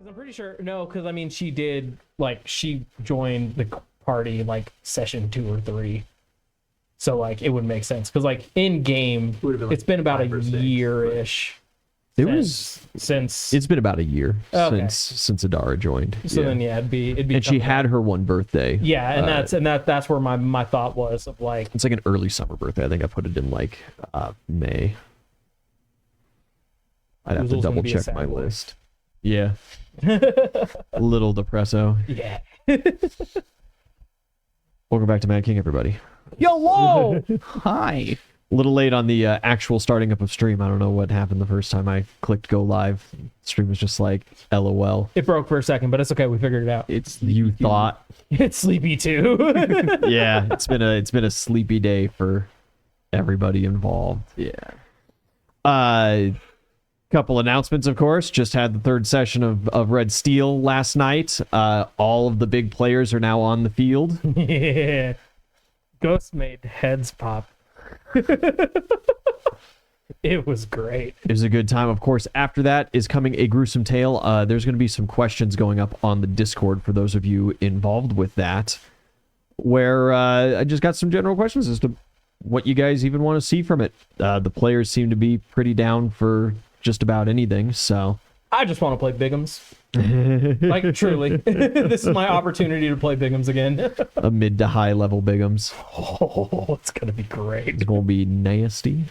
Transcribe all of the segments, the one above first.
I'm pretty sure, no, because I mean, she did, like, she joined the party, like, session 2 or 3. So, like, it would make sense. Because, like, in game, it's been about a year-ish. It's been about a year since Adara joined. So then, yeah, it'd be. And she had her one birthday. Yeah, and that's where my thought was of like. It's like an early summer birthday. I think I put it in like May. I'd have to double check my list. Yeah. A little depresso. Yeah. Welcome back to Mad King, everybody. Yo, whoa! Hi. A little late on the actual starting up of stream. I don't know what happened the first time I clicked go live. Stream was just like, LOL. It broke for a second, but it's okay. We figured it out. It's you thought. It's sleepy too. Yeah, it's been a sleepy day for everybody involved. Yeah. Couple announcements, of course. Just had the third session of Red Steel last night. All of the big players are now on the field. Yeah. Ghost made heads pop. It was great. It was a good time. Of course, after that is coming A Gruesome Tale. There's going to be some questions going up on the Discord for those of you involved with that, where I just got some general questions as to what you guys even want to see from it. The players seem to be pretty down for just about anything, so... I just want to play Bigums. Like, truly. This is my opportunity to play Bigums again. A mid to high level Bigums. Oh, it's going to be great. It's going to be nasty.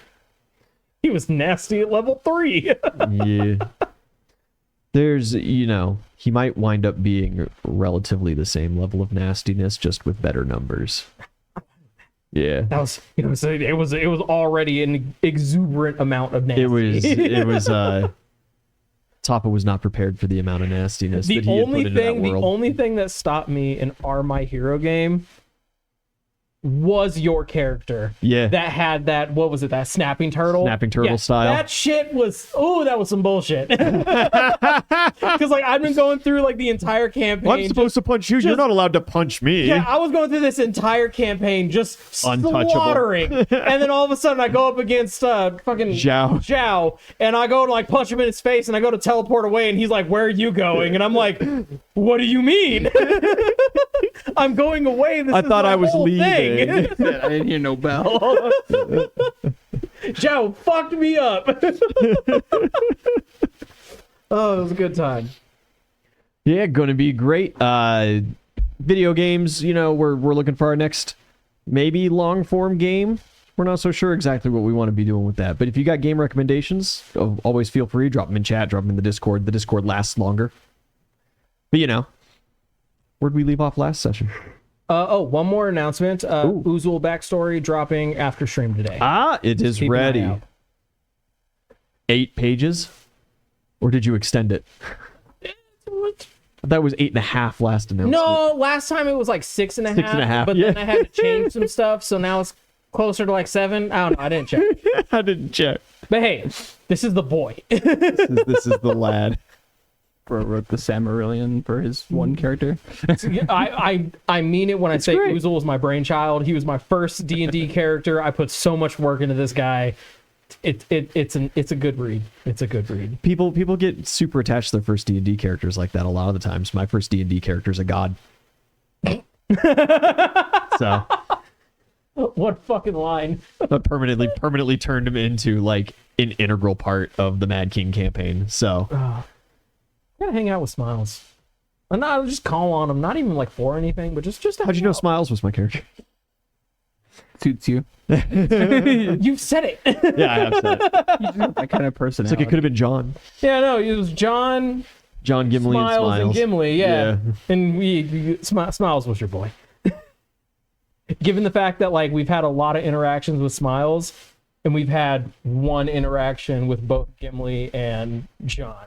He was nasty at level 3. Yeah. There's, he might wind up being relatively the same level of nastiness, just with better numbers. Yeah. That was, it was already an exuberant amount of nasty. It was, Toppa was not prepared for the amount of nastiness that he had put into that world. The only thing that stopped me in My Hero game was your character. Yeah. That had that, what was it, that snapping turtle? Snapping turtle style. That shit was, that was some bullshit. Because, like, I've been going through, like, the entire campaign. Well, I'm supposed to punch you. You're not allowed to punch me. Yeah, I was going through this entire campaign just slaughtering. And then all of a sudden I go up against fucking Zhao. And I go to, like, punch him in his face and I go to teleport away and he's like, where are you going? And I'm like, what do you mean? I'm going away. This I thought I was leaving. I didn't hear no bell. Zhao fucked me up. Oh, it was a good time. Yeah, going to be great. Video games, we're looking for our next maybe long form game. We're not so sure exactly what we want to be doing with that. But if you got game recommendations, always feel free. Drop them in chat, drop them in the Discord. The Discord lasts longer. But where'd we leave off last session? One more announcement. Uzul backstory dropping after stream today. It is ready. 8 pages? Or did you extend it? That was 8.5 last announcement. No, last time it was like 6.5. 6.5, but then I had to change some stuff, so now it's closer to like 7. I don't know. I didn't check. I didn't check. But hey, this is the boy. This is the lad. Bro wrote the Samarillion for his one character. I mean it when I say great. Uzul was my brainchild. He was my first D&D character. I put so much work into this guy. It's a good read. It's a good read. People get super attached to their first D&D characters like that a lot of the times. My first D&D character is a god. So what fucking line? I permanently turned him into like an integral part of the Mad King campaign. So Gotta hang out with Smiles. I'll just call on him. Not even like for anything, but just how'd you know Smiles was my character? Suits you. You've said it. Yeah, I have said it. That kind of personality. It's like it could have been John. Yeah, no, it was John, Gimli, Smiles, and Gimli. Yeah, Yeah. and Smiles was your boy. Given the fact that like we've had a lot of interactions with Smiles, and we've had one interaction with both Gimli and John,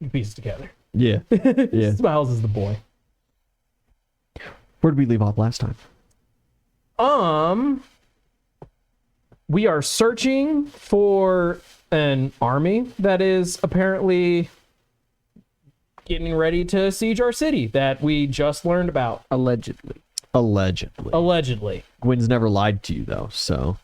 you piece it together. Yeah. Yeah. Smiles is the boy. Where did we leave off last time? We are searching for an army that is apparently getting ready to siege our city that we just learned about. Allegedly. Allegedly. Gwen's never lied to you though, so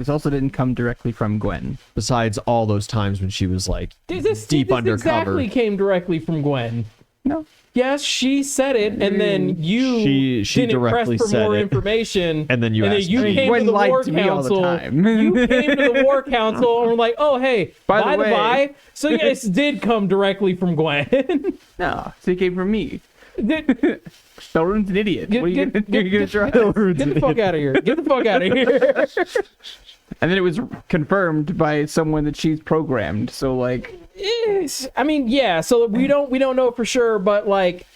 This also didn't come directly from Gwen. Besides all those times when she was like This deep undercover. exactly came directly from Gwen. No. Yes, she said it, and then you She didn't press directly for said more it. information, And then you asked you me. came Gwen to the lied War to me all the Council. time. You came to the War Council and were like, "Oh, hey, by the way." by." So yes, it did come directly from Gwen. No, so it came from me. Did- Thorn's an idiot. What are you gonna try? Get the fuck out of here! Get the fuck out of here! And then it was confirmed by someone that she's programmed. So like, I mean, yeah. So we don't know for sure, but like,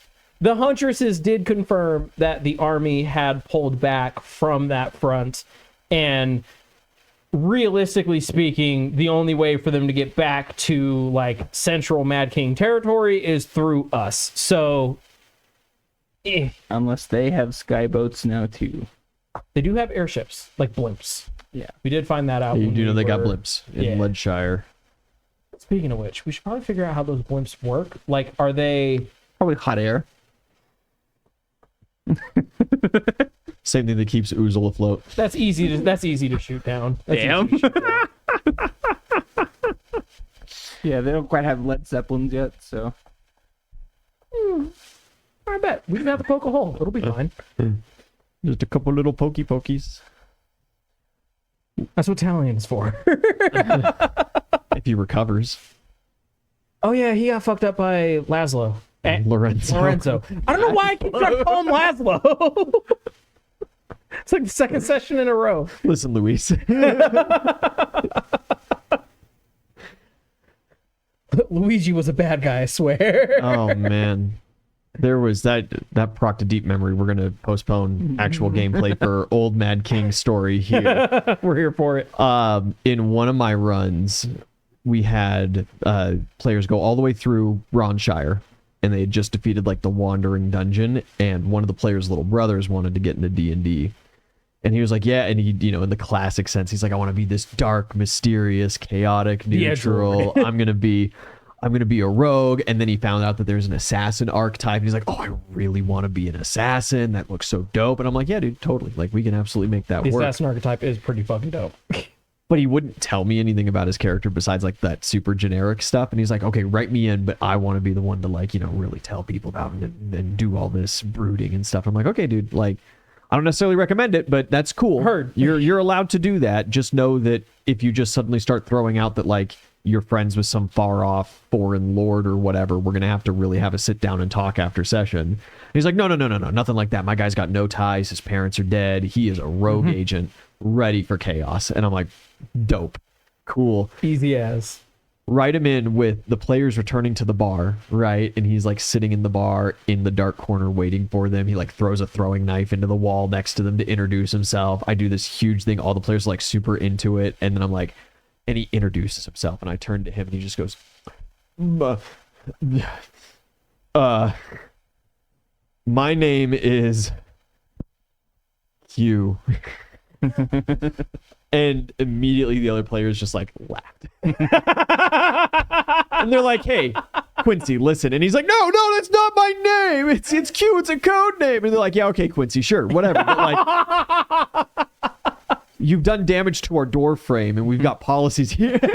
the Huntresses did confirm that the army had pulled back from that front, and realistically speaking, the only way for them to get back to like central Mad King territory is through us. So, unless they have skyboats now too. they do have airships, like blimps. Yeah. We did find that out. You when do we know they got were- blimps in Yeah. Leadshire. Speaking of which, we should probably figure out how those blimps work. Like, are they? Probably hot air. Same thing that keeps Oozle afloat. That's easy to shoot down. That's Damn. easy to shoot down. Yeah, they don't quite have Led Zeppelins yet, so. I bet we can have to poke a hole. It'll be fine. Just a couple little pokey pokies. That's what Talion for. If he recovers. Oh yeah, he got fucked up by Laszlo. Lorenzo. I don't know why I keep trying to call him Laszlo. It's like the second session in a row. Listen, Luis. Luigi was a bad guy, I swear. Oh man. There was that proc to deep memory. We're gonna postpone actual gameplay for old Mad King story here. We're here for it. In one of my runs, we had players go all the way through Ronshire, and they had just defeated like the Wandering Dungeon, and one of the players' little brothers wanted to get into D&D. And he was like, yeah, and he, in the classic sense, he's like, I want to be this dark, mysterious, chaotic, neutral. I'm gonna be a rogue. And then he found out that there's an assassin archetype. And he's like, oh, I really want to be an assassin. That looks so dope. And I'm like, yeah, dude, totally. Like, we can absolutely make that The work. assassin archetype is pretty fucking dope. But he wouldn't tell me anything about his character besides like that super generic stuff. And he's like, okay, write me in, but I want to be the one to like, really tell people about it and do all this brooding and stuff. I'm like, okay, dude, like, I don't necessarily recommend it, but that's cool. Heard. You're allowed to do that. Just know that if you just suddenly start throwing out that like you're friends with some far off foreign lord or whatever, we're gonna have to really have a sit down and talk after session. And he's like, no, nothing like that. My guy's got no ties. His parents are dead. He is a rogue agent ready for chaos. And I'm like, dope, cool, Easy as. write him in with the players returning to the bar, right? And he's like sitting in the bar in the dark corner waiting for them. He like throws a throwing knife into the wall next to them to introduce himself. I do this huge thing. All the players are like super into it. And then I'm like, and he introduces himself and I turn to him and he just goes, my name is Hugh. And immediately the other players just like laughed. And they're like, hey, Quincy, listen. And he's like, no, that's not my name. It's Q, it's a code name. And they're like, yeah, okay, Quincy, sure, whatever. But like, you've done damage to our door frame and we've got policies here. You're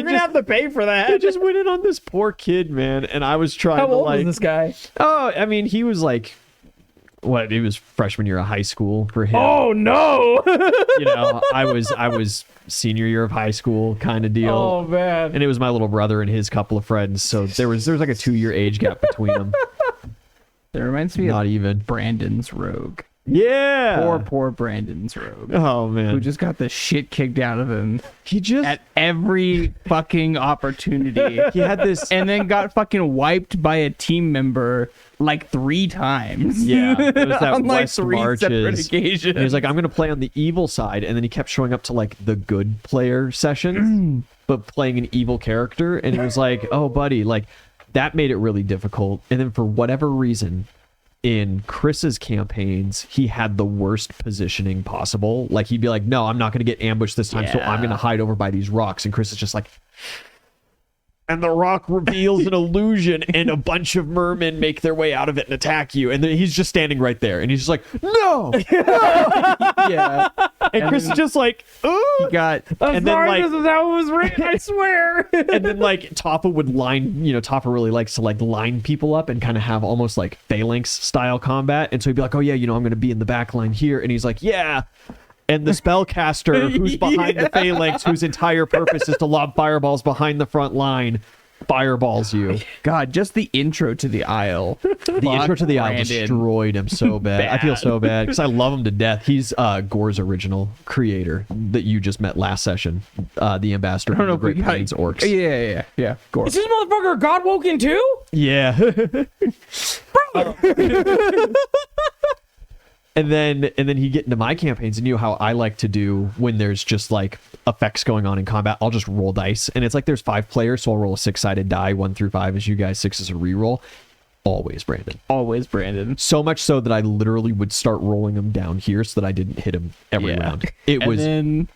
gonna have to pay for that. They just went in on this poor kid, man. And I was trying How to old like, is this guy? oh, I mean, he was like, what? It was freshman year of high school for him. Oh no! I was senior year of high school kind of deal. Oh man! And it was my little brother and his couple of friends. So there was like a 2-year age gap between them. That reminds me Not of even. Brandon's rogue. Yeah. Poor Brandon's rogue. Oh man. Who just got the shit kicked out of him He just at every fucking opportunity. he had this. And then got fucking wiped by a team member like 3 times. Yeah, it was that on like West 3 separate Marches. occasions. And he was like, I'm gonna play on the evil side, and then he kept showing up to like the good player sessions, but playing an evil character. And he was like, oh buddy, like that made it really difficult. And then for whatever reason, in Chris's campaigns, he had the worst positioning possible. Like he'd be like, no, I'm not going to get ambushed this time, so I'm Yeah. going to hide over by these rocks. And Chris is just like, and the rock reveals an illusion, and a bunch of mermen make their way out of it and attack you. And then he's just standing right there, and he's just like, no! Yeah. And Chris is just like, oh! He got... And then, like, this is how it was written, I swear. and then, like, Toppa would line, Toppa really likes to, like, line people up and kind of have almost, like, phalanx style combat. And so he'd be like, oh, yeah, I'm going to be in the back line here. And he's like, yeah. And the spellcaster who's behind the phalanx, whose entire purpose is to lob fireballs behind the front line, fireballs you. God, just the intro to the Isle. The intro to the Isle destroyed him so bad. I feel so bad because I love him to death. He's Gore's original creator that you just met last session, the ambassador of the Great Plains Orcs. Yeah. Gore. Is this motherfucker God woken too? Yeah. And then he'd get into my campaigns, and you know how I like to do when there's just like effects going on in combat. I'll just roll dice, and it's like there's 5 players, so I'll roll a 6-sided die, 1 through 5 as you guys, 6 as a reroll. Always Brandon. Always Brandon. So much so that I literally would start rolling them down here so that I didn't hit him every round. It was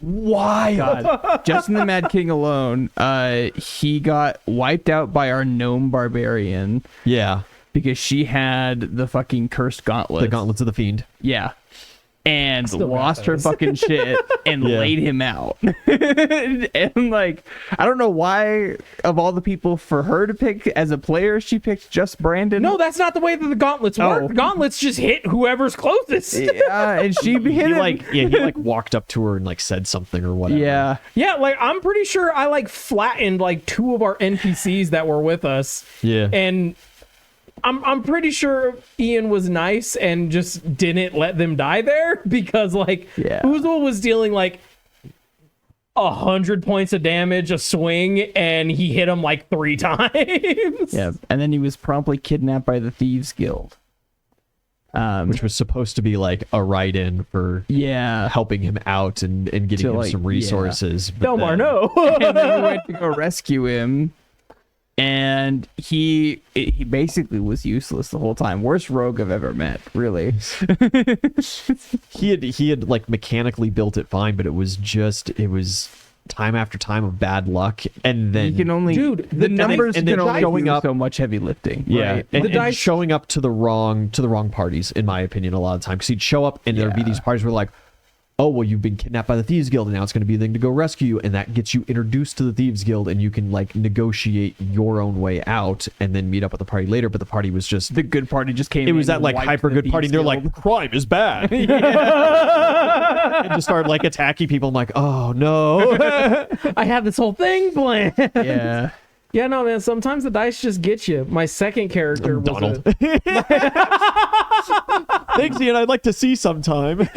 wild. God, just in the Mad King alone, he got wiped out by our gnome barbarian. Yeah. Because she had the fucking cursed gauntlets. The gauntlets of the fiend. Yeah. And lost her fucking shit and laid him out. And like, I don't know why of all the people for her to pick as a player, she picked just Brandon. No, that's not the way that the gauntlets work. The gauntlets just hit whoever's closest. Yeah, and she hit him. He like walked up to her and like said something or whatever. Yeah. Yeah, like I'm pretty sure I like flattened like 2 of our NPCs that were with us. Yeah. And I'm pretty sure Ian was nice and just didn't let them die there because like Uzul was dealing like 100 points of damage a swing and he hit him like 3 times. Yeah, and then he was promptly kidnapped by the Thieves Guild. Which was supposed to be like a write-in for helping him out and getting him some resources. Yeah. Delmar, no. And then we went to go rescue him. And he basically was useless the whole time. Worst rogue I've ever met, really. he had like mechanically built it fine, but it was time after time of bad luck, and then you can only the numbers and then only showing up so much heavy lifting. Yeah, right? and showing up to the wrong parties, in my opinion, a lot of times because he'd show up and there'd be these parties where like, oh, well, you've been kidnapped by the Thieves Guild, and now it's going to be the thing to go rescue you, and that gets you introduced to the Thieves Guild, and you can, like, negotiate your own way out, and then meet up with the party later, but the party was just... The good party just came in. It was that, like, hyper-good party, and they're like, crime is bad. And just started, like, attacking people. I'm like, oh, no. I had this whole thing planned. Yeah. Yeah, no, man, sometimes the dice just get you. My second character was Donald. Thanks, Ian. I'd like to see sometime.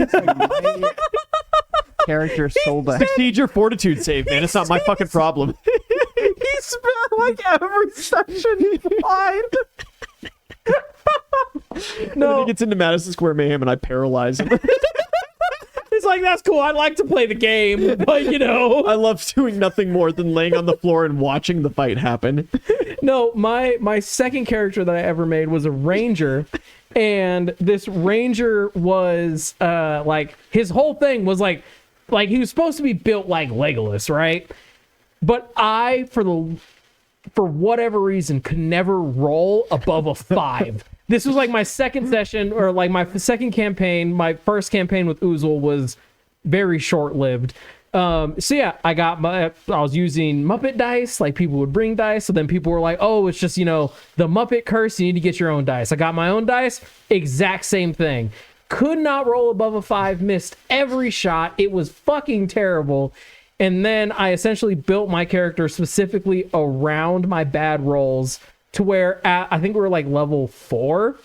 Character sold a... Succeed your fortitude save, man. It's not my fucking problem. He spent like every session he find. No. He gets into Madison Square Mayhem and I paralyze him. It's like, that's cool. I like to play the game, but you know. I love doing nothing more than laying on the floor and watching the fight happen. No, my second character that I ever made was a ranger. And this ranger was like, his whole thing was like he was supposed to be built like Legolas, right? But I, for whatever reason, could never roll above a 5. This was like my second session, or like my second campaign. My first campaign with Uzul was very short-lived. So yeah, I was using Muppet dice, like people would bring dice. So then people were like, oh, it's just, the Muppet curse. You need to get your own dice. I got my own dice. Exact same thing. Could not roll above a 5, missed every shot. It was fucking terrible. And then I essentially built my character specifically around my bad rolls to where I think we were like level 4.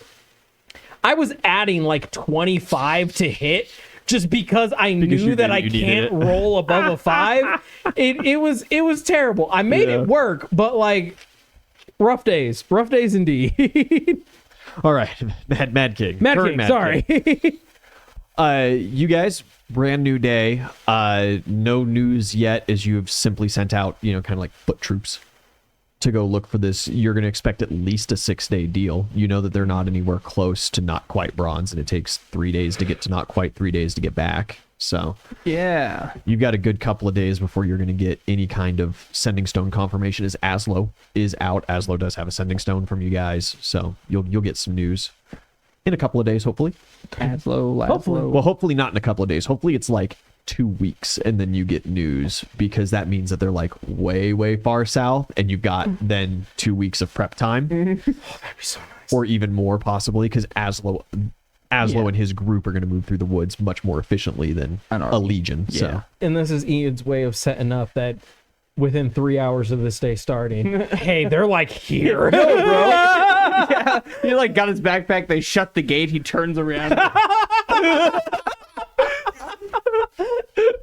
I was adding like 25 to hit just because I knew that I can't roll above a 5. It was terrible. I made it work, but like rough days indeed. All right, Mad King. Sorry. You guys, brand new day. No news yet, as you have simply sent out, kind of like foot troops to go look for this. You're going to expect at least a 6-day deal. You know that they're not anywhere close to not quite bronze, and it takes 3 days to get to not quite 3 days to get back. So Yeah. you've got a good couple of days before you're going to get any kind of Sending Stone confirmation. As Aslo is out. Aslo does have a Sending Stone from you guys, so you'll get some news in a couple of days, hopefully. Laszlo. Well, hopefully not in a couple of days. Hopefully it's like 2 weeks, and then you get news, because that means that they're like way far south, and you've got then 2 weeks of prep time. That'd be so nice. Or even more, possibly, because Aslo and his group are going to move through the woods much more efficiently than a Legion. Yeah. So And this is Ian's way of setting up that within 3 hours of this day starting, hey, they're like here. Bro. Yeah. He like got his backpack. They shut the gate. He turns around.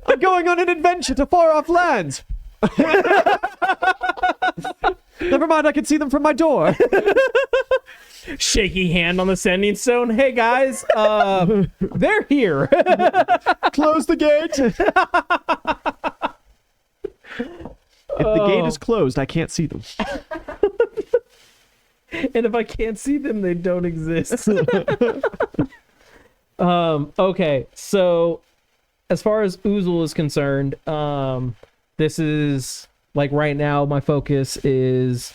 I'm going on an adventure to far off lands. Never mind, I can see them from my door. Shaky hand on the Sending Stone. Hey guys, they're here. Close the gate. If the gate is closed, I can't see them. And if I can't see them, they don't exist. Okay, so as far as Oozle is concerned, this is like right now my focus is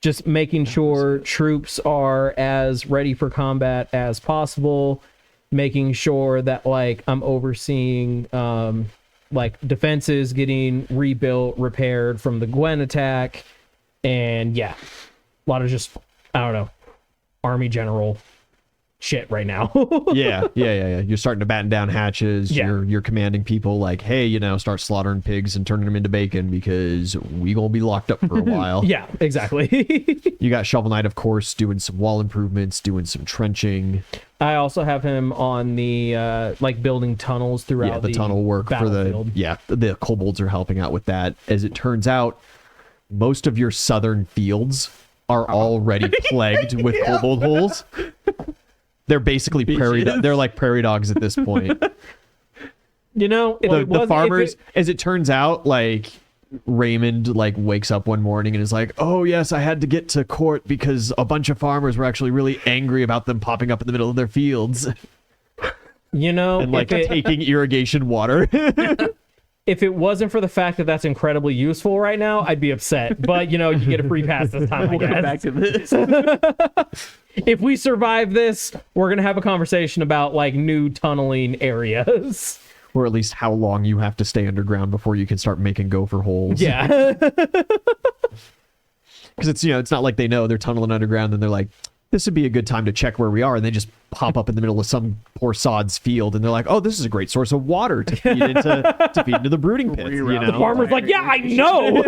just making sure troops are as ready for combat as possible, making sure that like I'm overseeing like defenses getting rebuilt, repaired from the Gwen attack, and yeah, a lot of just, I don't know, army general shit right now. Yeah. You're starting to batten down hatches. Yeah. You're commanding people like, hey, start slaughtering pigs and turning them into bacon, because we gonna be locked up for a while. Yeah, exactly. You got Shovel Knight, of course, doing some wall improvements, doing some trenching. I also have him on the like building tunnels throughout the tunnel work for the kobolds are helping out with that. As it turns out, most of your southern fields are already plagued with kobold holes. They're basically they're like prairie dogs at this point. The farmers, as it turns out, like Raymond like wakes up one morning and is like, oh yes, I had to get to court because a bunch of farmers were actually really angry about them popping up in the middle of their fields. And like taking irrigation water. If it wasn't for the fact that that's incredibly useful right now, I'd be upset. But you get a free pass this time. I guess. Come back to this. If we survive this, we're gonna have a conversation about like new tunneling areas. Or at least how long you have to stay underground before you can start making gopher holes. Yeah. Because it's it's not like they know they're tunneling underground and they're like, this would be a good time to check where we are, and they just pop up in the middle of some poor sod's field, and they're like, oh, this is a great source of water to feed into the brooding pits. The farmer's like, yeah, I know.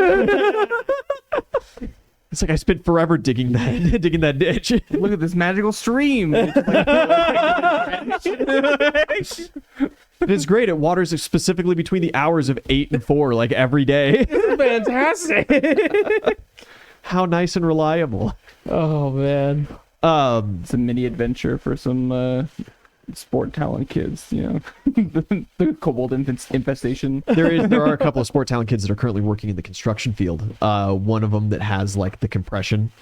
It's like I spent forever digging that ditch. Look at this magical stream. It's great. It waters specifically between the hours of 8 and 4, like every day. Fantastic. How nice and reliable. Oh man. It's a mini adventure for some sport talent kids, the kobold infestation. There are a couple of sport talent kids that are currently working in the construction field. One of them that has like the compression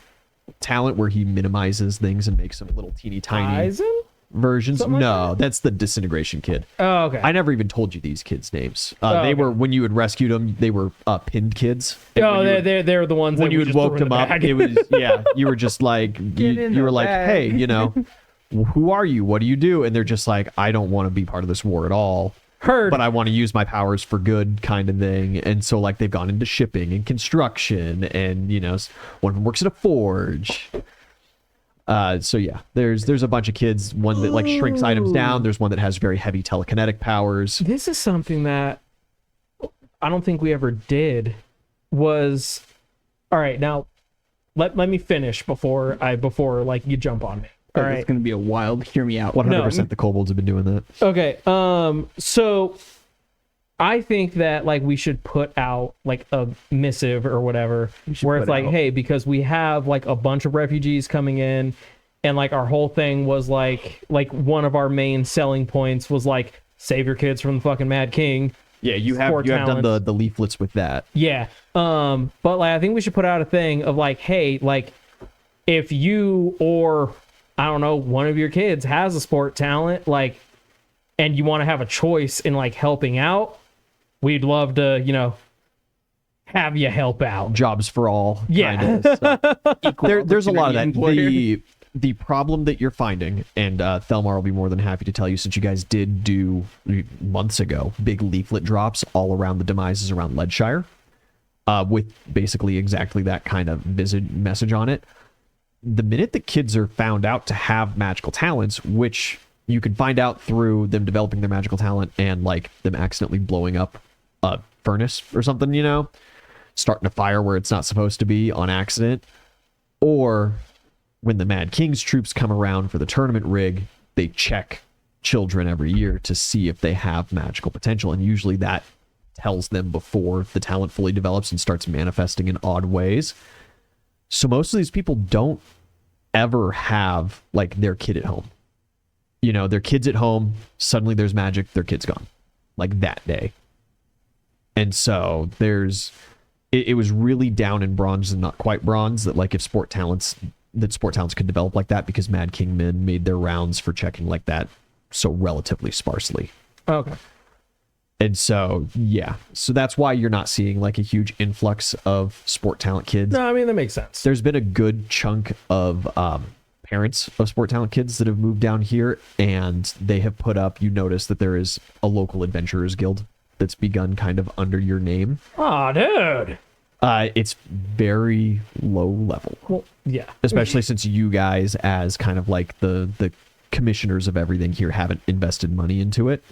talent where he minimizes things and makes them little teeny tiny Eisen? versions. Something like No, that? that's the disintegration kid. Oh, okay. I never even told you these kids' names. They okay. were, when you had rescued them, they were pinned kids. And Oh, when you had- they're the ones when that you we had just woke threw in them the up, bag. it was you were just like you were like, hey, who are you? What do you do? And they're just like, I don't want to be part of this war at all. Heard. But I want to use my powers for good, kind of thing. And so like they've gone into shipping and construction, and one of them works at a forge. So yeah, there's a bunch of kids. One that like shrinks items down. There's one that has very heavy telekinetic powers. This is something that I don't think we ever did. Was all right. Now, let me finish before like you jump on me. All right, It's gonna be a wild. Hear me out. 100% the kobolds have been doing that. Okay. So I think that like we should put out like a missive or whatever where it's like, hey, because we have like a bunch of refugees coming in, and like our whole thing was like one of our main selling points was like save your kids from the fucking Mad King. Yeah, you have done the leaflets with that. Yeah. But like I think we should put out a thing of like, hey, like if you or I don't know, one of your kids has a sport talent, like and you want to have a choice in like helping out, we'd love to, you know, have you help out. Jobs for all. Yeah. Kinda stuff. There's a lot of that. The problem that you're finding, and Thelmar will be more than happy to tell you, since you guys did do months ago big leaflet drops all around the demises around Leadshire, with basically exactly that kind of message on it. The minute that kids are found out to have magical talents, which you can find out through them developing their magical talent and like them accidentally blowing up a furnace or something, you know, starting a fire where it's not supposed to be on accident, or when the Mad King's troops come around for the tournament rig, they check children every year to see if they have magical potential, and usually that tells them before the talent fully develops and starts manifesting in odd ways. So most of these people don't ever have like their kid at home. You know, their kid's at home, suddenly there's magic, their kid's gone. Like that day. And so it was really down in bronze and not quite bronze that like if sport talents could develop like that, because Mad King men made their rounds for checking like that so relatively sparsely. Okay. And so, yeah. So that's why you're not seeing like a huge influx of sport talent kids. No, I mean, that makes sense. There's been a good chunk of parents of sport talent kids that have moved down here, and they have put up, you notice that there is a local adventurers guild that's begun kind of under your name. Aw, dude. It's very low level. Well, yeah. Especially since you guys, as kind of like the commissioners of everything here, haven't invested money into it.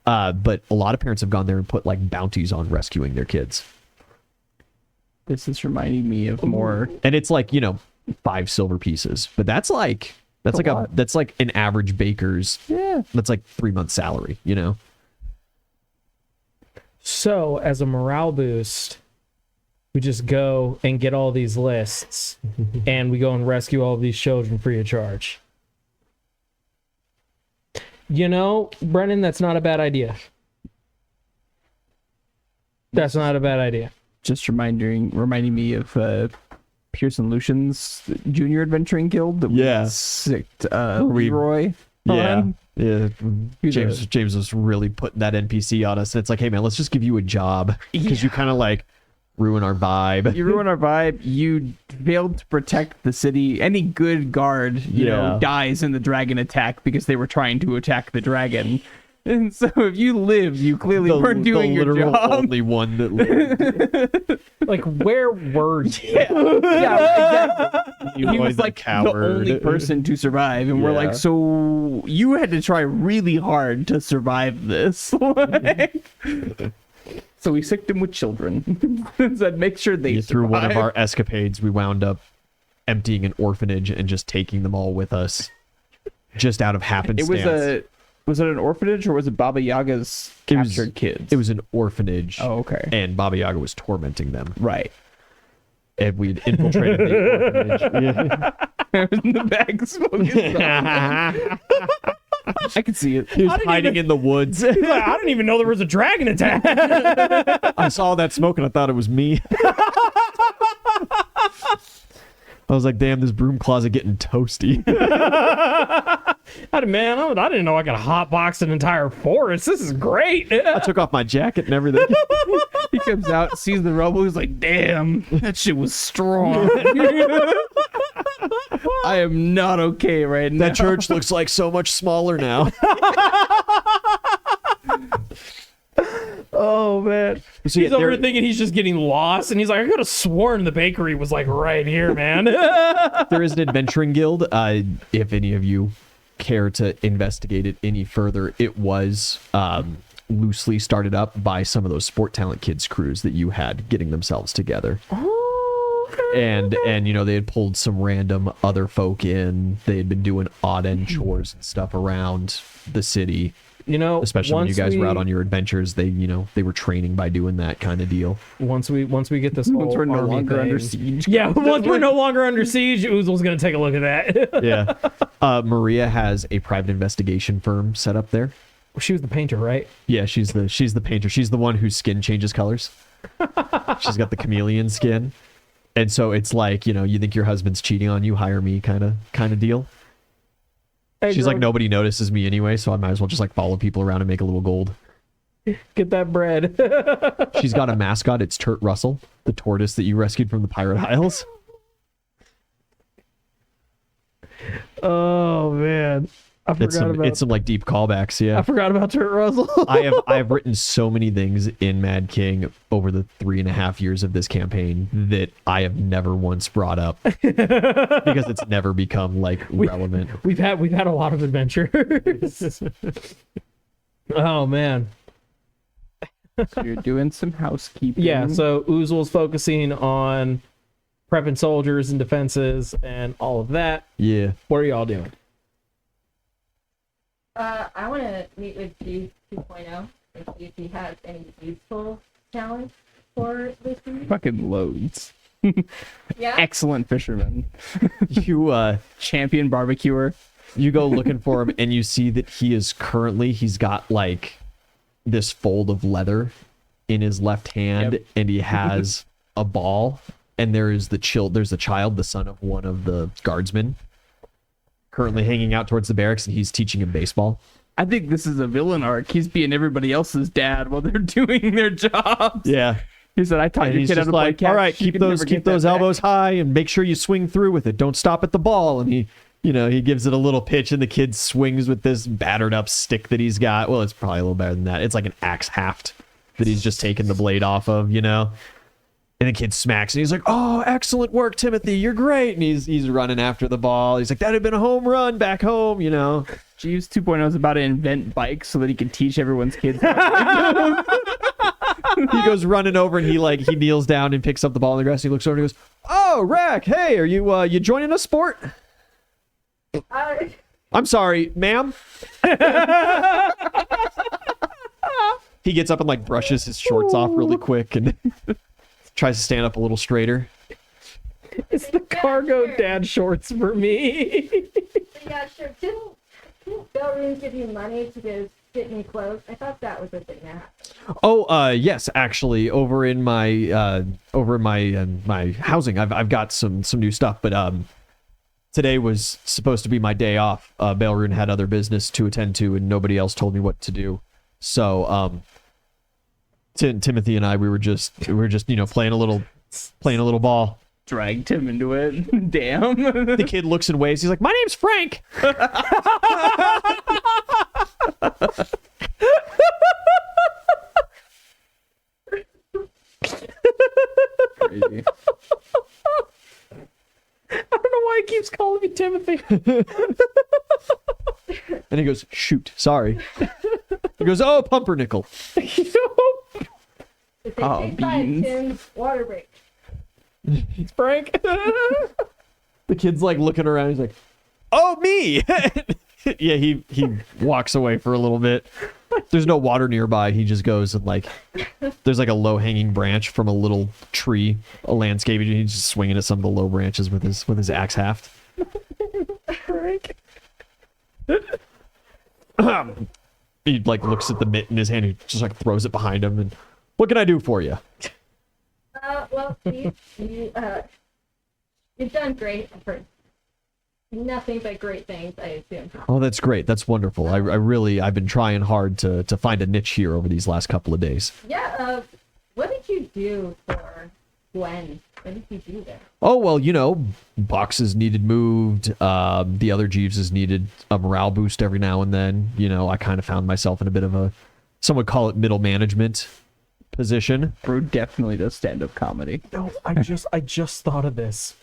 But a lot of parents have gone there and put like bounties on rescuing their kids. This is reminding me of more. And it's like, you know, 5 silver pieces. But that's like an average baker's. Yeah. That's like 3 months salary, you know? So, as a morale boost, we just go and get all these lists, and we go and rescue all of these children free of charge. You know, Brennan, that's not a bad idea. That's not a bad idea. Just reminding me of Pearson Lucian's Junior Adventuring Guild that we sicked Leroy on. Yeah, James was really putting that NPC on us. And it's like, hey man, let's just give you a job, because you kind of like ruin our vibe. You ruin our vibe. You failed to protect the city. Any good guard, you know, dies in the dragon attack because they were trying to attack the dragon. And so if you live, you clearly weren't doing your job. Only one that lived. Like, where were you? Exactly. He was like the only person to survive, and we're like, so you had to try really hard to survive this. So we sicked him with children. Said, make sure they survive. Through one of our escapades, we wound up emptying an orphanage and just taking them all with us, just out of happenstance. Was it an orphanage, or was it Baba Yaga's captured kids? It was an orphanage. Oh, okay. And Baba Yaga was tormenting them. Right. And we'd infiltrated the orphanage. I was in the bag smoking. I could see it. He was hiding in the woods. Like, I didn't even know there was a dragon attack. I saw that smoke and I thought it was me. I was like, damn, this broom closet getting toasty. I didn't know I could hotbox an entire forest. This is great. I took off my jacket and everything. He comes out, sees the rubble, he's like, damn, that shit was strong. I am not okay right now. That church looks like so much smaller now. Oh, man. So, he's over thinking he's just getting lost, and he's like, I could have sworn the bakery was like right here, man. There is an adventuring guild. If any of you care to investigate it any further, it was loosely started up by some of those sport talent kids crews that you had getting themselves together. And you know, they had pulled some random other folk in. They had been doing odd end chores and stuff around the city. You know, especially when you guys were out on your adventures, they were training by doing that kind of deal. Once we get this whole once we're no army longer thing. under siege. Yeah, once we're no longer under siege, Oozle's gonna take a look at that. Yeah. Maria has a private investigation firm set up there. She was the painter, right? Yeah, she's the painter. She's the one whose skin changes colors. She's got the chameleon skin. And so it's like, you know, you think your husband's cheating on you, hire me kind of deal. Hey, She's girl, like, nobody notices me anyway, so I might as well just like follow people around and make a little gold. get that bread. She's got a mascot. It's Turt Russell, the tortoise that you rescued from the Pirate Isles. Oh man, I forgot about. It's some like deep callbacks. Yeah, I forgot about Turt Russell. I have written so many things in Mad King over the 3.5 years of this campaign that I have never once brought up because it's never become like relevant. We've had a lot of adventures. Oh man. So you're doing some housekeeping. Yeah, so Oozle's focusing on prepping soldiers and defenses and all of that. Yeah. What are y'all doing? I want to meet with G 2.0 and see if he has any useful talent for this season. Fucking loads. Yeah. Excellent fisherman. You Champion barbecuer. you go looking for him and you see that he's got like this fold of leather in his left hand. Yep. And he has a ball, and there's a child, the son of one of the guardsmen, currently hanging out towards the barracks, and he's teaching him baseball. I think this is a villain arc. He's being everybody else's dad while they're doing their jobs. Yeah. He said, I taught And your he's kid how just to play like, catch. all right, You keep can never those get that elbows back." high and make sure you swing through with it. Don't stop at the ball. And he gives it a little pitch, and the kid swings with this battered up stick that he's got. Well, it's probably a little better than that. It's like an axe haft that he's just taken the blade off of, And the kid smacks, and he's like, "Oh, excellent work, Timothy. You're great." And he's running after the ball. He's like, "That'd have been a home run back home, Jeeves 2.0 is about to invent bikes so that he can teach everyone's kids. He goes running over, and he kneels down and picks up the ball in the grass. And he looks over and he goes, "Oh, Rack, hey, are you joining a sport?" "I'm sorry, ma'am." He gets up and like brushes his shorts off really quick and tries to stand up a little straighter. It's the cargo dad shorts for me. Yeah, sure. Didn't Belroon give you money to go get new clothes? I thought that was a thing that happened. Oh, yes, actually, over in my my housing, I've got some new stuff, but today was supposed to be my day off. Belroon had other business to attend to, and nobody else told me what to do. So, Timothy and I, we were just playing a little ball. Dragged him into it. Damn. The kid looks and waves. He's like, "My name's Frank." Crazy. I don't know why he keeps calling me Timothy. And he goes, "Shoot, sorry." He goes, "Oh, pumpernickel." If they take by beans. Tim's water break. Frank. The kid's like looking around. He's like, "Oh, me." Yeah, he walks away for a little bit. There's no water nearby. He just goes and there's like a low hanging branch from a little tree, a landscape. He's just swinging at some of the low branches with his axe haft. Frank. He looks at the mitt in his hand. He just throws it behind him. And what can I do for you? Well, you've done great. I've heard nothing but great things, I assume. Oh, that's great. That's wonderful. I've been trying hard to find a niche here over these last couple of days. Yeah, what did you do for Gwen? What did you do there? Oh, well, boxes needed moved. The other Jeeveses needed a morale boost every now and then. I kind of found myself in a bit of some would call it middle management position. Bro definitely does stand-up comedy. No, I just thought of this.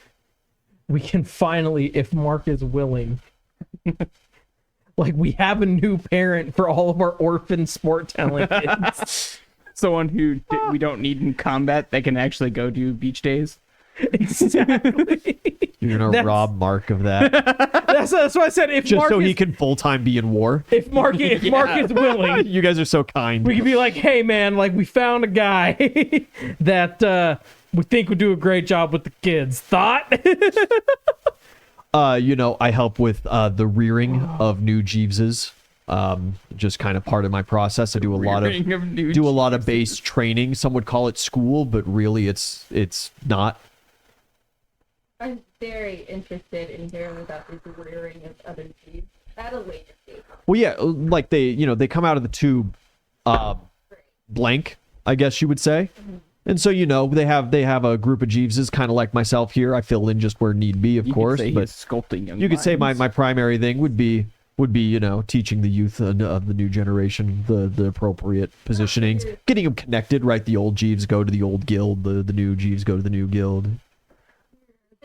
We can finally, if Mark is willing, we have a new parent for all of our orphan sport talent kids. Someone who we don't need in combat that can actually go do beach days. Exactly. You're gonna rob Mark of that That's what I said. If just Mark so is, he can full time be in war. if Mark is willing, You guys are so kind. we could be like, "Hey, man, we found a guy that we think would do a great job with the kids." Thought? I help with the rearing of new Jeeveses. Just kind of part of my process. I do a lot of base training. Some would call it school, but really it's not. I'm very interested in hearing about this rearing of other Jeeves. at a later date. Well, yeah, like they come out of the tube blank, I guess you would say. And so, they have a group of Jeeveses, kind of like myself here. I fill in just where need be, of course. Could say but he's sculpting young you could say minds. my primary thing would be teaching the youth of the new generation the appropriate positionings, getting them connected, right? The old Jeeves go to the old guild, the new Jeeves go to the new guild.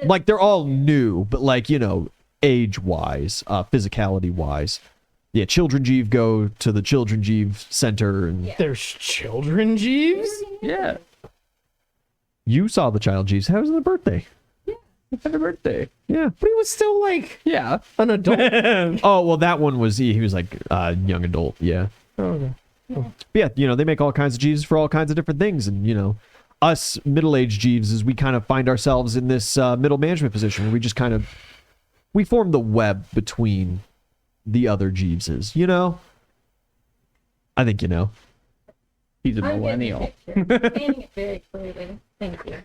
Like, they're all new, but like, age-wise, physicality-wise. Yeah, Children Jeeve go to the Children Jeeve Center. And There's children Jeeves? Yeah. You saw the child Jeeves. How was the birthday? Happy birthday. Yeah. But he was still like Yeah. an adult. Oh, well, that one was, he was like young adult, yeah. Okay. But yeah, they make all kinds of Jeeves for all kinds of different things. And, us middle-aged Jeeves, we kind of find ourselves in this middle management position where we just kind of, we form the web between the other Jeeveses, I think He's a I'm millennial. getting the picture. Painting it very clearly. Thank you.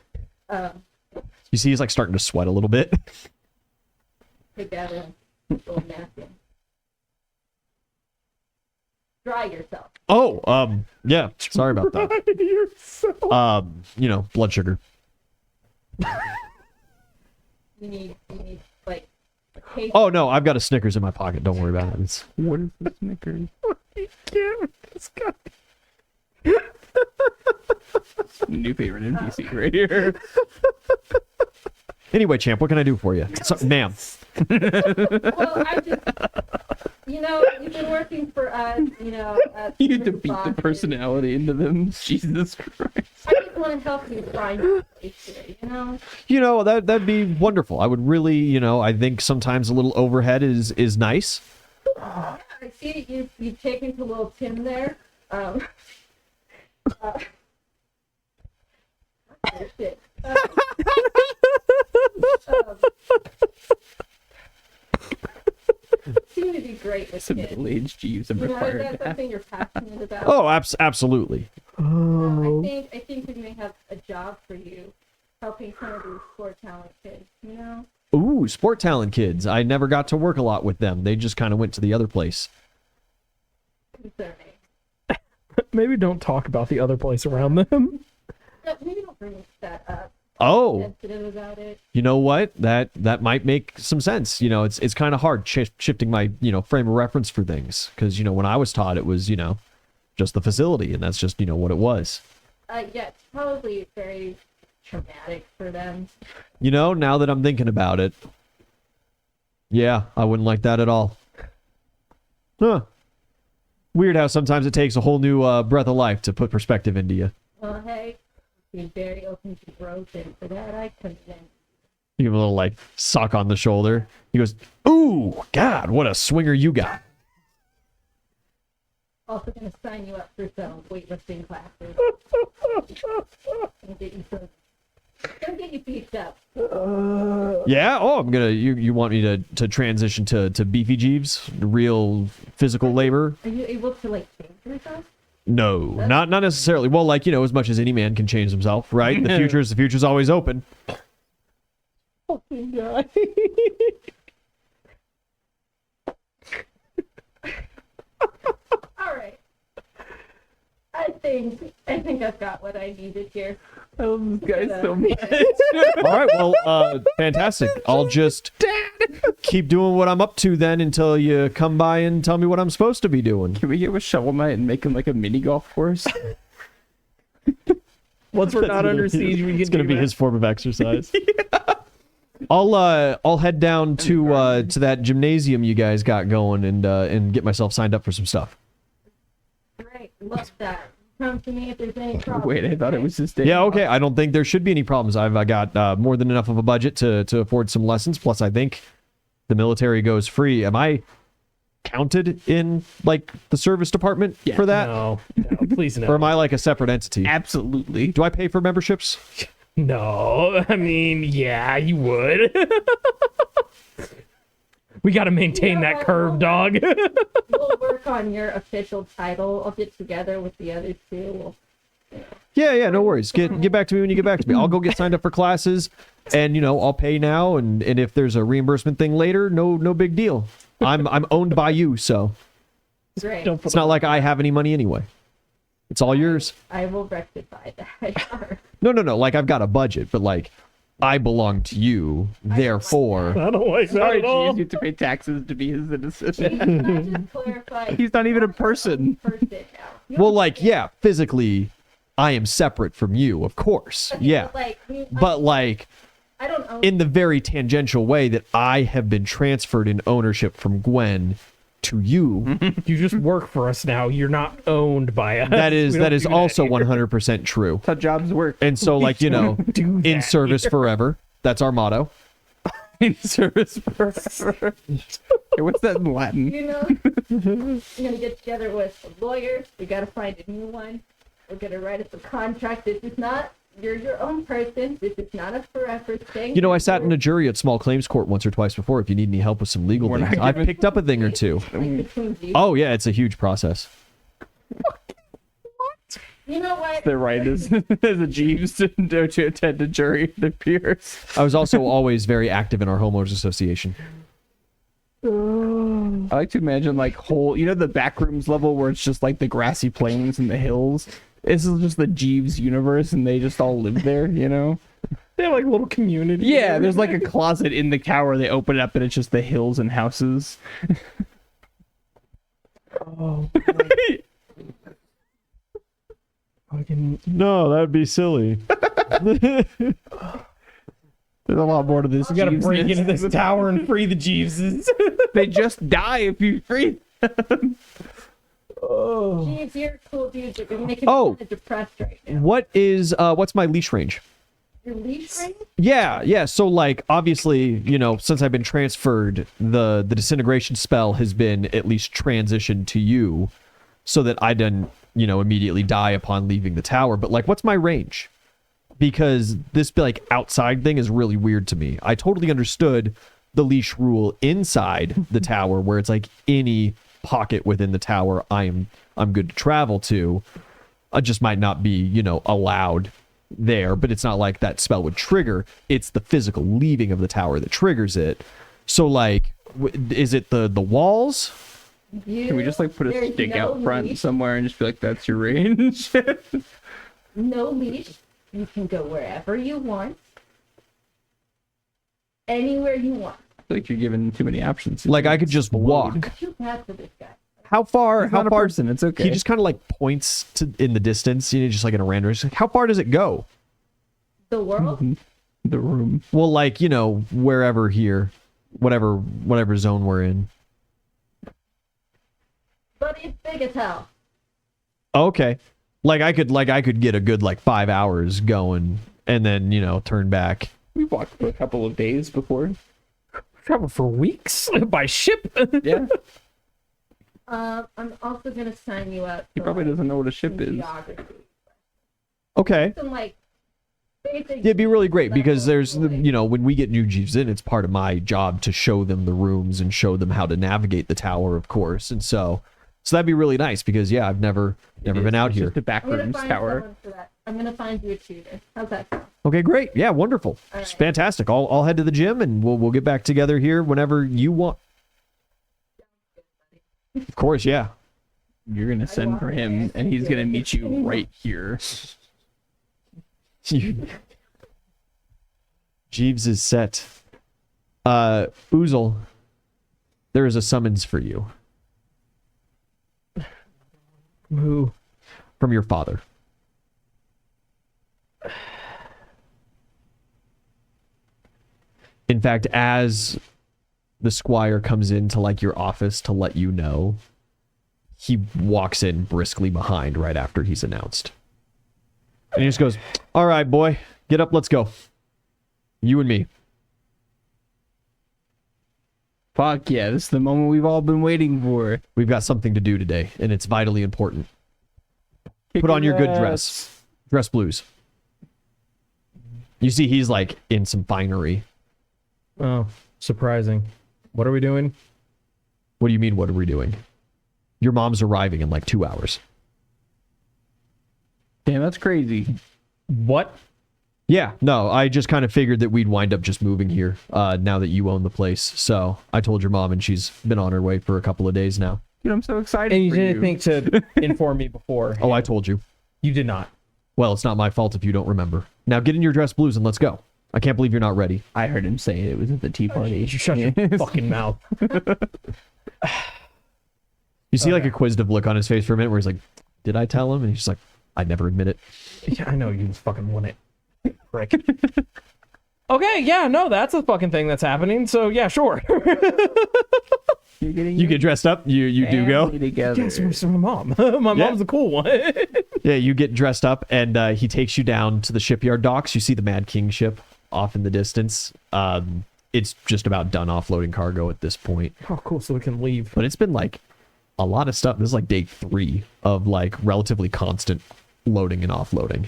You see he's like starting to sweat a little bit. Take out a little napkin. Dry yourself. Oh, yeah, sorry about that. Blood sugar. You need like a case. Oh, no, I've got a Snickers in my pocket. Don't worry about it. It's... What is the Snickers? New favorite NPC right here. Anyway, champ, what can I do for you? Ma'am. Well, I just, you've been working for us, You had to beat the personality into them. Jesus Christ. I just want to help you find your place here, That'd be wonderful. I would really, I think sometimes a little overhead is nice. I see you've taken to little Tim there. Shit. Seem to be great with Some kids. middle-aged Jeeves have Is required that that. something you're passionate about? Oh, absolutely. I think we may have a job for you, helping some of these sport talent kids. Ooh, sport talent kids. I never got to work a lot with them. They just kind of went to the other place. Concerning. Maybe don't talk about the other place around them. Maybe don't bring that up. Oh, Sensitive about it. you know what? That might make some sense. It's kind of hard shifting my, frame of reference for things. Because, when I was taught, it was, just the facility. And that's just, what it was. Yeah, it's probably very traumatic for them. Now that I'm thinking about it, yeah, I wouldn't like that at all. Huh. Weird how sometimes it takes a whole new breath of life to put perspective into you. Well, hey, being very open to growth, and for that I commend. You give him a little, sock on the shoulder. He goes, ooh, God, what a swinger you got. Also going to sign you up for some weightlifting classes. and get you beefed up. Yeah? Oh, I'm gonna. You want me to transition to beefy Jeeves, real physical labor? Are you able to change yourself? No, not necessarily. Well, as much as any man can change himself, right? The future's always open. Fucking guy. All right. I think I've got what I needed here. I love this guy so much. All right, well, fantastic. I'll just keep doing what I'm up to then until you come by and tell me what I'm supposed to be doing. Can we get with Shovel Knight and make him like a mini golf course? Once we're not under siege, we It's can gonna do be that. his form of exercise. I'll head down to that gymnasium you guys got going and get myself signed up for some stuff. Great. Love that. Come to me if there's any problems. Wait, I thought it was this day. Yeah, okay. I don't think there should be any problems. I got more than enough of a budget to afford some lessons. Plus, I think the military goes free. Am I counted in the service department for that, No, please no. or am I a separate entity? Absolutely. Do I pay for memberships? No, I mean, yeah, you would. We got to maintain that curve, dog. We'll work on your official title. I'll get together with the other two. Yeah, no worries. Get back to me when you get back to me. I'll go get signed up for classes, and I'll pay now, and if there's a reimbursement thing later, no big deal. I'm owned by you, so Great. it's not like I have any money anyway. It's all yours. I will rectify that. No. Like I've got a budget, but like I belong to you. Therefore, I don't like that Sorry, at all. Jeeves, you have to pay taxes to be his citizen. Can I just clarify? He's not even a person. Person now. well, like yeah, physically, I am separate from you, of course. Okay, Yeah, but like. I don't own. In the very tangential way that I have been transferred in ownership from Gwen to you, You just work for us now. You're not owned by us. that is We don't do also here. 100% true. That's how jobs work. And so, like, do in that service forever. That's our motto. In service forever. Hey, what's that in Latin? You know, I'm gonna get together with a lawyer. We gotta find a new one. We're gonna write us a contract. This is not. You're your own person. This is not a forever thing. I sat in a jury at small claims court once or twice before. If you need any help with some legal We're things, not I've giving- picked up a thing or two. Like between you. Oh, yeah, it's a huge process. You know what? They're right as a Jeeves to attend a jury to peers. I was also always very active in our homeowners association. I like to imagine like whole, the backrooms level where it's just like the grassy plains and the hills. This is just the Jeeves universe, and they just all live there. They have like a little community. Yeah, there's like a closet in the tower. They open it up, and it's just the hills and houses. Oh. Fucking. No, that would be silly. There's a lot more to this. We gotta break Jeeves-ness. into this tower and free the Jeeveses. They just die if you free. Jeez, you're a cool dude, but you're making Oh. me kind of depressed right now. What's my leash range? Your leash range? Yeah. So like obviously, since I've been transferred, the disintegration spell has been at least transitioned to you so that I didn't, immediately die upon leaving the tower. But like what's my range? Because this like outside thing is really weird to me. I totally understood the leash rule inside the tower where it's like any pocket within the tower I'm good to travel to. I just might not be, allowed there, but it's not like that spell would trigger. It's the physical leaving of the tower that triggers it. So like is it the walls? Can we just like put a There's stick no out front leash. somewhere and just be like, that's your range? No leash. You can go wherever you want. Anywhere you want. Like you're giving too many options. Like I could just walk. Too bad for this guy. How far? He's How not a far? person, it's okay. He just kind of like points to in the distance, just like in a random. Just like, how far does it go? The world? The room. Well, like wherever here, whatever zone we're in. But it's big as hell. Okay, like I could get a good like 5 hours going, and then turn back. We walked for a couple of days before. Travel for weeks by ship. Yeah. I'm also gonna sign you up. He for, probably like, doesn't know what a ship some is. geography. Okay. Some like basic. Yeah, it'd be really great because there's, like, when we get new Jeeves in, it's part of my job to show them the rooms and show them how to navigate the tower, of course. And so that'd be really nice because, yeah, I've never been out here. Just a I'm gonna backrooms find tower. someone for that. I'm gonna find you a tutor. How's that sound? Okay, great. Yeah, wonderful. All It's right. fantastic. I'll head to the gym and we'll get back together here whenever you want. Of course, yeah. You're gonna send for him, and he's gonna meet you right here. Jeeves is set. Oozle, there is a summons for you Who? from your father. In fact, as the squire comes into like your office to let you know, he walks in briskly behind right after he's announced. And he just goes, "All right, boy, get up, let's go. You and me." Fuck yeah, this is the moment we've all been waiting for. We've got something to do today, and it's vitally important. Put on your good dress. Dress blues. You see he's like in some finery. Oh, surprising. What are we doing? What do you mean, what are we doing? Your mom's arriving in like 2 hours. Damn, that's crazy. What? Yeah, no, I just kind of figured that we'd wind up just moving here now that you own the place. So I told your mom, and she's been on her way for a couple of days now. Dude, I'm so excited. And you for didn't think to inform me before. Oh, I told you. You did not. Well, it's not my fault if you don't remember. Now get in your dress blues and let's go. I can't believe you're not ready. I heard him say it was at the tea party. You shut your fucking mouth. You see like a quizzitive look on his face for a minute where he's like, did I tell him? And he's just like, I'd never admit it. Yeah, I know you just fucking want it. Frick. Okay, yeah, no, that's a fucking thing that's happening. So yeah, sure. You get dressed up. You do go. Together. Yes, my mom. My mom's a cool one. Yeah, you get dressed up, and he takes you down to the shipyard docks. You see the Mad King ship off in the distance. It's just about done offloading cargo at this point. Oh, cool. So we can leave. But it's been like a lot of stuff. This is like day 3 of like relatively constant loading and offloading.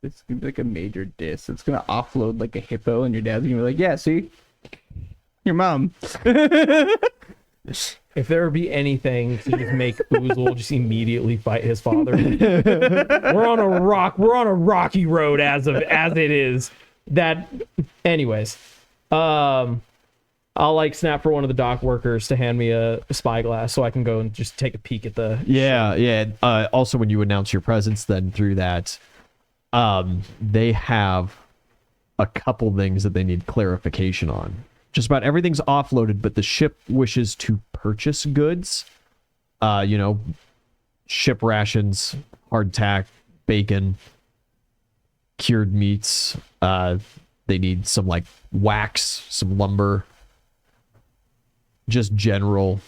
It's gonna be like a major diss. It's gonna offload like a hippo, and your dad's gonna be like, "Yeah, see, your mom." If there be anything to just make Oozle just immediately fight his father, we're on a rocky road as it is. That, anyways, I'll like snap for one of the dock workers to hand me a spyglass so I can go and just take a peek at the. Yeah. Also, when you announce your presence, then through that, they have a couple things that they need clarification on. Just about everything's offloaded, but the ship wishes to purchase goods. Ship rations, hardtack, bacon, cured meats. They need some like wax, some lumber, just general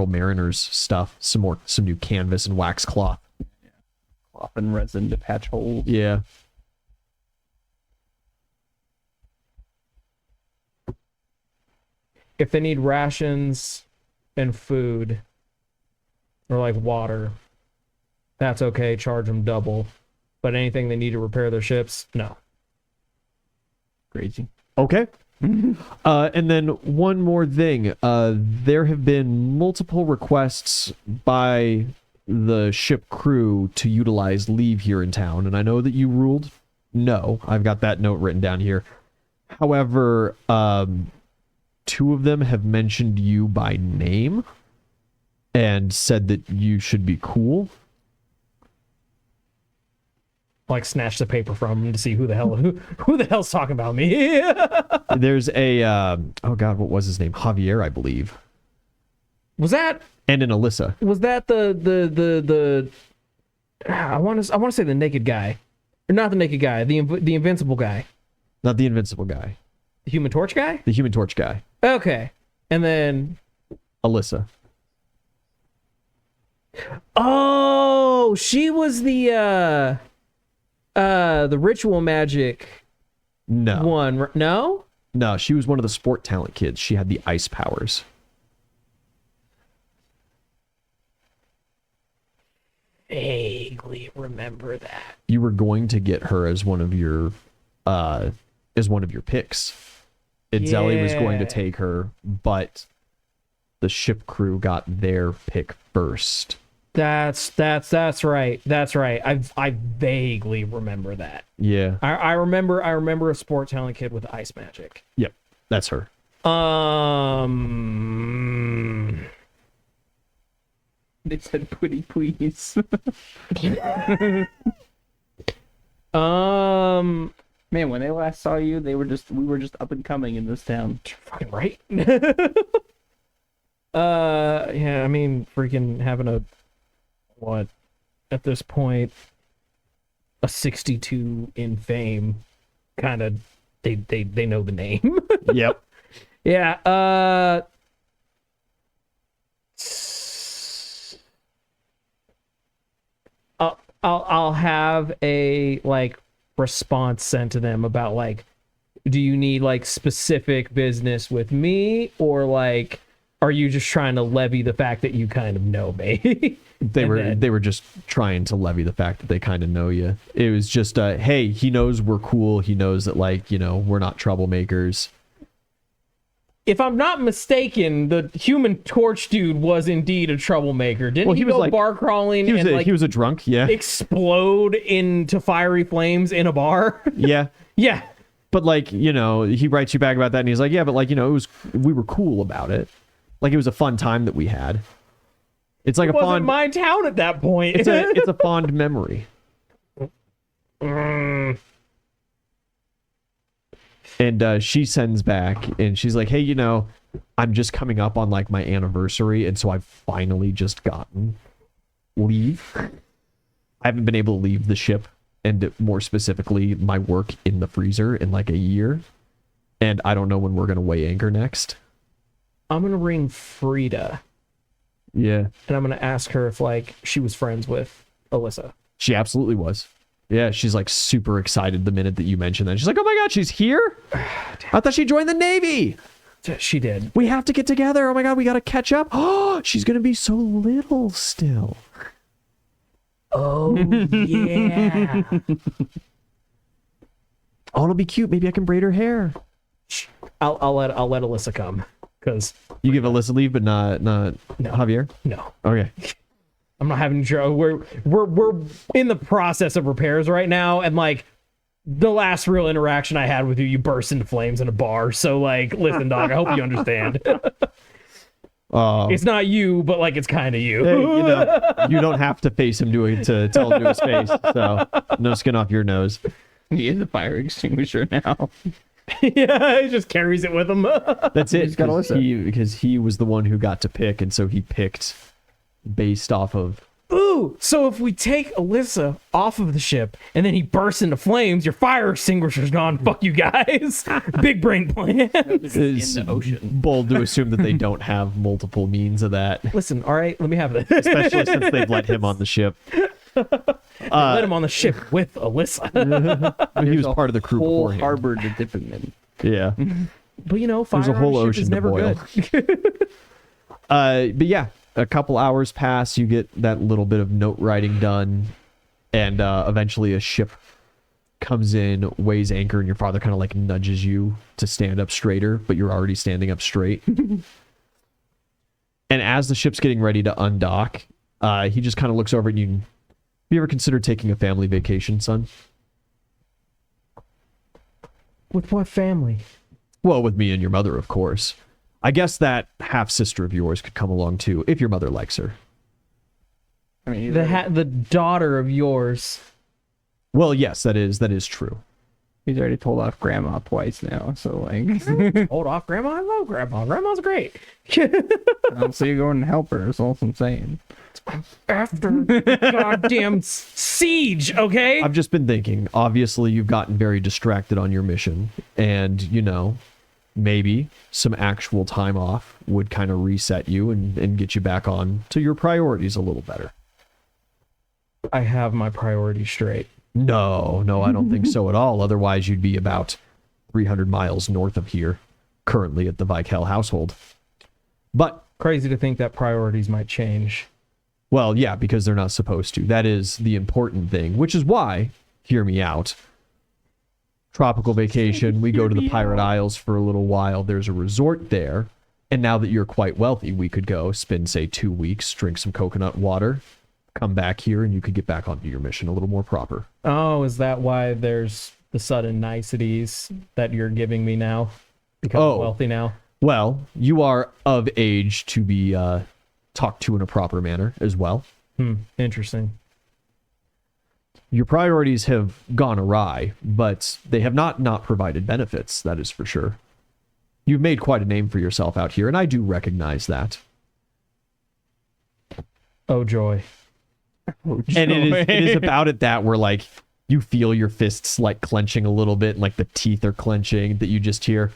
mariners stuff. Some new canvas and wax cloth. Cloth and resin to patch holes. Yeah. If they need rations and food or like water, that's okay. Charge them double. But anything they need to repair their ships, no. Crazy. Okay. And then one more thing. There have been multiple requests by the ship crew to utilize leave here in town. And I know that you ruled no. I've got that note written down here. However, 2 of them have mentioned you by name and said that you should be cool. Like snatch the paper from him to see who the hell's talking about me. There's a oh god, what was his name? Javier, I believe. Was that? And an Alyssa. Was that the I want to say the naked guy, or not the naked guy, the invincible guy. Not the invincible guy. The Human Torch guy. The Human Torch guy. Okay, and then Alyssa. Oh, she was the ritual magic one. No, she was one of the sport talent kids. She had the ice powers. Vaguely remember that. You were going to get her as one of your picks. Idzelli was going to take her, but the ship crew got their pick first. That's right. That's right. I vaguely remember that. Yeah. I remember a sport talent kid with ice magic. Yep. That's her. They said pretty please. Man, when they last saw you, we were just up and coming in this town. Fucking right. Yeah, I mean, freaking having at this point, a 62 in fame, kind of, they know the name. Yep. Yeah, I'll have a response sent to them about do you need specific business with me, or are you just trying to levy the fact that you kind of know me? They were just trying to levy the fact that they kind of know you. It was just hey, he knows we're cool. He knows that we're not troublemakers. if I'm not mistaken, the Human Torch dude was indeed a troublemaker. Didn't he go bar crawling he was a drunk, yeah. Explode into fiery flames in a bar? Yeah. Yeah. But like, you know, he writes you back about that and he's like, yeah, but like, you know, we were cool about it. Like it was a fun time that we had. It's like it wasn't my town at that point. It's a fond memory. And she sends back and she's like, hey, you know, I'm just coming up on like my anniversary, and so I've finally just gotten leave. I haven't been able to leave the ship, and more specifically my work in the freezer, in like a year. And I don't know when we're going to weigh anchor next. I'm going to ring Frida. Yeah. And I'm going to ask her if like she was friends with Alyssa. She absolutely was. Yeah, she's like super excited the minute that you mentioned that. She's like, oh my God, she's here? I thought she joined the Navy. She did. We have to get together. Oh my God, we got to catch up. Oh, she's going to be so little still. Oh, yeah. Oh, it'll be cute. Maybe I can braid her hair. I'll let Alyssa come, because you give Alyssa leave, but not Javier. No. Okay. I'm not having to. We're in the process of repairs right now, and like the last real interaction I had with you burst into flames in a bar. So like, listen, dog, I hope you understand. It's not you, but like it's kind of you. Hey, you know, you don't have to face him to tell him to his face. So no skin off your nose. He is a fire extinguisher now. Yeah, he just carries it with him. That's it. Because he was the one who got to pick, and so he picked based off of. Ooh, so if we take Alyssa off of the ship and then he bursts into flames, your fire extinguisher's gone. Fuck you guys. Big brain plan. It's in the ocean. Bold to assume that they don't have multiple means of that. Listen, all right, let me have this. Especially since they've let him on the ship. Let him on the ship with Alyssa. He was part of the crew whole beforehand. harbor to dip him in. Yeah. But you know, fire there's a whole on a ship ocean is to never boil. good. But yeah, a couple hours pass, you get that little bit of note writing done, and eventually a ship comes in, weighs anchor, and your father kind of like nudges you to stand up straighter, but you're already standing up straight. And as the ship's getting ready to undock, he just kind of looks over at you. Have you ever considered taking a family vacation, son? With what family? Well, with me and your mother, of course. I guess that half-sister of yours could come along too, if your mother likes her. I mean, the daughter of yours. Well, yes, that is true. He's already told off Grandma twice now, so like... Hold off, Grandma. I love Grandma. Grandma's great. I'll see you go and help her, is all I'm saying. After goddamn siege, okay? I've just been thinking, obviously you've gotten very distracted on your mission, and, you know, maybe some actual time off would kind of reset you and get you back on to your priorities a little better. I have my priorities straight. No, I don't think so at all. Otherwise, you'd be about 300 miles north of here, currently at the Vikel household. But crazy to think that priorities might change. Well, yeah, because they're not supposed to. That is the important thing, which is why, hear me out, tropical vacation, we go to the Pirate Isles for a little while. There's a resort there. And now that you're quite wealthy, we could go spend, say, 2 weeks, drink some coconut water, come back here, and you could get back onto your mission a little more proper. Oh, is that why there's the sudden niceties that you're giving me now? Because I'm wealthy now? Well, you are of age to be talked to in a proper manner as well. Interesting. Your priorities have gone awry, but they have not provided benefits, that is for sure. You've made quite a name for yourself out here, and I do recognize that. Oh, joy. And it is about it that where, like, you feel your fists, like, clenching a little bit, and, like, the teeth are clenching, that you just hear,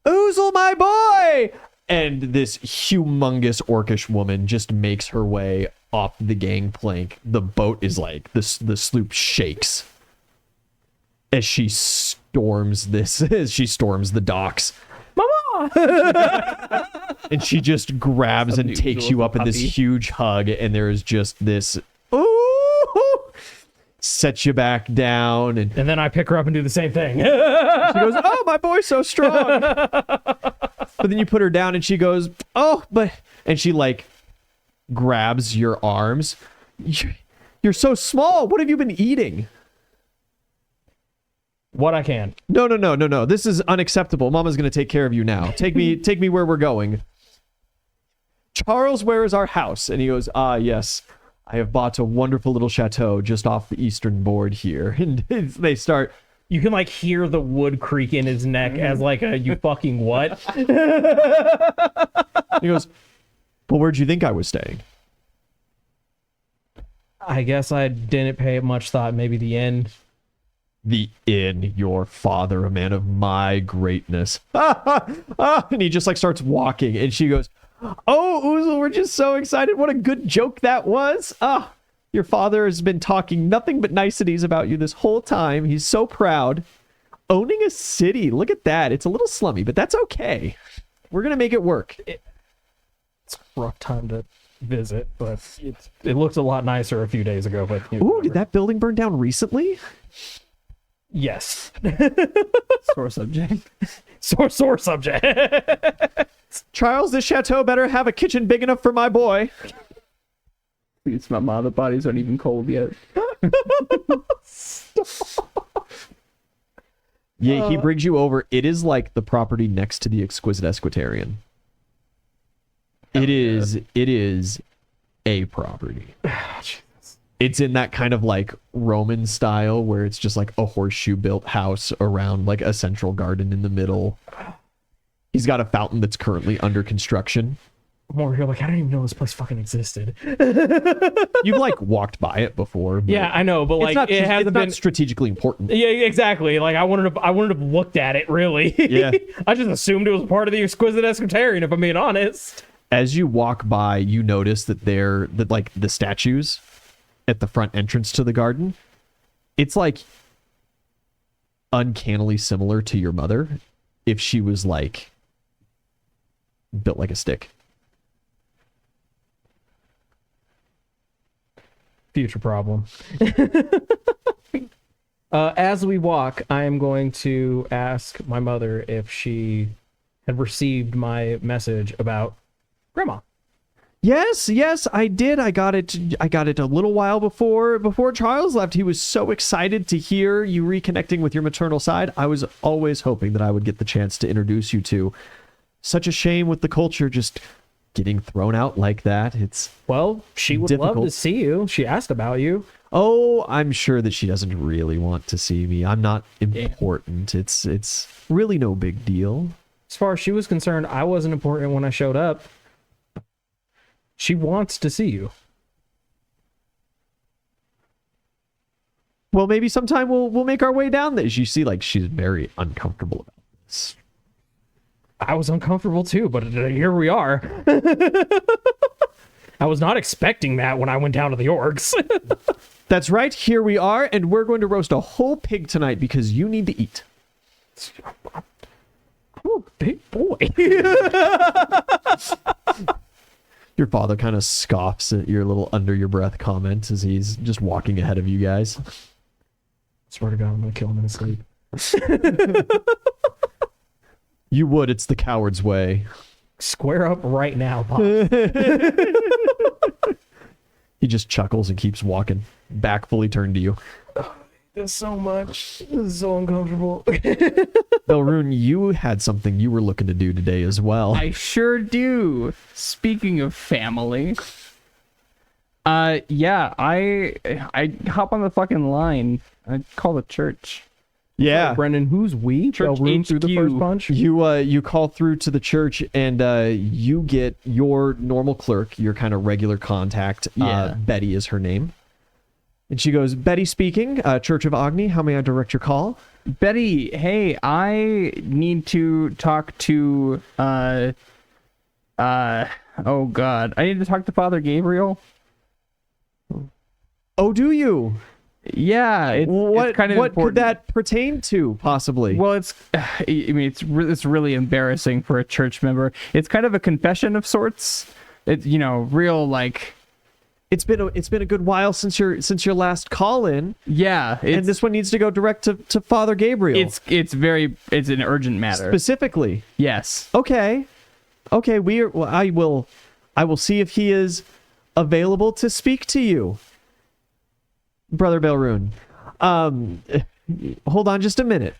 Oozle, my boy! And this humongous orcish woman just makes her way off the gangplank. The boat is like, the sloop shakes as she storms the docks. Mama! And she just grabs and takes you up in this huge hug, and there's just this, ooh, sets you back down. And then I pick her up and do the same thing. She goes, oh, my boy's so strong. But then you put her down and she goes, oh, but... And she, like, grabs your arms. You're so small. What have you been eating? What I can. No. This is unacceptable. Mama's going to take care of you now. Take me where we're going. Charles, where is our house? And he goes, yes. I have bought a wonderful little chateau just off the eastern board here. And they start... You can, like, hear the wood creak in his neck as, like, you fucking what? He goes, well, where'd you think I was staying? I guess I didn't pay much thought. Maybe the inn. The inn, your father, a man of my greatness. And he just, like, starts walking. And she goes... Oh, Oozle, we're just so excited. What a good joke that was. Your father has been talking nothing but niceties about you this whole time. He's so proud. Owning a city. Look at that. It's a little slummy, but that's okay. We're going to make it work. It's a rough time to visit, but it looked a lot nicer a few days ago. But ooh, did that building burn down recently? Yes. Sore subject. Sore subject. Charles, this chateau better have a kitchen big enough for my boy. It's my mom. The bodies aren't even cold yet. Yeah, he brings you over. It is like the property next to the Exquisite Esquitarian. It is a property. It's in that kind of like Roman style where it's just like a horseshoe built house around like a central garden in the middle. He's got a fountain that's currently under construction. I'm over here like, I don't even know this place fucking existed. You've like walked by it before. Yeah, I know, but like it hasn't been strategically important. Yeah, exactly. Like I wouldn't have looked at it really. Yeah. I just assumed it was part of the Exquisite Esquitarian, if I'm being honest. As you walk by, you notice that like the statues at the front entrance to the garden, it's like uncannily similar to your mother if she was like built like a stick. Future problem. As we walk, I am going to ask my mother if she had received my message about Grandma. Yes, I did. I got it a little while before Charles left. He was so excited to hear you reconnecting with your maternal side. I was always hoping that I would get the chance to introduce you to. Such a shame with the culture just getting thrown out like that. Well, she would love to see you. She asked about you. Oh, I'm sure that she doesn't really want to see me. I'm not important. It's really no big deal. As far as she was concerned, I wasn't important when I showed up. She wants to see you. Well, maybe sometime we'll make our way down there. You see, like, she's very uncomfortable about this. I was uncomfortable too, but here we are. I was not expecting that when I went down to the orgs. That's right. Here we are, and we're going to roast a whole pig tonight because you need to eat. I'm a big boy. Your father kind of scoffs at your little under your breath comment as he's just walking ahead of you guys. Swear to God, I'm going to kill him in his sleep. You would. It's the coward's way. Square up right now, Pop. He just chuckles and keeps walking, back fully turned to you. This so much. This is so uncomfortable. Belrune, you had something you were looking to do today as well. I sure do. Speaking of family. Yeah, I hop on the fucking line. I call the church. Yeah. Brendan, who's we? Church Belrune through the HQ. first punch? You call through to the church and you get your normal clerk, your kind of regular contact. Yeah. Betty is her name. And she goes, Betty speaking, Church of Agni, how may I direct your call? Betty, hey, I need to talk to oh God. I need to talk to Father Gabriel. Oh, do you? Yeah, it's kind of what important. could that pertain to, possibly? Well, it's really embarrassing for a church member. It's kind of a confession of sorts. It's real like. It's been a good while since your last call in. Yeah, and this one needs to go direct to Father Gabriel. It's an urgent matter. Specifically. Yes. Okay. Okay, I will see if he is available to speak to you, Brother Belrune. Hold on just a minute.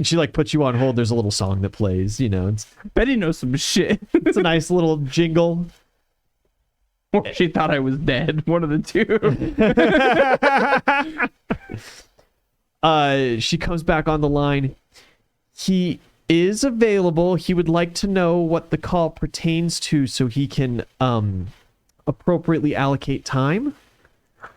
She like puts you on hold. There's a little song that plays, Betty knows some shit. It's a nice little jingle. Or she thought I was dead. One of the two. She comes back on the line. He is available. He would like to know what the call pertains to so he can appropriately allocate time.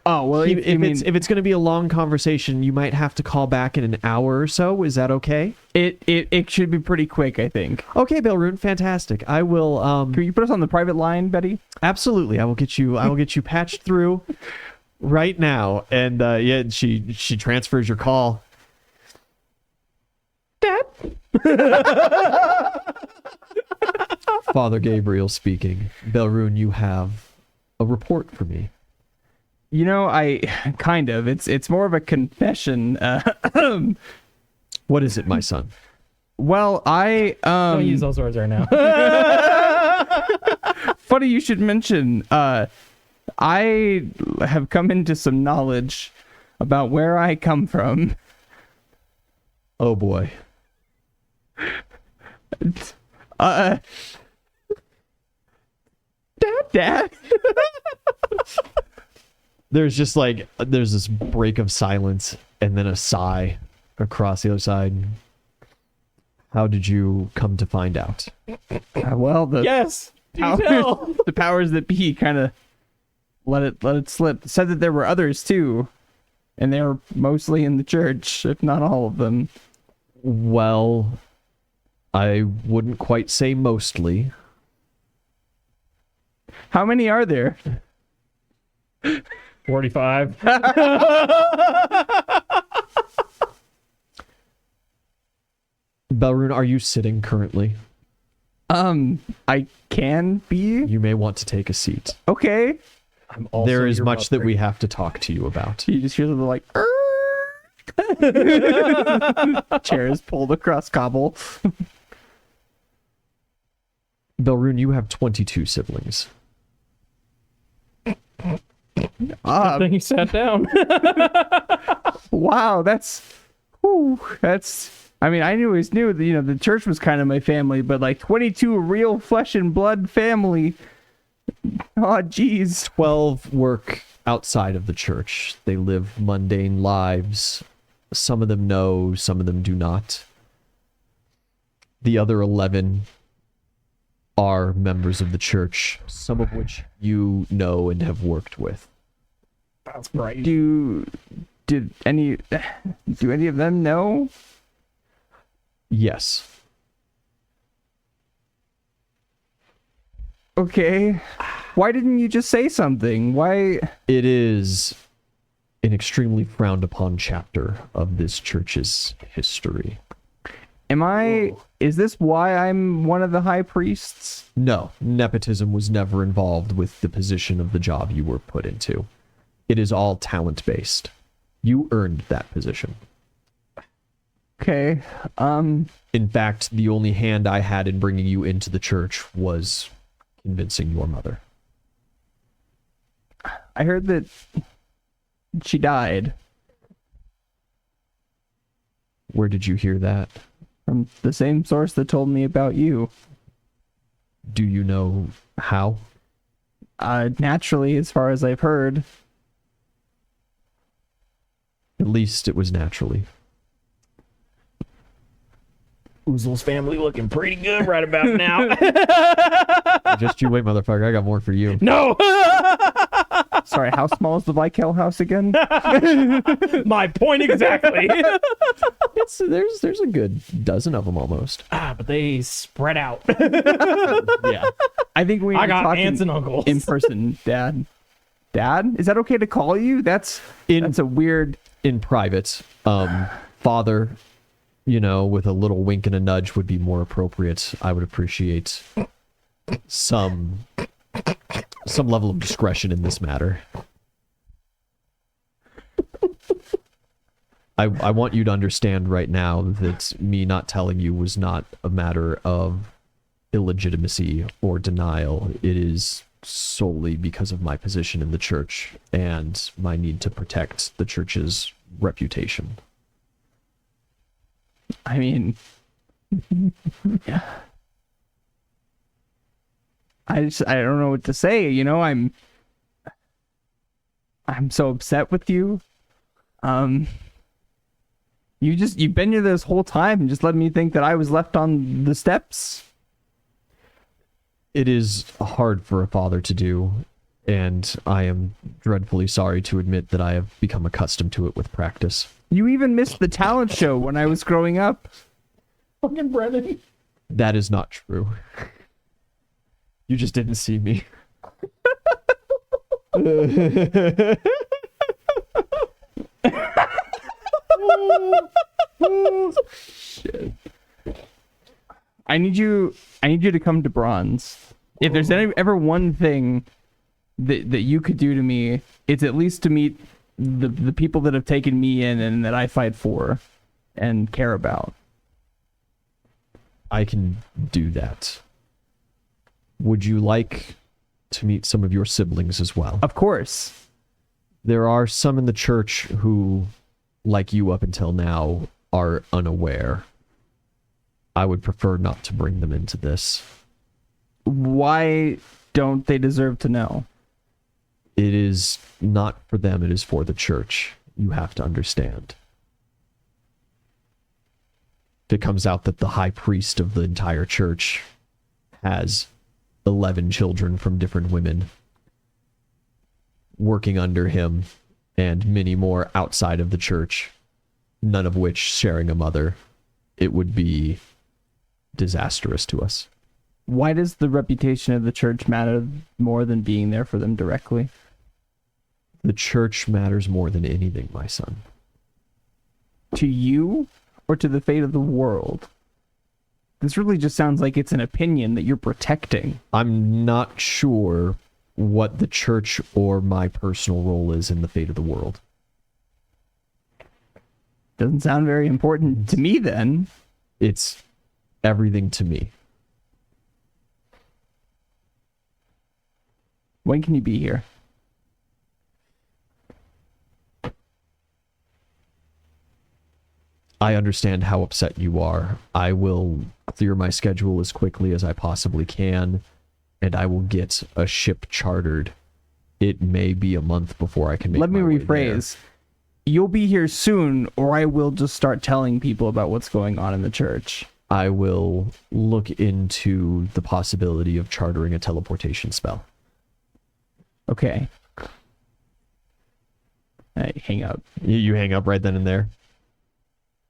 Oh, well, if it's going to be a long conversation, you might have to call back in an hour or so. Is that okay? It should be pretty quick, I think. Okay, Belrune, fantastic. I will Can you put us on the private line, Betty? Absolutely. I will get you patched through right now. And yeah, she transfers your call. Dad. Father Gabriel speaking. Belrune, you have a report for me. I kind of. It's more of a confession. What is it, my son? Well, Don't use those words right now. Funny you should mention. I have come into some knowledge about where I come from. Oh boy. Dad. There's this break of silence and then a sigh across the other side. How did you come to find out? Well, Yes. the powers that be kind of let it slip. Said that there were others too, and they were mostly in the church, if not all of them. Well, I wouldn't quite say mostly. How many are there? 45. Belrune, are you sitting currently? I can be. You may want to take a seat. Okay. I'm also There is your much that mother. we have to talk to you about. You just hear the like chairs pulled across cobble. Belrune, you have 22 siblings. I think he sat down. Wow, that's. I mean, I always knew that the church was kind of my family, but like 22 real flesh and blood family. Oh, geez. 12 work outside of the church. They live mundane lives. Some of them know, some of them do not. The other 11 are members of the church, some of which you know and have worked with. That's right. Do any of them know? Yes. Okay. Why didn't you just say something? Why? It is an extremely frowned upon chapter of this church's history. Is this why I'm one of the high priests? No, nepotism was never involved with the position of the job you were put into. It is all talent-based. You earned that position. Okay. In fact, the only hand I had in bringing you into the church was convincing your mother. I heard that she died. Where did you hear that? From the same source that told me about you. Do you know how? Naturally, as far as I've heard. At least it was naturally. Oozle's family looking pretty good right about now. Just you wait, motherfucker. I got more for you. No! Sorry, how small is the Vikel house again? My point exactly. There's a good dozen of them almost. But they spread out. Yeah. I think we need I to got talk aunts and uncles. in person, Dad. Dad? Is that okay to call you? That's a weird... In private, father, with a little wink and a nudge would be more appropriate. I would appreciate some level of discretion in this matter. I want you to understand right now that me not telling you was not a matter of illegitimacy or denial. It is solely because of my position in the church and my need to protect the church's reputation. I mean, yeah. I don't know what to say. You know, I'm so upset with you. You've been here this whole time and just let me think that I was left on the steps. It is hard for a father to do, and I am dreadfully sorry to admit that I have become accustomed to it with practice. You even missed the talent show when I was growing up. Fucking Brennan. That is not true. You just didn't see me. Shit. I need you to come to Bronze. If there's ever one thing that you could do to me, it's at least to meet the people that have taken me in and that I fight for and care about. I can do that. Would you like to meet some of your siblings as well? Of course. There are some in the church who, like you up until now, are unaware. I would prefer not to bring them into this. Why don't they deserve to know? It is not for them, it is for the church. You have to understand. If it comes out that the high priest of the entire church has 11 children from different women working under him, and many more outside of the church, none of which sharing a mother, it would be disastrous to us. Why does the reputation of the church matter more than being there for them directly? The church matters more than anything, my son. To you or to the fate of the world? This really just sounds like it's an opinion that you're protecting. I'm not sure what the church or my personal role is in the fate of the world. Doesn't sound very important to me then. It's everything to me. When can you be here? I understand how upset you are. I will clear my schedule as quickly as I possibly can, and I will get a ship chartered. It may be a month before I can make Let me my way rephrase. there. You'll be here soon, or I will just start telling people about what's going on in the church. I will look into the possibility of chartering a teleportation spell. Okay. I hang up. You hang up right then and there.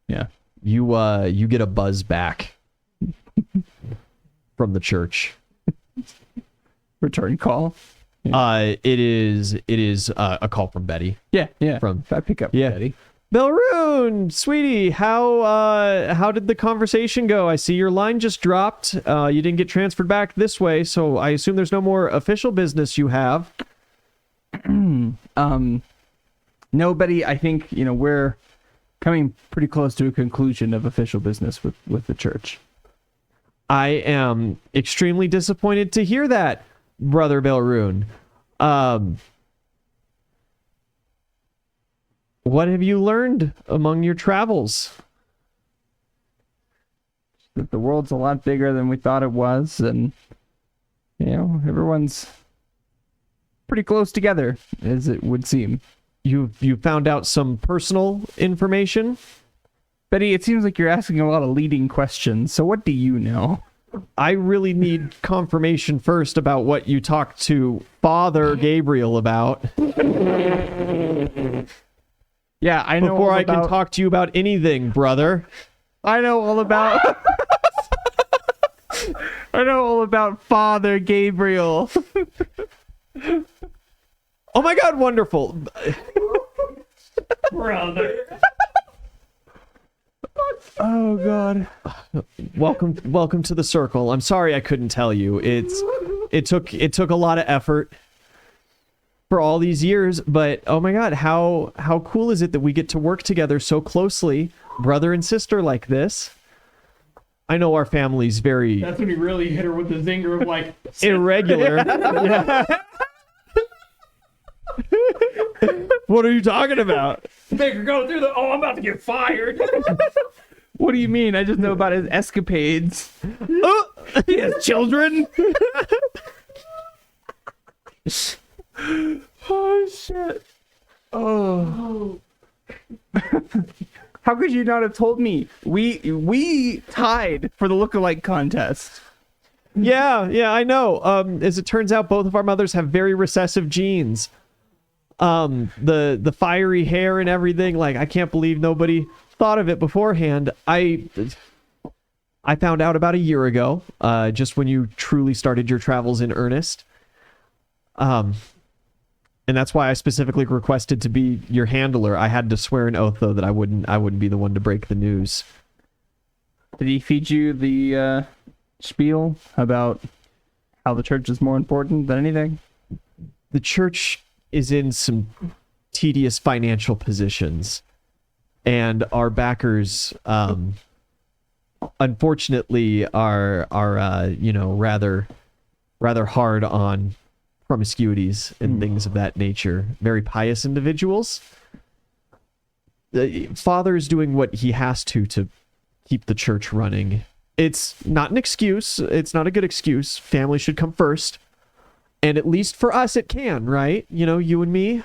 Yeah. You get a buzz back from the church. Return call. It is a call from Betty. Yeah. From I pick up Betty. Belroon, sweetie, how did the conversation go? I see your line just dropped. You didn't get transferred back this way, so I assume there's no more official business you have. No, Betty, I think, we're coming pretty close to a conclusion of official business with the church. I am extremely disappointed to hear that, Brother Belroon. What have you learned among your travels? That the world's a lot bigger than we thought it was, and everyone's pretty close together, as it would seem. You found out some personal information? Betty, it seems like you're asking a lot of leading questions, so what do you know? I really need confirmation first about what you talked to Father Gabriel about. Yeah, I know. Before I can talk to you about anything, brother. I know all about... I know all about Father Gabriel. Oh my god, wonderful. Brother. Oh god. Welcome to the circle. I'm sorry I couldn't tell you. It took a lot of effort for all these years, but oh my god, how cool is it that we get to work together so closely, brother and sister like this? I know our family's very That's when you really hit her with the zinger of like irregular. Yeah. What are you talking about? make her go through the. Oh, I'm about to get fired. What do you mean? I just know about his escapades. He has children. Oh shit. Oh. How could you not have told me? We tied for the lookalike contest. Yeah, I know. As it turns out, both of our mothers have very recessive genes. The fiery hair and everything. Like, I can't believe nobody thought of it beforehand. I found out about a year ago, just when you truly started your travels in earnest. And that's why I specifically requested to be your handler. I had to swear an oath, though, that I wouldn't be the one to break the news. Did he feed you the spiel about how the church is more important than anything? The church is in some tedious financial positions, and our backers, unfortunately, are rather hard on promiscuities and things of that nature. Very pious individuals. The father is doing what he has to keep the church running. It's not an excuse. It's not a good excuse. Family should come first. And at least for us, it can, right? You know, you and me. Do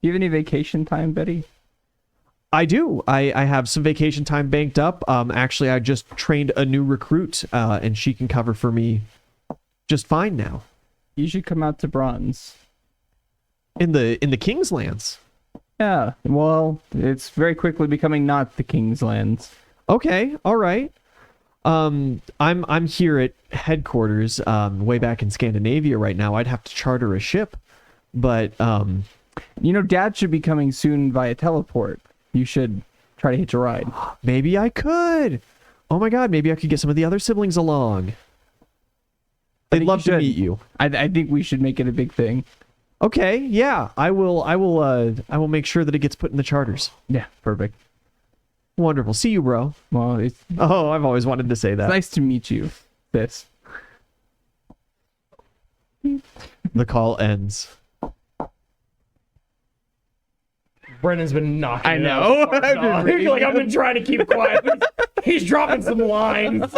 you have any vacation time, Betty? I do. I have some vacation time banked up. Actually, I just trained a new recruit, and she can cover for me just fine now. You should come out to Bronze. In the King's Lands. Yeah, well, it's very quickly becoming not the King's Lands. Okay, all right. I'm here at headquarters, way back in Scandinavia right now. I'd have to charter a ship, but you know, Dad should be coming soon via teleport. You should try to hitch a ride. Maybe I could. Oh my God, maybe I could get some of the other siblings along. They'd love to meet you. I think we should make it a big thing. Okay, yeah, I will make sure that it gets put in the charters. Yeah, perfect. Wonderful. See you, bro. Well, it's Oh, I've always wanted to say that. nice to meet you, sis. The call ends. Brennan's been knocking. I know. I've been trying to keep quiet. He's dropping some lines.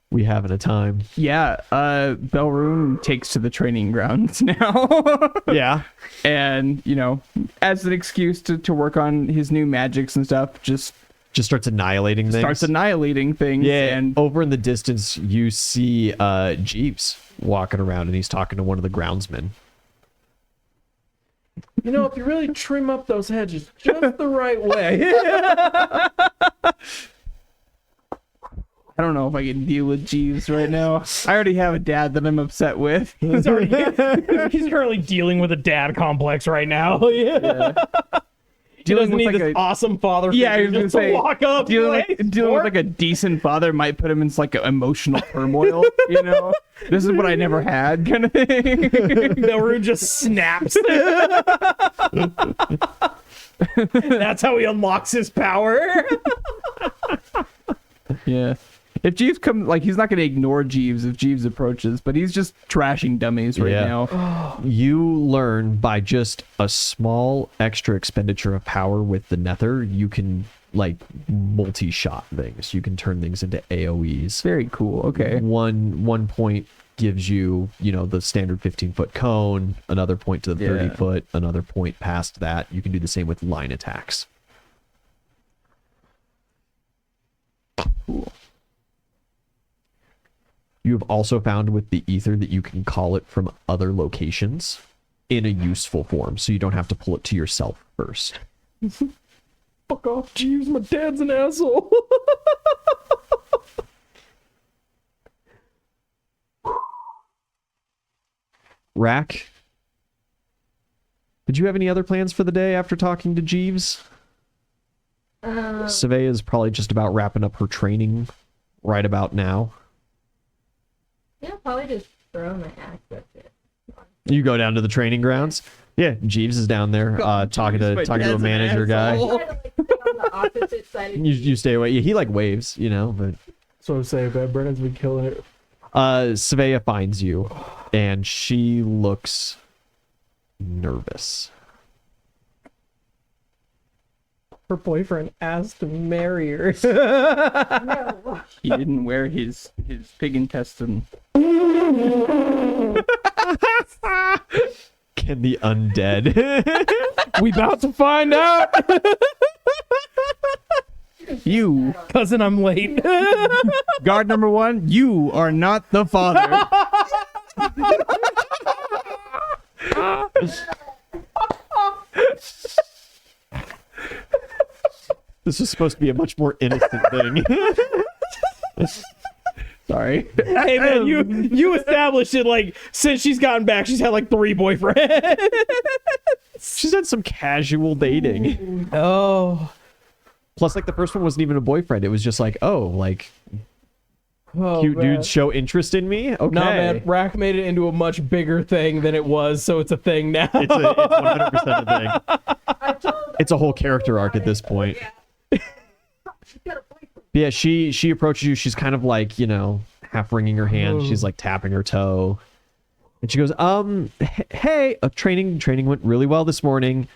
We having a time. Yeah, Belroon takes to the training grounds now. Yeah. And, you know, as an excuse to work on his new magics and stuff, just starts annihilating things. starts annihilating things. Yeah, And over in the distance, you see Jeeves walking around, and he's talking to one of the groundsmen. You know, if you really trim up those hedges just the right way. I don't know if I can deal with Jeeves right now. I already have a dad that I'm upset with. He's currently dealing with a dad complex right now. Yeah. He doesn't need this awesome father figure I was gonna just to say, walk up. dealing with like a decent father might put him in like an emotional turmoil, you know? This is what I never had kind of thing. Belroon just snaps. That's how he unlocks his power. Yeah. If Jeeves comes, like, he's not going to ignore Jeeves if Jeeves approaches, but he's just trashing dummies right now. You learn by just a small extra expenditure of power with the Nether, you can, like, multi-shot things. You can turn things into AoEs. Very cool. Okay. One point gives you, you know, the standard 15-foot cone, another point to the 30-foot, another point past that. You can do the same with line attacks. Cool. You have also found with the ether that you can call it from other locations in a useful form, so you don't have to pull it to yourself first. Fuck off, Jeeves. My dad's an asshole. Rack, did you have any other plans for the day after talking to Jeeves? Savea is probably just about wrapping up her training right about now. Yeah, probably just throw my axe at it. You go down to the training grounds. Yeah, Jeeves is down there talking to a manager guy. Try to, like, stay on the opposite side of You stay away. Yeah, he like waves, you know, but So I'm saying, man, Brennan's been killing it. Svea finds you, and she looks nervous. Her boyfriend asked to marry her. No. He didn't wear his pig intestine. Can the undead? We about to find out. You, Cousin, I'm late. guard number 1, you are not the father. This is supposed to be a much more innocent thing. Sorry. Hey man, you established it. Like, since she's gotten back, she's had like 3 boyfriends. She's had some casual dating. Oh. Plus, like, the first one wasn't even a boyfriend. It was just like, oh, like, cute man. dudes show interest in me? Okay. Nah, man, Rack made it into a much bigger thing than it was, so it's a thing now. It's 100% a thing. It's a whole character arc at this point. Yeah, she approaches you. She's kind of like, you know, half wringing her hand. She's like tapping her toe. And she goes, hey, training went really well this morning.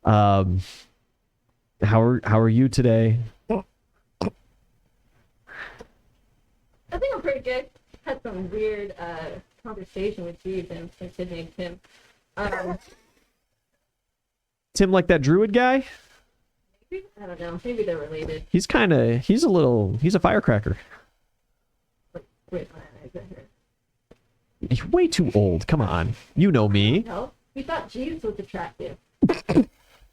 How are you today? I think I'm pretty good. Had some weird conversation with Jeeves and his name's Tim. Tim, like that druid guy? Maybe? I don't know. Maybe they're related. He's a firecracker. Wait, is that her? He's way too old. Come on. You know me. No, we thought Jeeves was attractive.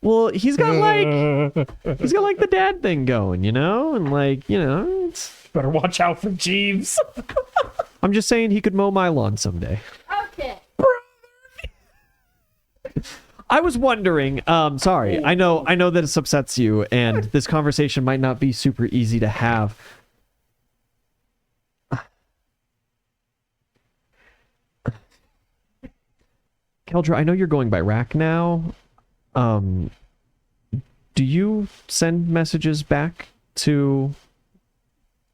Well, he's got like the dad thing going, you know? And like, you know, Better watch out for Jeeves. I'm just saying he could mow my lawn someday. Okay. I was wondering, sorry, I know that this upsets you, and this conversation might not be super easy to have. Keldra, I know you're going by Rack now. Do you send messages back to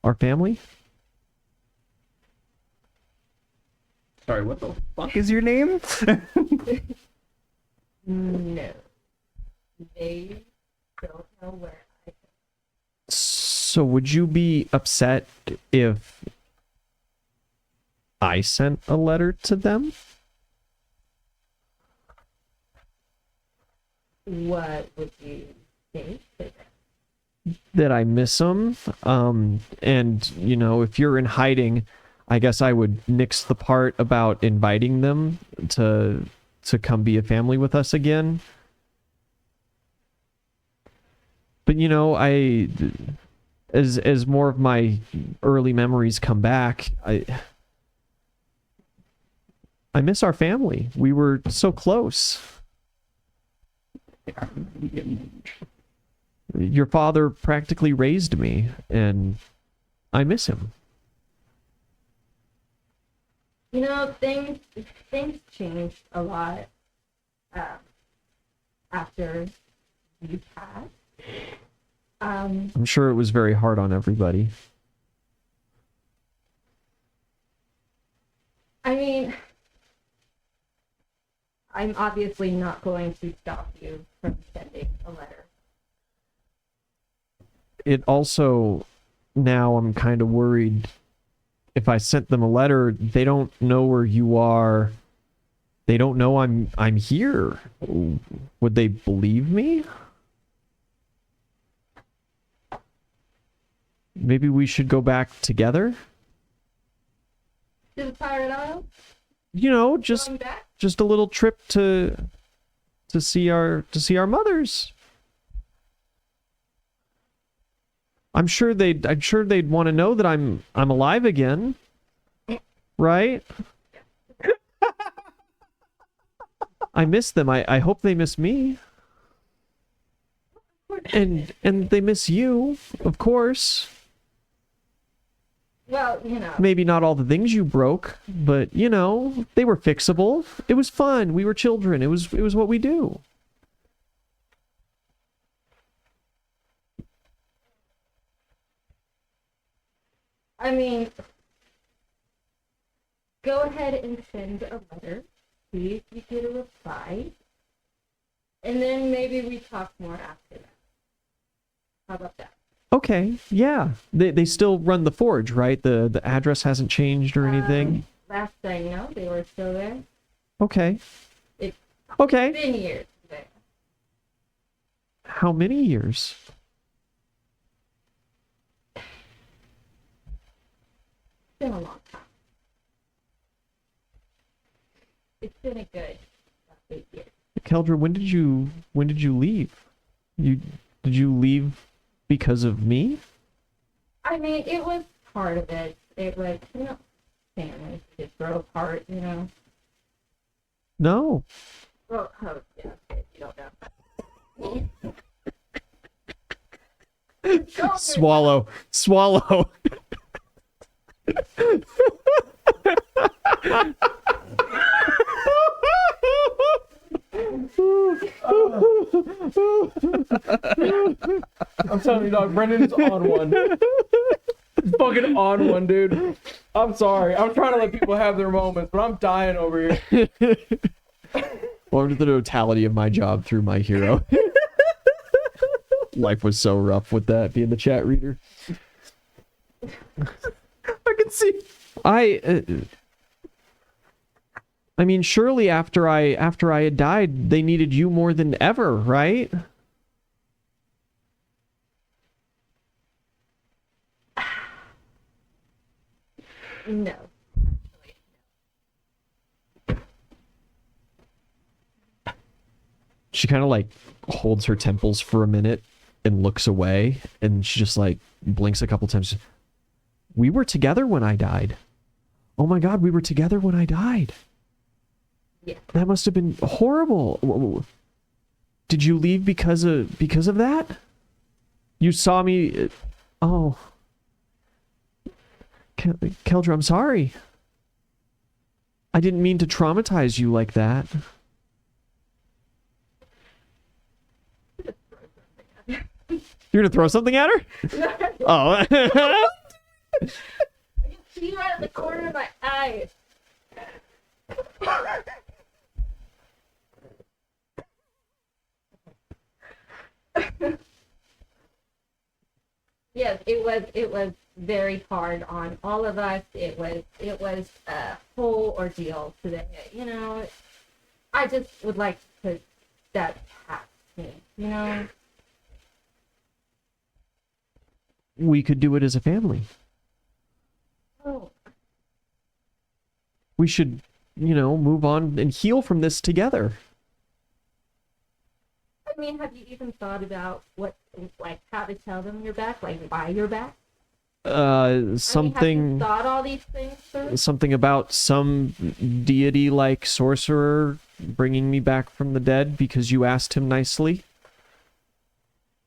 our family? Sorry, what the fuck is your name? No. They don't know where I am. So would you be upset if I sent a letter to them? What would you think to them? That I miss them. And, you know, if you're in hiding, I guess I would nix the part about inviting them to come be a family with us again. But, you know, as more of my early memories come back, I miss our family. We were so close. Your father practically raised me, and I miss him. You know, things changed a lot after you passed. I'm sure it was very hard on everybody. I mean, I'm obviously not going to stop you from sending a letter. It also, now I'm kind of worried if I sent them a letter, they don't know where you are. They don't know I'm here. Would they believe me? Maybe we should go back together? To the Pirate Isle? You know, Going back? just a little trip to see our mothers. I'm sure they'd want to know that I'm alive again. Right? I miss them. I hope they miss me. And they miss you, of course. Well, you know. Maybe not all the things you broke, but you know, they were fixable. It was fun. We were children. It was what we do. I mean, go ahead and send a letter. See if you get a reply. And then maybe we talk more after that. How about that? Okay, yeah. They still run the forge, right? The address hasn't changed or anything? Last I know, they were still there. Okay. It's Okay. been years there. How many years? It's been a long time. It's been a good 8 years. Keldra, when did you leave? Did you leave because of me? I mean, it was part of it. It was, families just grow apart, No. Well, yeah, okay, you don't know. Swallow. I'm telling you, dog, Brendan is on one. He's fucking on one, dude. I'm sorry. I'm trying to let people have their moments, but I'm dying over here. Welcome to the totality of my job through my hero. Life was so rough with that, being the chat reader. I can see. I mean, surely after I had died, they needed you more than ever, right? No. She kind of like holds her temples for a minute and looks away, and she just like blinks a couple times. We were together when I died. Oh my God, we were together when I died. Yeah. That must have been horrible. Did you leave because of that? You saw me. Oh. Keldra, I'm sorry. I didn't mean to traumatize you like that. You're gonna throw something at her? Oh. I can see you out of the corner of my eye. Yes, it was very hard on all of us. It was a whole ordeal today. I just would like to put that past me. We could do it as a family. Oh. We should, move on and heal from this together. I mean, have you even thought about how to tell them you're back, why you're back? Something. Have you thought all these things through? Something about some deity-like sorcerer bringing me back from the dead because you asked him nicely.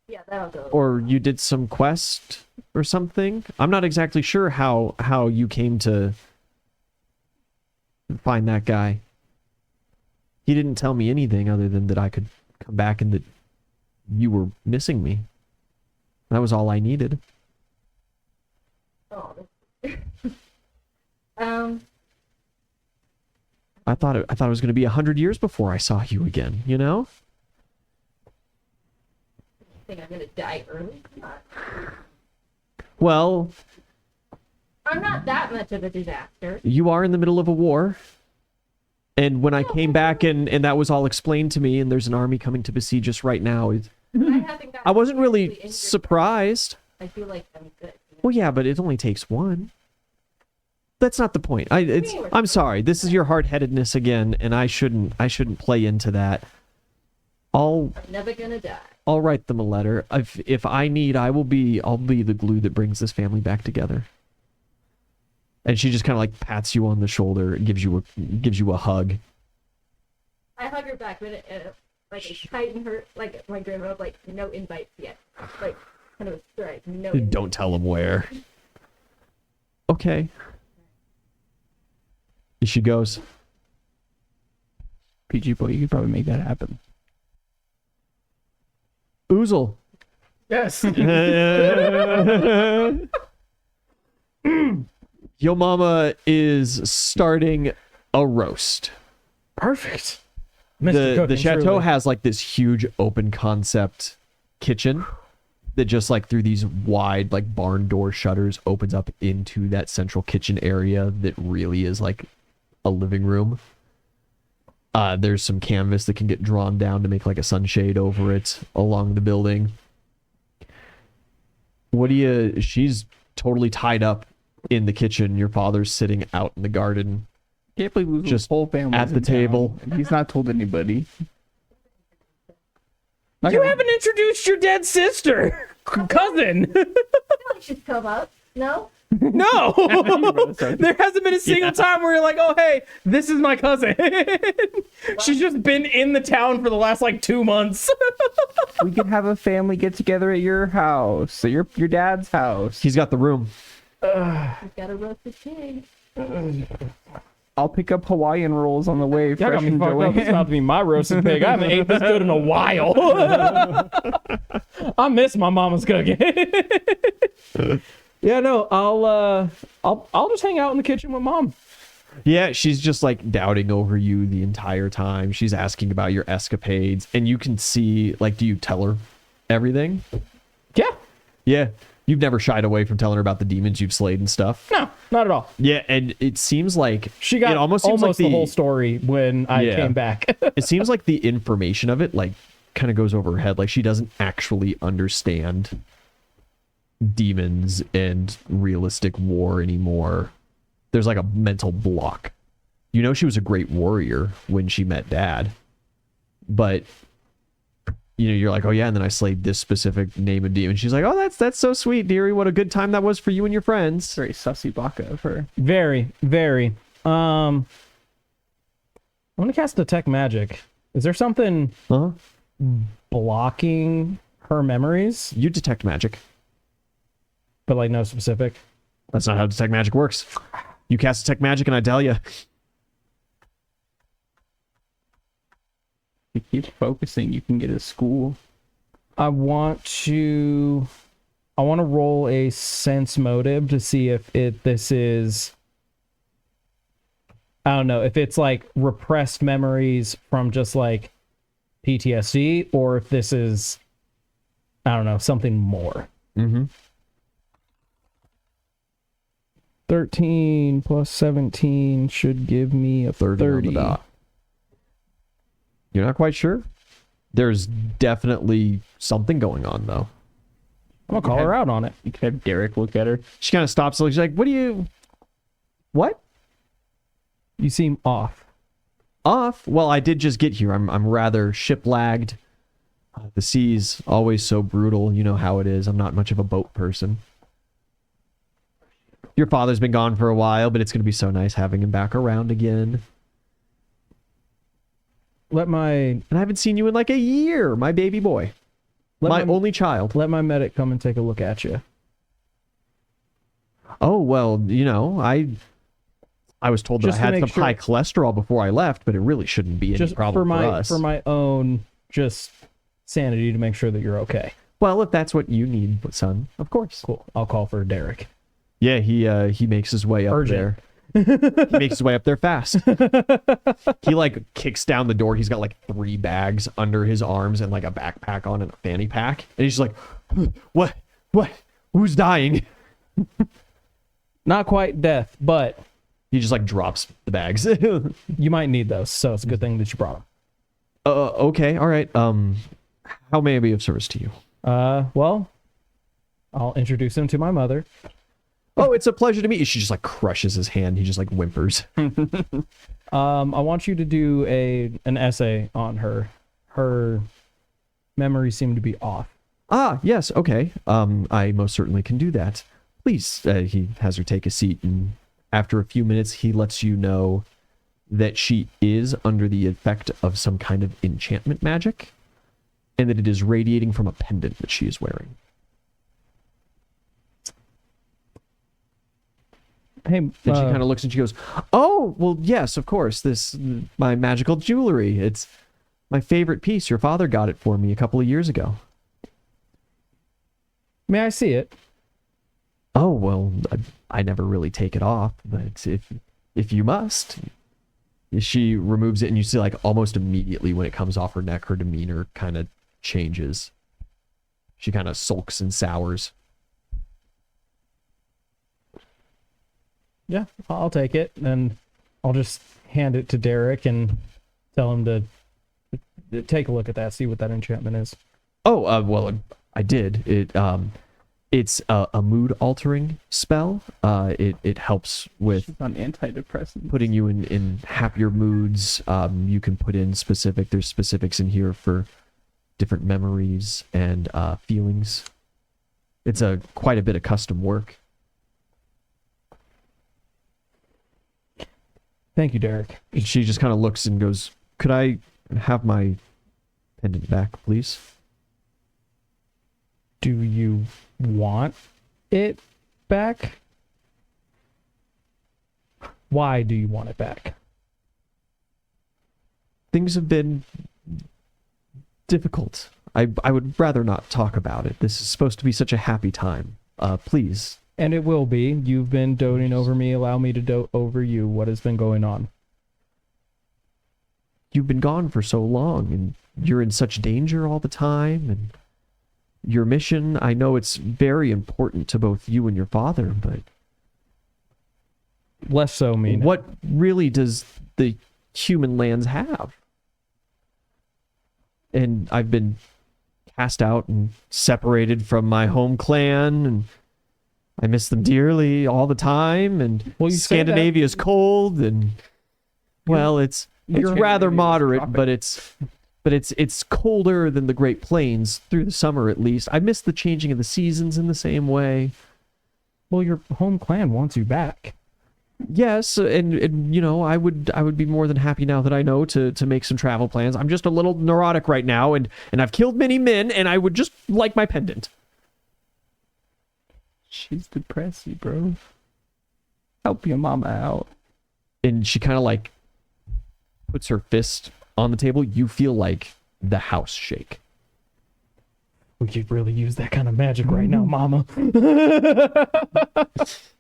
Yeah, that'll go. Or you did some quest or something. I'm not exactly sure how you came to find that guy. He didn't tell me anything other than that I could come back and that you were missing me. That was all I needed. Oh. I thought it was going to be 100 years before I saw you again, You think I'm gonna die early? Well, I'm not that much of a disaster. you are in the middle of a war. And when I came back and that was all explained to me, and there's an army coming to besiege us right now, I wasn't really surprised. I feel like I'm good. Well, yeah, but it only takes one. That's not the point. I'm sorry. This is your hard-headedness again, and I shouldn't play into that. I'm never gonna die. I'll write them a letter. If I need, I'll be the glue that brings this family back together. And she just kind of like pats you on the shoulder and gives you a hug. I hug her back, but I tighten her like my grandma, no invites yet, kind of a strike. No. Don't tell them where. Okay. She goes. PG boy, you could probably make that happen. Oozle. Yes. Your mama is starting a roast. Perfect. The chateau has like this huge open concept kitchen that just like through these wide like barn door shutters opens up into that central kitchen area that really is like a living room. There's some canvas that can get drawn down to make like a sunshade over it along the building. She's totally tied up in the kitchen. Your father's sitting out in the garden. Can't believe we just whole family at the table. He's not told anybody. You haven't introduced your dead sister, cousin. Just come up. No. No, there hasn't been a single time where you're like, oh, hey, this is my cousin. She's just been in the town for the last like 2 months. We could have a family get together at your house, at your dad's house. He's got the room. He's got a roasted pig. I'll pick up Hawaiian rolls on the way. Y'all got me fucked up. This is about to be my roasted pig. I haven't ate this good in a while. I miss my mama's cooking. Yeah, no, I'll just hang out in the kitchen with mom. Yeah, she's just like doubting over you the entire time. She's asking about your escapades, and you can see, like, do you tell her everything? Yeah. Yeah. You've never shied away from telling her about the demons you've slayed and stuff. No, not at all. Yeah, and it seems like she got it almost seems like the whole story when I came back. It seems like the information of it like kind of goes over her head. Like she doesn't actually understand demons and realistic war anymore. There's like a mental block. You know, she was a great warrior when she met Dad, but you know, you're like, oh yeah, and then I slayed this specific name of demon. She's like, oh, that's so sweet, dearie. What a good time that was for you and your friends. Very sussy baka of her. Very, very. I'm gonna cast Detect Magic. Is there something blocking her memories? You detect magic. But like no specific. That's not how detect magic works. You cast detect magic and I tell you. You keep focusing, you can get a school. I want to roll a sense motive to see if this is, I don't know, if it's like repressed memories from just like PTSD or if this is, I don't know, something more. 13 plus 17 should give me a 30. On the dot. You're not quite sure? There's definitely something going on, though. I'm going to call her out on it. You could have Derek look at her. She kind of stops. She's like, what? You seem off. Off? Well, I did just get here. I'm rather ship-lagged. The sea's always so brutal. You know how it is. I'm not much of a boat person. Your father's been gone for a while, but it's going to be so nice having him back around again. And I haven't seen you in like a year, my baby boy. My only child. Let my medic come and take a look at you. Oh, well, you know, I was told that I had some high cholesterol before I left, but it really shouldn't be any problem for us. For my own just sanity to make sure that you're okay. Well, if that's what you need, son, of course. Cool. I'll call for Derek. Yeah, he makes his way up there. He makes his way up there fast. He like kicks down the door. He's got like 3 bags under his arms and like a backpack on and a fanny pack. And he's just like, what? Who's dying? Not quite death, but he just like drops the bags. You might need those, so it's a good thing that you brought them. Okay, all right. How may I be of service to you? Well, I'll introduce him to my mother. Oh, it's a pleasure to meet you. She just like crushes his hand. He just like whimpers. I want you to do an essay on her. Her memories seem to be off. Ah, yes, okay. I most certainly can do that. Please, he has her take a seat, and after a few minutes, he lets you know that she is under the effect of some kind of enchantment magic, and that it is radiating from a pendant that she is wearing. Hey, and she kind of looks and she goes, oh, well, yes, of course. My magical jewelry. It's my favorite piece. Your father got it for me a couple of years ago. May I see it? Oh, well, I never really take it off, but if you must. She removes it, and you see, like, almost immediately when it comes off her neck, her demeanor kind of changes. She kind of sulks and sours. Yeah, I'll take it, and I'll just hand it to Derek and tell him to take a look at that, see what that enchantment is. Oh, well, I did. It's a mood-altering spell. It helps with She's on antidepressants. putting you in happier moods. You can put in there's specifics in here for different memories and feelings. It's quite a bit of custom work. Thank you, Derek. And she just kind of looks and goes, "Could I have my pendant back, please?" Do you want it back? Why do you want it back? Things have been difficult. I would rather not talk about it. This is supposed to be such a happy time. Please. And it will be. You've been doting over me. Allow me to dote over you. What has been going on? You've been gone for so long, and you're in such danger all the time, and your mission, I know it's very important to both you and your father, but Less so me now. what really does the human lands have? And I've been cast out and separated from my home clan, and I miss them dearly all the time, and Well, you say that. Scandinavia's cold, and well, it's rather Scandinavia's moderate, tropic. but it's colder than the Great Plains through the summer at least. I miss the changing of the seasons in the same way. Well, your home clan wants you back. Yes, and you know, I would be more than happy now that I know to make some travel plans. I'm just a little neurotic right now, and I've killed many men, and I would just like my pendant. She's depressed, bro. Help your mama out. And she kind of like puts her fist on the table. You feel like the house shake. We could really use that kind of magic right now, Mama.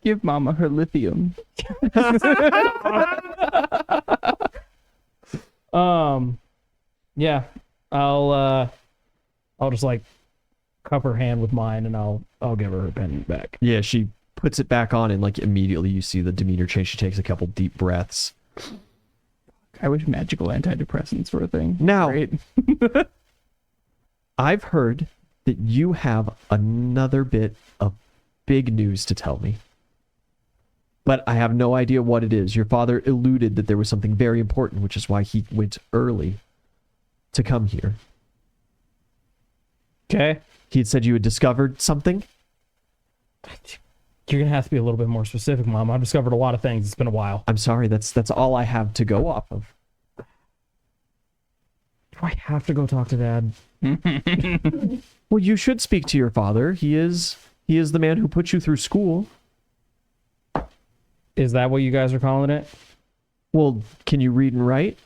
Give mama her lithium. Yeah. I'll just like cup her hand with mine, and I'll give her pendant back. Yeah, she puts it back on, and like immediately you see the demeanor change. She takes a couple deep breaths. I wish magical antidepressants were a thing. Now, Great. I've heard that you have another bit of big news to tell me. But I have no idea what it is. Your father alluded that there was something very important, which is why he went early to come here. Okay. He had said you had discovered something. You're gonna have to be a little bit more specific, Mom. I've discovered a lot of things. It's been a while. I'm sorry, that's all I have to go off of. Do I have to go talk to Dad? Well, you should speak to your father. He is the man who put you through school. Is that what you guys are calling it? Well, can you read and write?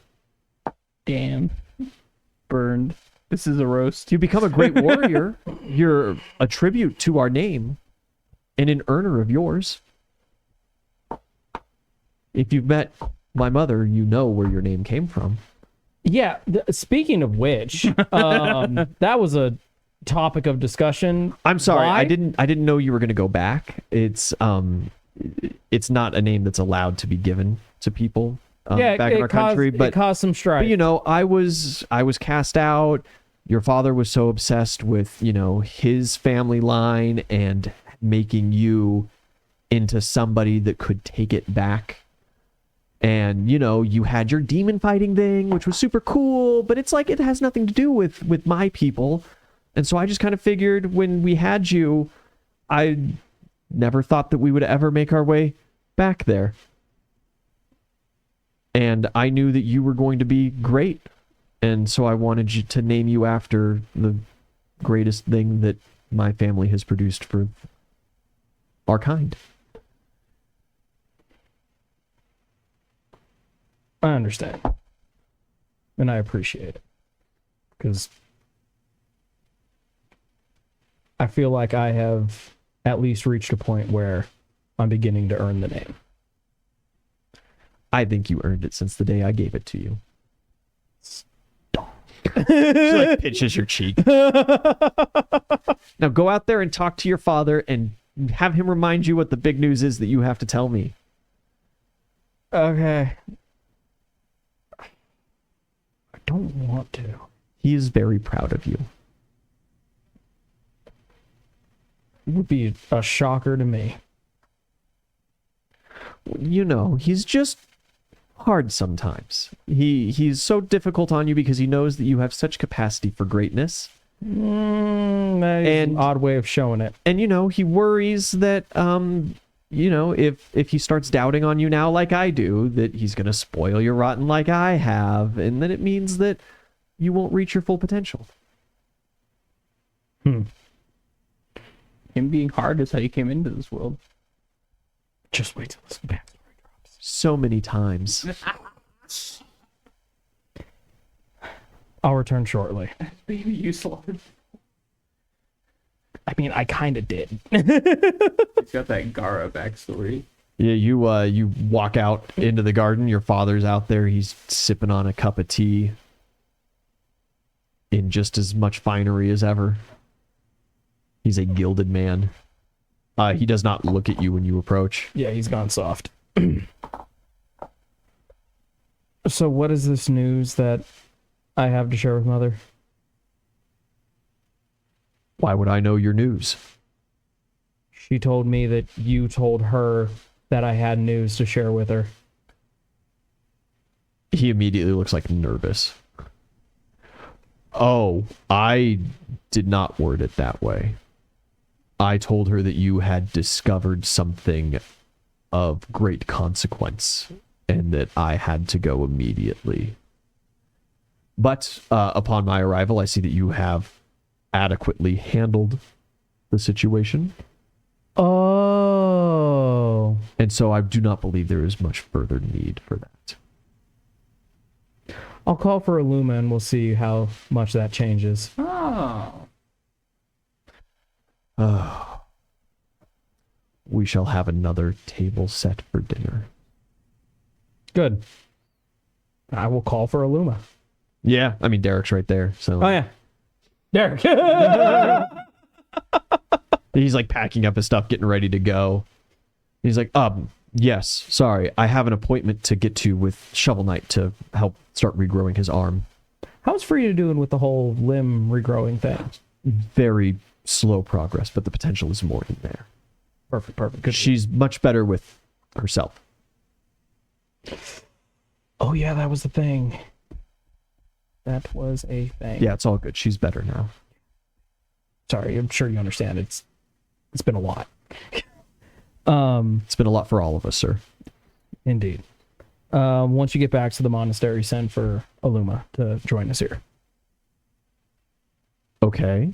Damn. Burned. This is a roast. You become a great warrior. You're a tribute to our name and an earner of yours. If you've met my mother, you know where your name came from. Yeah. Speaking of which, that was a topic of discussion. I'm sorry, Why? I didn't know you were going to go back. It's not a name that's allowed to be given to people back in our country. It caused some strife. But you know, I was cast out. Your father was so obsessed with, you know, his family line and making you into somebody that could take it back. And, you know, you had your demon fighting thing, which was super cool, but it's like it has nothing to do with my people. And so I just kind of figured when we had you, I never thought that we would ever make our way back there. And I knew that you were going to be great. And so I wanted you to name you after the greatest thing that my family has produced for our kind. I understand. And I appreciate it. Because I feel like I have at least reached a point where I'm beginning to earn the name. I think you earned it since the day I gave it to you. She like pinches your cheek. Now go out there and talk to your father and have him remind you what the big news is that you have to tell me. Okay. I don't want to. He is very proud of you. It would be a shocker to me. You know, he's just hard sometimes. He's so difficult on you because he knows that you have such capacity for greatness. That is And- an odd way of showing it. And you know, he worries that you know, if he starts doubting on you now like I do, that he's going to spoil you rotten like I have, and then it means that you won't reach your full potential. Him being hard is how you came into this world. Just wait till this backstory drops. So many times. I'll return shortly. Baby, you slaughtered. I mean, I kind of did. He's got that Gara backstory. Yeah, you walk out into the garden. Your father's out there. He's sipping on a cup of tea in just as much finery as ever. He's a gilded man. He does not look at you when you approach. Yeah, he's gone soft. So what is this news that I have to share with Mother? Why would I know your news? She told me that you told her that I had news to share with her. He immediately looks like nervous. Oh, I did not word it that way. I told her that you had discovered something of great consequence and that I had to go immediately. But upon my arrival, I see that you have adequately handled the situation. Oh. And so I do not believe there is much further need for that. I'll call for Illuma and we'll see how much that changes. Oh. We shall have another table set for dinner. Good. I will call for Illuma. Yeah, I mean, Derek's right there. So Oh, yeah. Derek. he's like packing up his stuff, getting ready to go. He's like, yes, sorry. I have an appointment to get to with Shovel Knight to help start regrowing his arm. How's Frida doing with the whole limb regrowing thing? Very slow progress, but the potential is more in there. Perfect. Good. She's much better with herself. Oh, yeah, that was the thing. That was a thing. Yeah, it's all good. She's better now. Sorry, I'm sure you understand. It's been a lot. It's been a lot for all of us, sir. Indeed. Once you get back to the monastery, send for Illuma to join us here. Okay.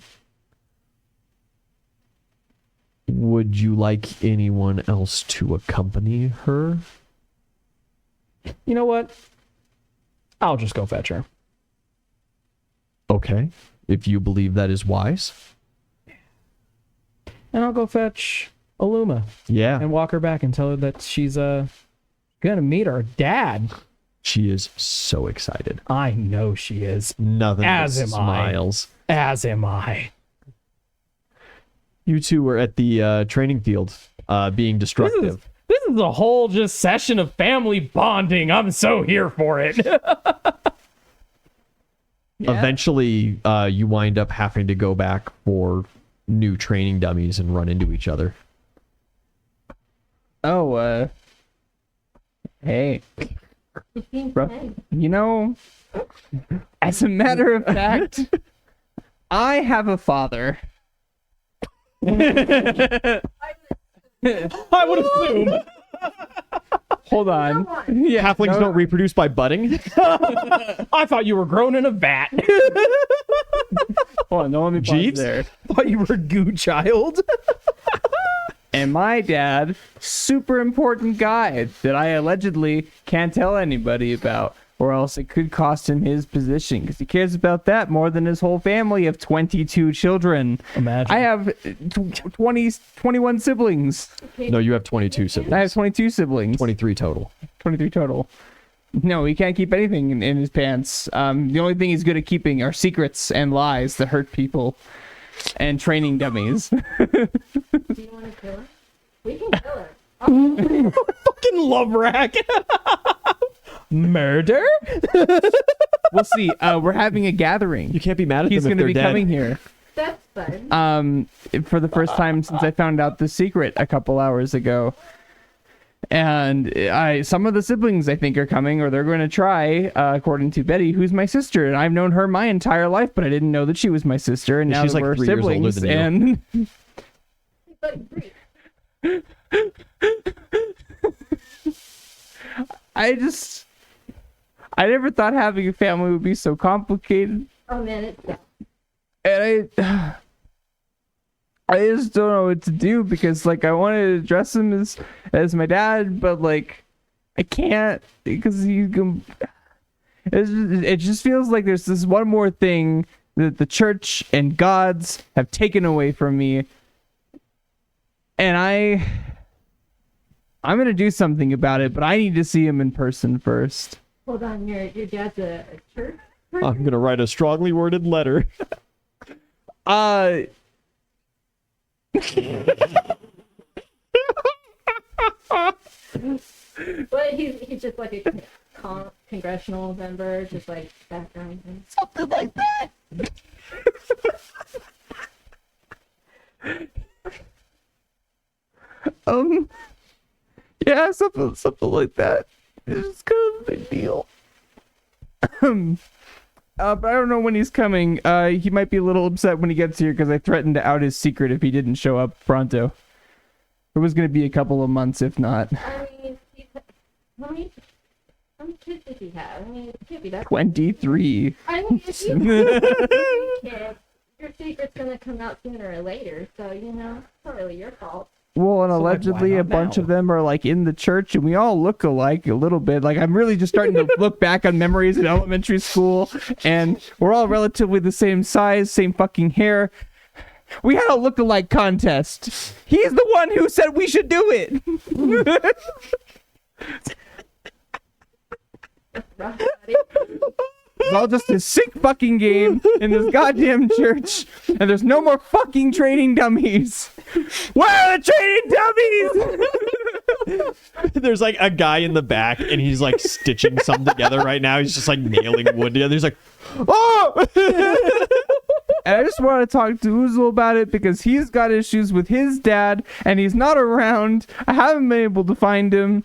Would you like anyone else to accompany her? You know what? I'll just go fetch her. Okay. If you believe that is wise. And I'll go fetch Illuma Yeah. and walk her back and tell her that she's gonna meet her dad. She is so excited. I know she is. Nothing As but am I. smiles. As am I. You two were at the training field being destructive. This is a whole just session of family bonding. I'm so here for it. Eventually, you wind up having to go back for new training dummies and run into each other. Oh, hey, bro, you know, as a matter of fact, I have a father. I would assume. Hold on. Yeah, Halflings don't reproduce by budding. I thought you were grown in a vat. hold on, don't let me pause Jeeves? there. Thought you were a goo child. And my dad, super important guy that I allegedly can't tell anybody about, or else it could cost him his position because he cares about that more than his whole family of 22 children. Imagine. I have 21 siblings. No, you have 22 siblings. I have 22 siblings. 23 total. 23 total. No, he can't keep anything in his pants. The only thing he's good at keeping are secrets and lies that hurt people and training dummies. Do you want to kill her? We can kill her. Fucking love rack. Murder? We'll see. We're having a gathering. You can't be mad at He's them if going to they're be dead. coming here. That's fun. For the first time since I found out the secret a couple hours ago. And some of the siblings I think are coming, or they're going to try, according to Betty, who's my sister, and I've known her my entire life, but I didn't know that she was my sister, and now She's that like we're 3 years older siblings, than and But free. I never thought having a family would be so complicated, Oh man, it's done. and I just don't know what to do because like I wanted to address him as my dad, but like I can't because it just feels like there's this one more thing that the church and gods have taken away from me, and I'm gonna do something about it, but I need to see him in person first. Hold on, your dad's a church? I'm going to write a strongly worded letter. But he's just like a congressional member, just like background thing. Something like that. Yeah, something like that. It's kind of a big deal. But I don't know when he's coming. He might be a little upset when he gets here because I threatened to out his secret if he didn't show up pronto. It was going to be a couple of months, if not. I mean, how many kids does he have? I mean, it can't be that. 23. I mean, if you have kids, your secret's gonna come out sooner or later. So it's not really your fault. Well, and So, like, allegedly why a not bunch now? of them are like in the church, and we all look alike a little bit. Like I'm really just starting to look back on memories in elementary school, and we're all relatively the same size, same fucking hair. We had a look-alike contest. He's the one who said we should do it. Rough, buddy. It's all just a sick fucking game in this goddamn church, and there's no more fucking training dummies. Where are the training dummies? There's like a guy in the back and he's like stitching something together right now. He's just like nailing wood together. He's like, oh! And I just want to talk to Uzel about it because he's got issues with his dad and he's not around. I haven't been able to find him.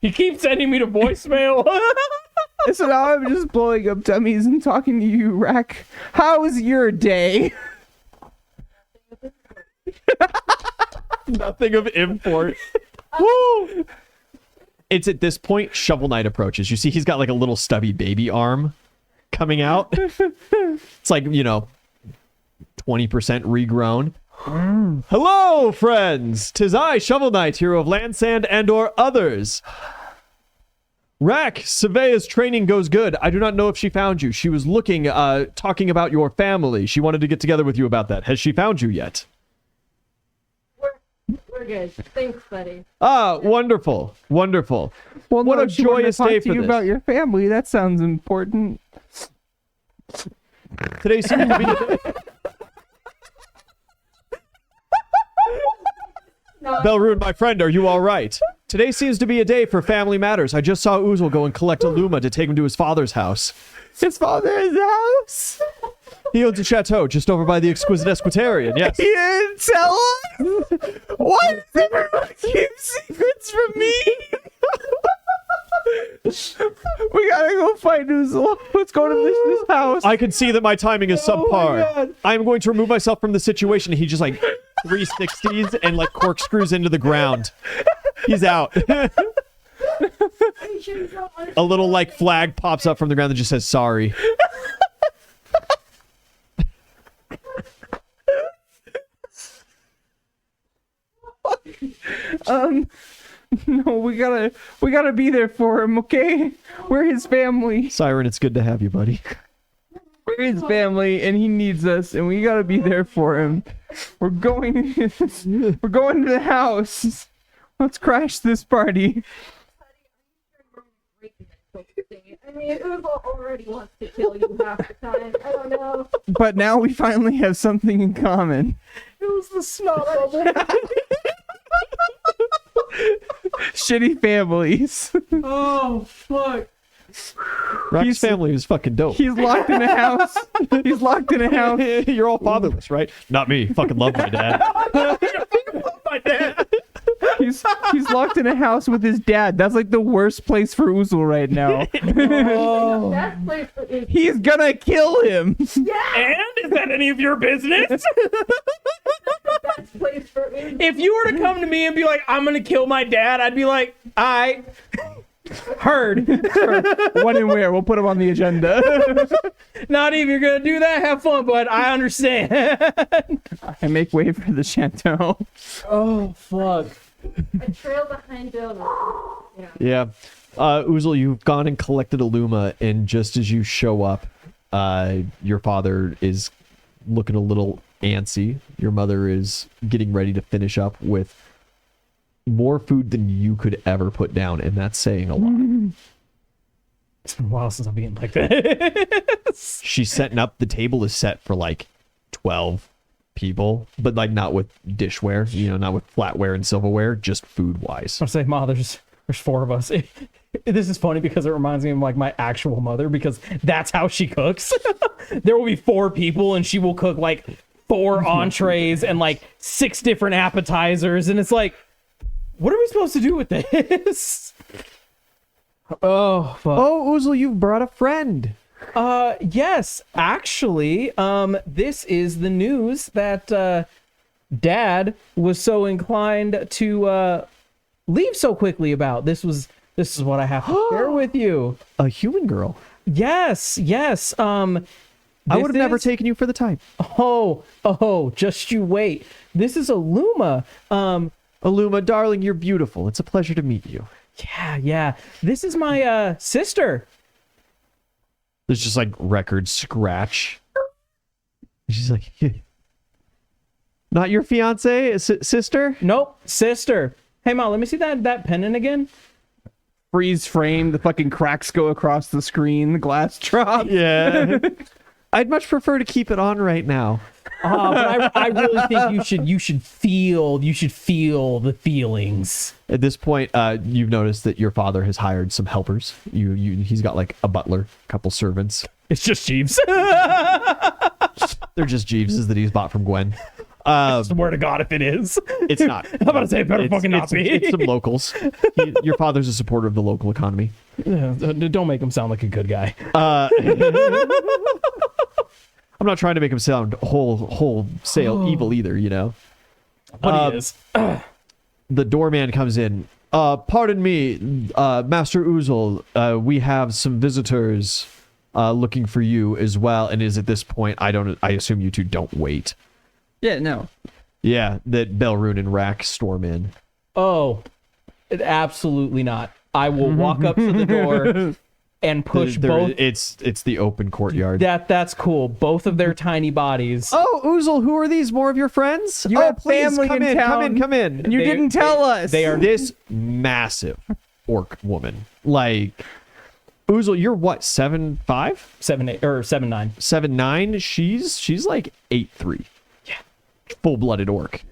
He keeps sending me to voicemail. So now I'm just blowing up dummies and talking to you, Rack. How was your day? Nothing of import. Woo! It's at this point Shovel Knight approaches. You see he's got like a little stubby baby arm coming out. It's like, 20% regrown. Hello, friends! 'Tis I, Shovel Knight, hero of land, sand, and or others. Rack, Savea's training goes good. I do not know if she found you. She was looking, talking about your family. She wanted to get together with you about that. Has she found you yet? We're good. Thanks, buddy. Ah, wonderful. Wonderful. Well, What no, a she wanted to joyous talk day to for you this. about your family. That sounds important. Today seems to be the day. Belrune, my friend, are you all right? Today seems to be a day for family matters. I just saw Uzel go and collect a Luma to take him to his father's house. His father's house? He owns a chateau just over by the exquisite Esquitarian, yes. He didn't tell us? Why does everyone keep secrets from me? We gotta go find Uzel. Let's go to this house. I can see that my timing is Oh my subpar. God. I'm going to remove myself from the situation. He just like 360s and like corkscrews into the ground. He's out. A little like flag pops up from the ground that just says sorry. No we gotta be there for him, okay? We're his family. Siren, it's good to have you, buddy. We're his family, and he needs us, and we gotta be there for him. We're going to the house. Let's crash this party. I mean, Ugo already wants to kill you half the time. I don't know. But now we finally have something in common. It was the snot bubble. Shitty families. Oh, fuck. Rack's family was fucking dope. He's locked in a house. He's locked in a house. You're all fatherless, right? Not me. Fucking love my dad. My dad. He's locked in a house with his dad. That's like the worst place for Uzel right now. Oh. That place is He's gonna kill him. And is that any of your business? the best place for Ugo. If you were to come to me and be like, I'm gonna kill my dad, I'd be like, I heard. When and where? We'll put him on the agenda. Not even you're gonna do that, have fun, bud. I understand. I make way for the Chateau. Oh, fuck. A trail behind buildings. Yeah. Yeah. Uzel, you've gone and collected a Luma, and just as you show up, your father is looking a little antsy. Your mother is getting ready to finish up with more food than you could ever put down, and that's saying a lot. It's been a while since I've been like this. She's setting up, the table is set for like 12 people, but like not with dishware, not with flatware and silverware, just food wise. I say, Ma, there's 4 of us. This is funny because it reminds me of like my actual mother, because that's how she cooks. There will be 4 people and she will cook like 4 entrees and like 6 different appetizers, and it's like, what are we supposed to do with this? Oh, fuck. Oh, Uzel, you've brought a friend. Yes, actually, this is the news that Dad was so inclined to leave so quickly about. This is what I have to share with you. A human girl. Yes. I would have never taken you for the type. Oh, just you wait. This is a Luma. Aluma, darling, you're beautiful. It's a pleasure to meet you. Yeah. This is my sister. There's just like record scratch. She's like, not your fiance, sister? Nope, sister. Hey, Ma, let me see that pendant again. Freeze frame, the fucking cracks go across the screen, the glass drop. Yeah. I'd much prefer to keep it on right now. But I really think you should feel the feelings. At this point, you've noticed that your father has hired some helpers. He's got like a butler, a couple servants. It's just Jeeves. They're just Jeeveses that he's bought from Gwen. Swear to God, if it is, it's not. I'm about to say it better fucking not be. It's some locals. Your father's a supporter of the local economy. Don't make him sound like a good guy. I'm not trying to make him sound wholesale evil either, But he is. The doorman comes in. Pardon me, Master Uzel. We have some visitors looking for you as well. And is at this point, I assume you two don't wait. Yeah, no. Yeah, that Belrune and Rack storm in. Oh, absolutely not. I will walk up to the door and push both. It's the open courtyard. That's cool. Both of their tiny bodies. Oh, Uzel, who are these? More of your friends? You have family come in town. Come in. And you didn't tell us. They are this massive orc woman. Like, Uzel, you're what, 7'5"? 7'8" or 7'9". 7'9". She's like 8'3". Yeah. Full-blooded orc,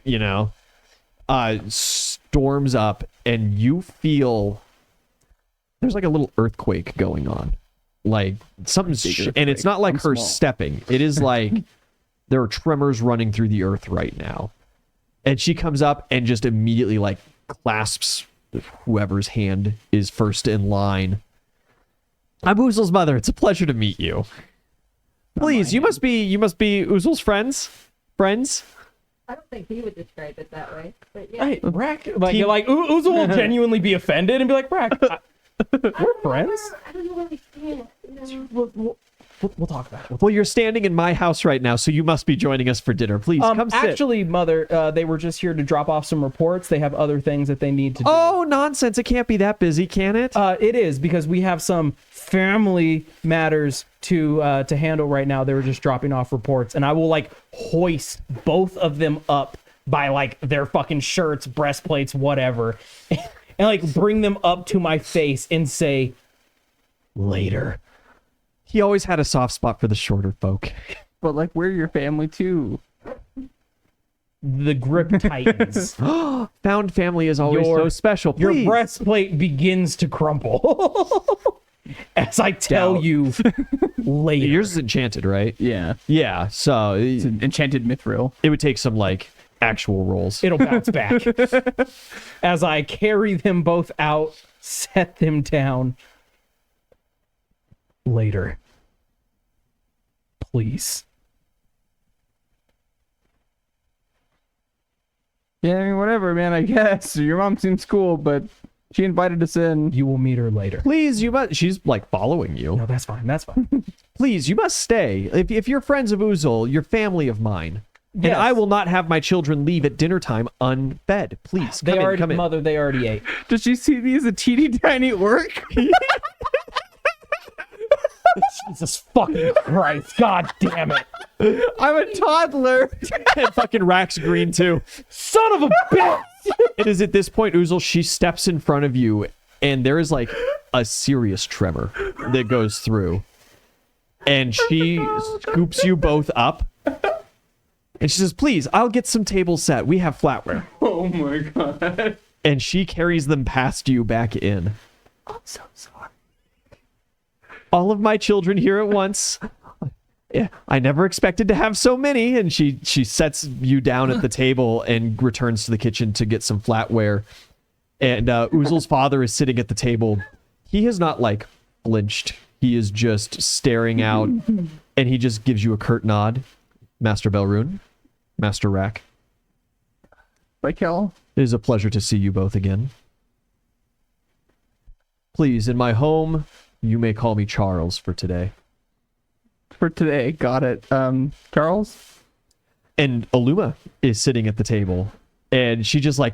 storms up, and you feel there's like a little earthquake going on. Like something's and it's not like her stepping. It is like there are tremors running through the earth right now. And she comes up and just immediately like clasps whoever's hand is first in line. I'm Uzel's mother. It's a pleasure to meet you. Please, you must be Uzel's friends. I don't think he would describe it that way, but yeah. Hey, Rack, like Uzel will genuinely be offended and be like, Rack, we're friends. I don't know where we stand. we'll talk about it. Well, you're standing in my house right now, so you must be joining us for dinner. Please come sit. Actually, Mother, they were just here to drop off some reports. They have other things that they need to do. Oh, nonsense! It can't be that busy, can it? It is, because we have some family matters to handle right now. They were just dropping off reports, and I will like hoist both of them up by like their fucking shirts, breastplates, whatever, and like bring them up to my face and say, later. He always had a soft spot for the shorter folk. But like, we're your family too. The grip tightens. Found family is always so special. Your Please. breastplate begins to crumple. As I tell you later. Yours is enchanted, right? Yeah. Yeah, so It's an enchanted mithril. it would take some like actual rolls. It'll bounce back. As I carry them both out, set them down. Later. Please. Yeah, I mean, whatever, man, I guess. Your mom seems cool, but she invited us in. You will meet her later. Please, you must. She's like following you. No, that's fine. That's fine. Please, you must stay. If you're friends of Uzul, you're family of mine. And Yes. I will not have my children leave at dinner time unfed. Please, They come in, already, come in. Mother, they already ate. Does she see me as a teeny tiny orc? Jesus fucking Christ. God damn it. I'm a toddler. And fucking Rack's green too. Son of a bitch. It is at this point, Uzul, she steps in front of you, and there is like a serious tremor that goes through. And she scoops you both up. And she says, please, I'll get some tables set. We have flatware. Oh my god. And she carries them past you back in. I'm so sorry. All of my children here at once. Yeah, I never expected to have so many. And she sets you down at the table and returns to the kitchen to get some flatware. And Uzul's father is sitting at the table. He has not like flinched. He is just staring out, and he just gives you a curt nod. Master Belrune, Master Rack. Bye, Kel. It is a pleasure to see you both again. Please, in my home, you may call me Charles for today. For today, got it. Charles? And Aluma is sitting at the table, and she just like,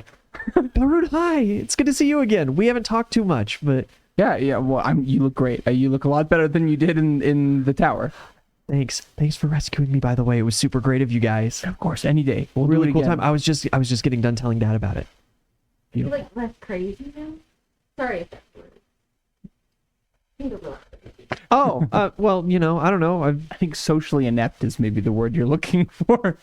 Belrune, hi, it's good to see you again. We haven't talked too much, but... Yeah, well, you look great. You look a lot better than you did in the tower. Thanks for rescuing me, by the way. It was super great of you guys. Of course, any day. We'll Really do it cool again. time. I was just getting done telling Dad about it. You're like less crazy now? Sorry if that's rude. I think a little crazy. Oh, well, you know, I don't know. I think socially inept is maybe the word you're looking for.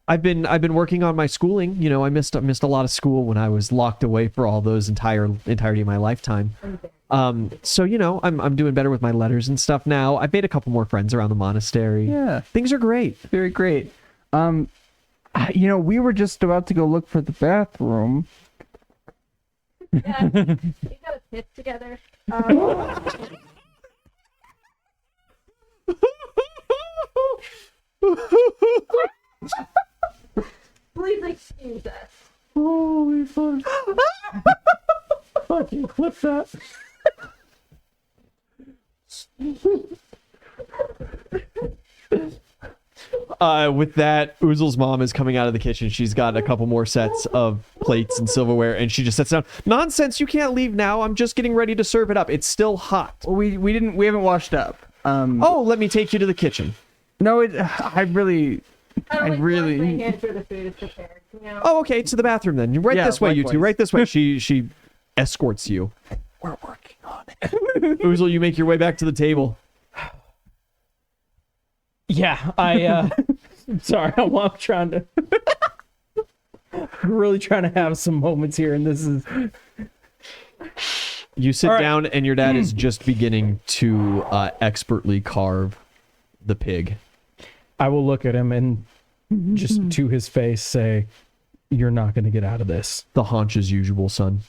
I've been working on my schooling. You know, I missed a lot of school when I was locked away for all those entirety of my lifetime. So you know, I'm doing better with my letters and stuff now. I've made a couple more friends around the monastery. Yeah, Things are great. very great. You know, we were just about to go look for the bathroom. Yeah, we gotta piss together. Please excuse us. Holy fuck. Fucking clip that. With that, Uzul's mom is coming out of the kitchen. She's got a couple more sets of plates and silverware, and she just sits down. Nonsense! You can't leave now. I'm just getting ready to serve it up. It's still hot. Well, we haven't washed up. Oh, let me take you to the kitchen. No, I really I don't really- wash my hands where the food is prepared. You know? Oh, okay, to the bathroom then. Right Yeah, this way, you two. likewise. Right this way. She escorts you. we're working on it. Uzul, you make your way back to the table. Yeah, sorry, I'm trying to really trying to have some moments here, and this is You sit All right. down, and your dad is just beginning to expertly carve the pig. I will look at him and just to his face say, "You're not going to get out of this. The haunch as usual, son.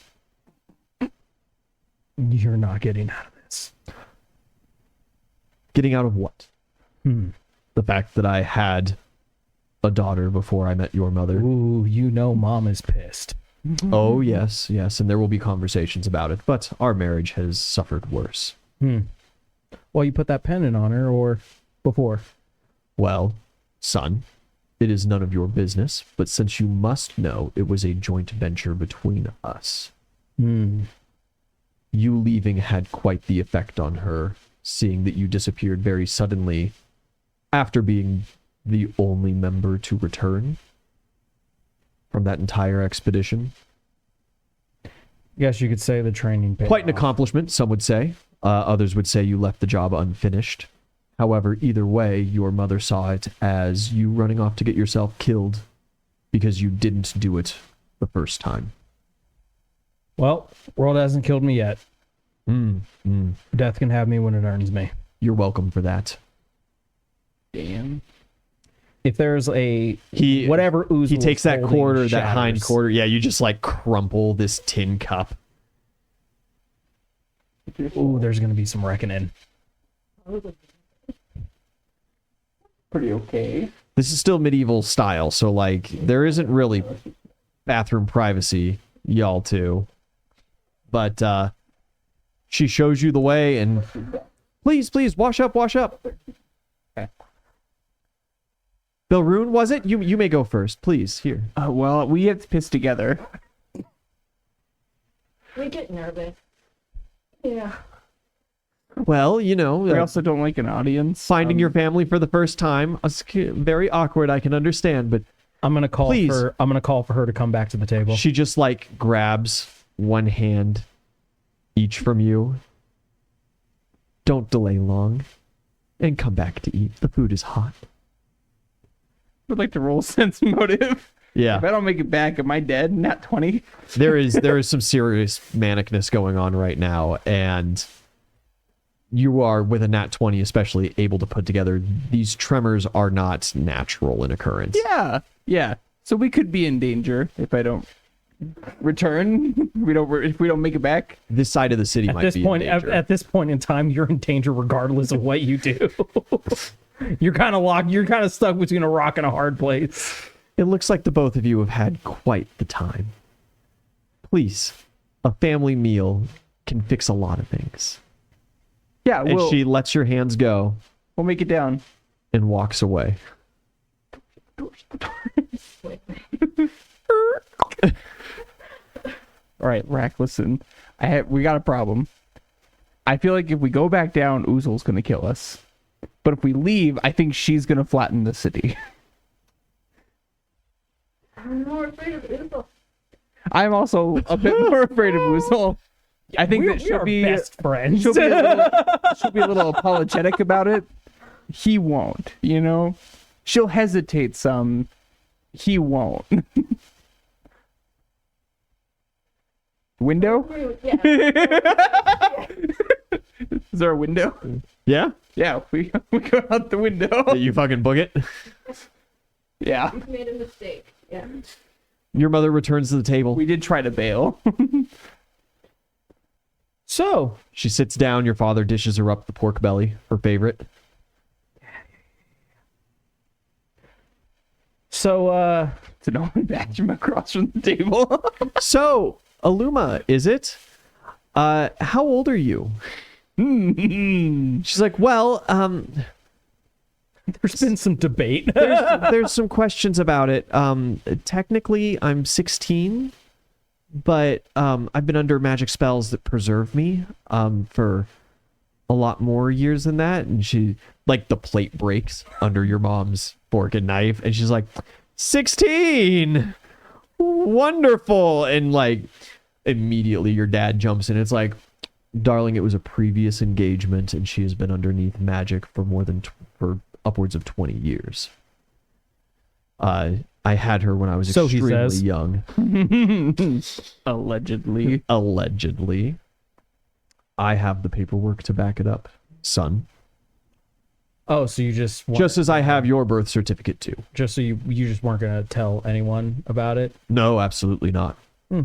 You're not getting out of this." Getting out of what? Hmm. The fact that I had a daughter before I met your mother. Ooh, you know, Mom is pissed. Oh, yes, and there will be conversations about it, but our marriage has suffered worse. Hmm. Well, you put that pendant on her, or before? Well, son, it is none of your business, but since you must know, it was a joint venture between us. You leaving had quite the effect on her, seeing that you disappeared very suddenly after being the only member to return from that entire expedition. Guess you could say the training paid Quite an off. accomplishment, some would say. Others would say you left the job unfinished. However, either way, your mother saw it as you running off to get yourself killed because you didn't do it the first time. Well, world hasn't killed me yet. Death can have me when it earns me. You're welcome for that. Damn. If there's a He takes that quarter, that hind quarter. Yeah, you just like crumple this tin cup. Ooh, there's gonna be some reckoning. Pretty okay. This is still medieval style, so like there isn't really bathroom privacy, y'all two. But she shows you the way and please, wash up. Okay. Belroon, was it? You may go first, please. Here. Well, we have to piss together. We get nervous. Yeah. Well, you know, We also don't like an audience. finding your family for the first time, very awkward, I can understand, but I'm gonna call Please. I'm gonna call for her to come back to the table. she just like grabs one hand each from you. Don't delay long and come back to eat. The food is hot. would like to roll sense motive. Yeah. If I don't make it back, am I dead? Not 20. there is some serious manicness going on right now, and you are, with a nat 20 especially, able to put together these tremors are not natural in occurrence. Yeah. So we could be in danger if I don't return. If we don't make it back. This side of the city might be in danger. At this point in time, you're in danger regardless of what you do. You're kind of locked. You're kind of stuck between a rock and a hard place. It looks like the both of you have had quite the time. Please, a family meal can fix a lot of things. Yeah, And she lets your hands go we'll make it down. and walks away. All right, Rack, listen. We got a problem. I feel like if we go back down, Oozle's gonna kill us. But if we leave, I think she's gonna flatten the city. I'm more afraid of Oozle. I'm also a bit more afraid of Oozle. I think that we are best friends. she'll be a little apologetic about it. He won't, you know? She'll hesitate some. He won't. Window? Yeah. Is there a window? Yeah? Yeah, we go out the window. Did you fucking book it? Yeah. We've made a mistake. Yeah. Your mother returns to the table. We did try to bail. So, She sits down. Your father dishes her up the pork belly, her favorite. It's an only badge from across from the table. So, Aluma, is it? How old are you? She's like, well, there's been some debate. there's some questions about it. Technically, I'm 16, but I've been under magic spells that preserve me for a lot more years than that. And she, like, the plate breaks under your mom's fork and knife, and she's like, 16! Wonderful! And, like, immediately your dad jumps in. It's like, darling, it was a previous engagement, and she has been underneath magic for for upwards of 20 years. I had her when I was So he extremely says. young. Allegedly. Allegedly. I have the paperwork to back it up, son. Oh, so you just Just as I have your birth certificate too. just so you just weren't gonna tell anyone about it? No, absolutely not.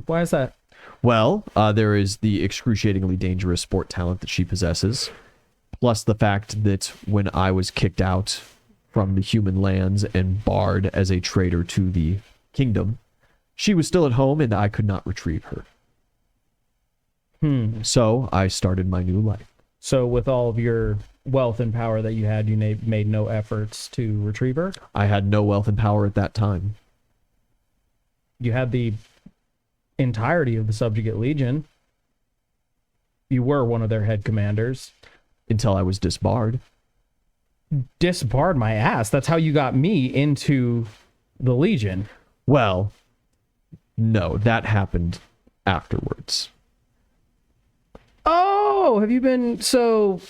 Why is that? Well, there is the excruciatingly dangerous sport talent that she possesses, plus the fact that when I was kicked out from the human lands and barred as a traitor to the kingdom, she was still at home and I could not retrieve her. So I started my new life. So with all of your wealth and power that you had, you made no efforts to retrieve her? I had no wealth and power at that time. You had the entirety of the Subjugate Legion. You were one of their head commanders. Until I was disbarred. Disbarred my ass. That's how you got me into the Legion. Well, no, that happened afterwards. Oh, have you been so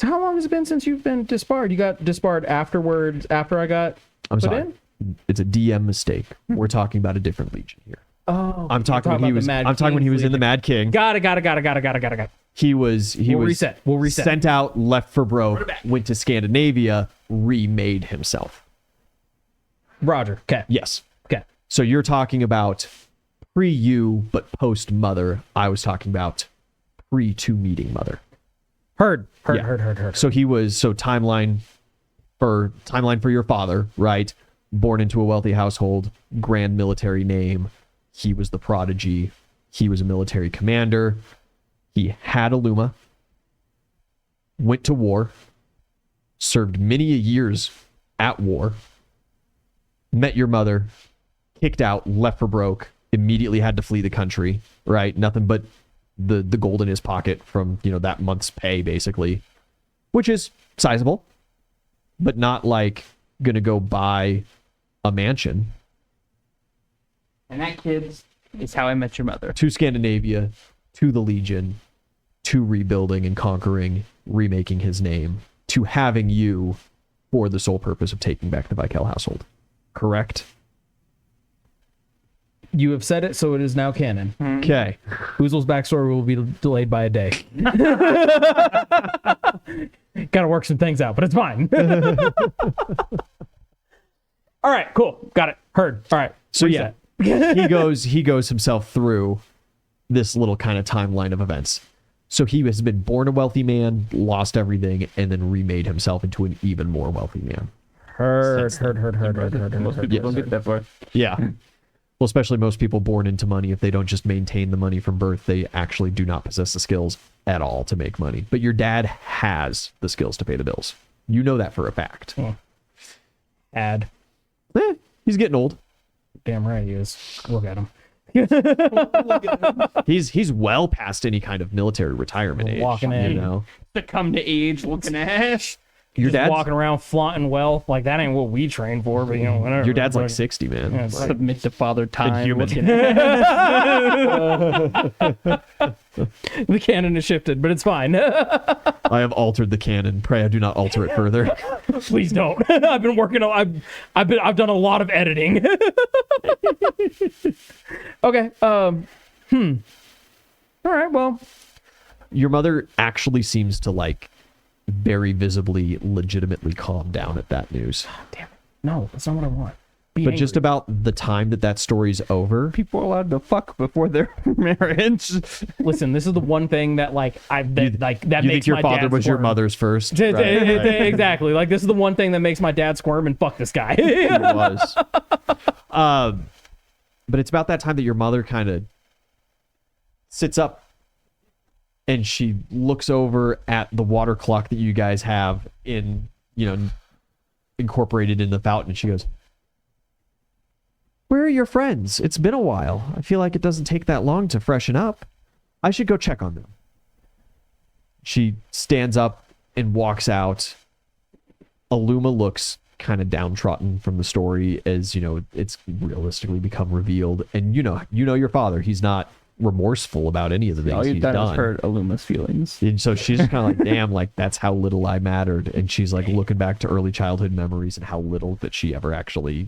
how long has it been since you've been disbarred? You got disbarred afterwards after I got I'm put sorry. in? It's a DM mistake. We're talking about a different Legion here. Oh, I'm talking when he was in the Mad King. Got it. He was We'll reset. Sent out, left for broke, went to Scandinavia, remade himself. Roger. Okay. Yes. Okay. So you're talking about pre you but post mother. I was talking about pre to meeting mother. Heard. Yeah. So timeline for your father, right? Born into a wealthy household, grand military name. He was the prodigy. He was a military commander. He had a Luma, went to war, served many years at war, met your mother, kicked out, left for broke, immediately had to flee the country, right? Nothing but the gold in his pocket from, that month's pay, basically, which is sizable, but not like gonna go buy a mansion. And that, kids, is how I met your mother. To Scandinavia, to the Legion, to rebuilding and conquering, remaking his name, to having you for the sole purpose of taking back the Vikel household. Correct? You have said it, so it is now canon. Okay. Ouzel's backstory will be delayed by a day. Gotta work some things out, but it's fine. All right, cool. Got it. Heard. All right. So reset. yeah, he goes himself through this little kind of timeline of events. So he has been born a wealthy man, lost everything, and then remade himself into an even more wealthy man. Heard. Most people don't get that far. Yeah. Well, especially most people born into money, if they don't just maintain the money from birth, they actually do not possess the skills at all to make money. But your dad has the skills to pay the bills. You know that for a fact. He's getting old. Damn right he is. Look at him. He's well past any kind of military retirement age. Walking in. To come to age, looking at Your dad's walking around flaunting wealth. Like, that ain't what we train for, but whatever. Your dad's like 60, man. Yeah, it's like, submit to father time. human. the canon has shifted, but it's fine. I have altered the canon. Pray I do not alter it further. Please don't. I've been working on. I've done a lot of editing. Okay. All right. Well, Your mother actually seems to very visibly, legitimately calm down at that news. damn it. No, that's not what I want. Be But angry. just about the time that story's over, People are allowed to fuck before their marriage. Listen, this is the one thing that that you makes think your my father dad was your squirm. mother's first. Exactly. Like, this is the one thing that makes my dad squirm and fuck this guy. It was. But it's about that time that your mother kind of sits up and she looks over at the water clock that you guys have incorporated in the fountain, and she goes, "Where are your friends? It's been a while. I feel like it doesn't take that long to freshen up. I should go check on them." She stands up and walks out. Aluma looks kind of downtrodden from the story as, it's realistically become revealed. And your father, he's not remorseful about any of the things All you've he's done done. is hurt Aluma's feelings. And so she's just kind of like, damn, that's how little I mattered. And she's looking back to early childhood memories and how little that she ever actually,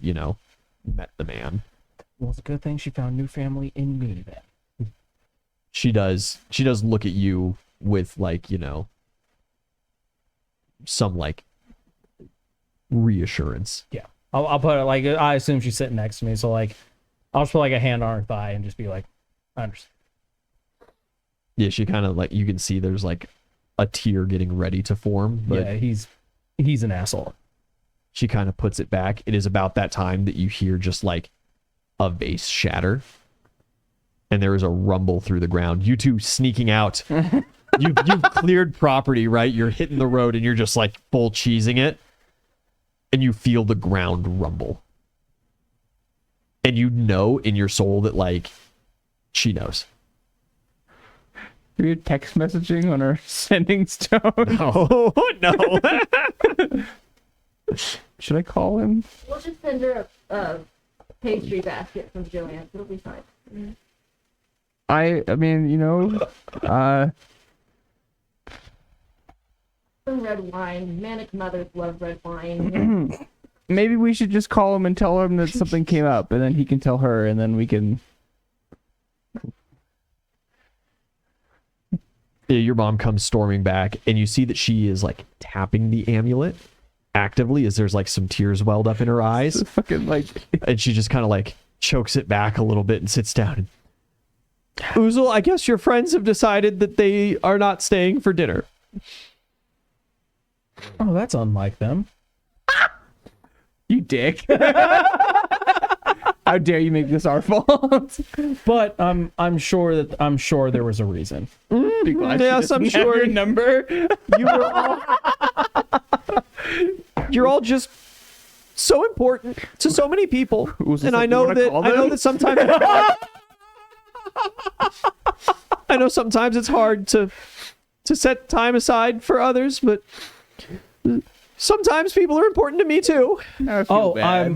met the man. Well, it's a good thing she found new family in me then. She does look at you with some reassurance. Yeah. I'll put it I assume she's sitting next to me, so I'll just put a hand on her thigh and just be like, I understand. Yeah, she kind of you can see there's a tear getting ready to form, but yeah, he's an asshole. she kind of puts it back. It is about that time that you hear just a vase shatter, and there is a rumble through the ground. You two sneaking out You've cleared property, right? You're hitting the road and you're just like full cheesing it. And you feel the ground rumble. And you know in your soul that like she knows. Are you text messaging on our sending stone? Oh, no. Should I call him? We'll just send her a pastry basket from Joanne's. It'll be fine. I mean, you know, Some red wine. Manic mothers love red wine. maybe we should just call him and tell him that something came up, and then he can tell her, and then we can. Your mom comes storming back, and you see that she is like tapping the amulet actively as there's like some tears welled up in her eyes. Fucking like. And she just kind of like chokes it back a little bit and sits down. Oozle, I guess your friends have decided that they are not staying for dinner. Oh, that's unlike them. You dick. How dare you make this our fault? But I'm sure there was a reason. Be glad she Yes, I'm doesn't have sure. your number. You're all just so important to so many people. Who's this And that I you know wanna call them? that sometimes I know sometimes it's hard to set time aside for others, but sometimes people are important to me too. I feel bad.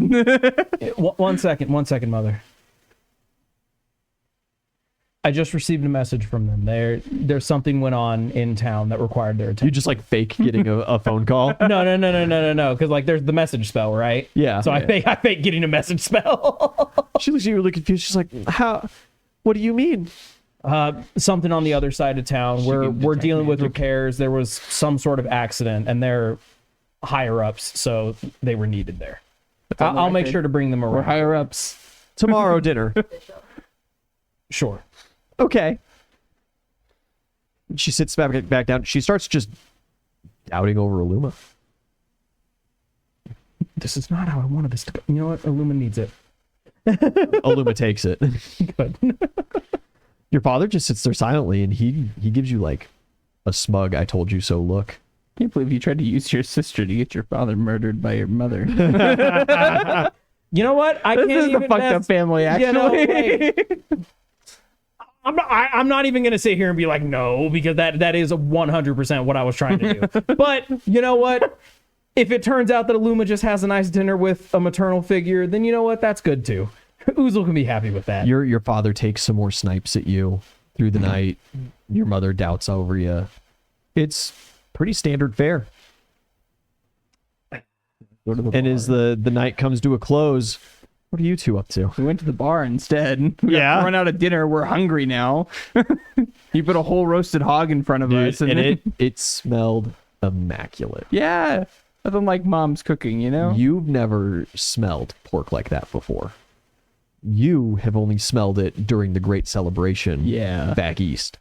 One second, mother. I just received a message from them. There's something went on in town that required their You attention. just like fake getting a phone call. No. Because like there's the message spell, right? Yeah. So I fake getting a message spell. She looks at you really confused. She's like, "How? What do you mean?" Something on the other side of town. We're detect dealing with magic. repairs. There was some sort of accident, and they're higher ups, so they were needed there. on the I'll make record. sure to bring them We're around. higher ups. Tomorrow dinner. Sure. Okay. She sits back down. She starts just doubting over Illuma. This is not how I wanted this to go. You know what? Illuma needs it. Illuma takes it. Good. Your father just sits there silently, and he gives you like a smug "I told you so" look. Can't believe you tried to use your sister to get your father murdered by your mother. You know what? I This can't is even the fucked up family, actually. You know, like, I'm not even gonna sit here and be like no, because that is 100% what I was trying to do. But you know what? If it turns out that Illuma just has a nice dinner with a maternal figure, then you know what? That's good too. Oozle can be happy with that. Your father takes some more snipes at you through the night. Your mother doubts over you. It's pretty standard fare. Go to the And bar. as the night comes to a close, what are you two up to? We went to the bar instead. We Yeah. got run out of dinner. We're hungry now. You put a whole roasted hog in front of us, and then, it smelled immaculate. yeah, nothing like mom's cooking, you know. You've never smelled pork like that before. You have only smelled it during the great celebration back east.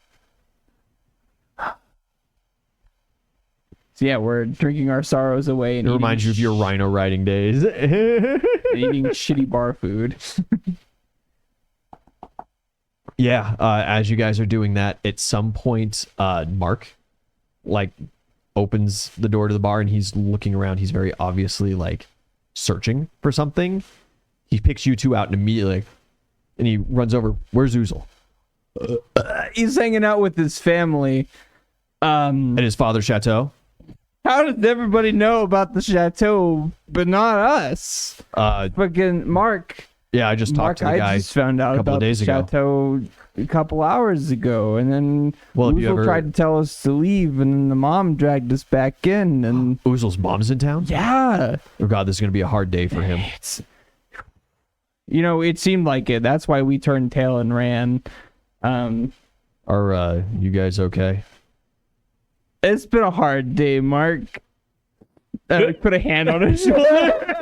So yeah, we're drinking our sorrows away and It reminds you of your rhino riding days. eating shitty bar food. Yeah, as you guys are doing that, at some point, Mark, like, opens the door to the bar and he's looking around. He's very obviously, like, searching for something. He picks you two out and immediately, and he runs over. Where's Oozle? He's hanging out with his family. At his father's chateau. How does everybody know about the chateau, but not us? Fucking Mark. Yeah, I just talked to the I guy just found out a couple about of days the ago. chateau a couple hours ago, and then Well, have you Oozle ever- tried to tell us to leave, and then the mom dragged us back in, and Oozle's mom's in town? yeah, Oh, God, this is going to be a hard day for him. it's, you know, it seemed like it. That's why we turned tail and ran. Are you guys okay? It's been a hard day, Mark. Put a hand on his shoulder.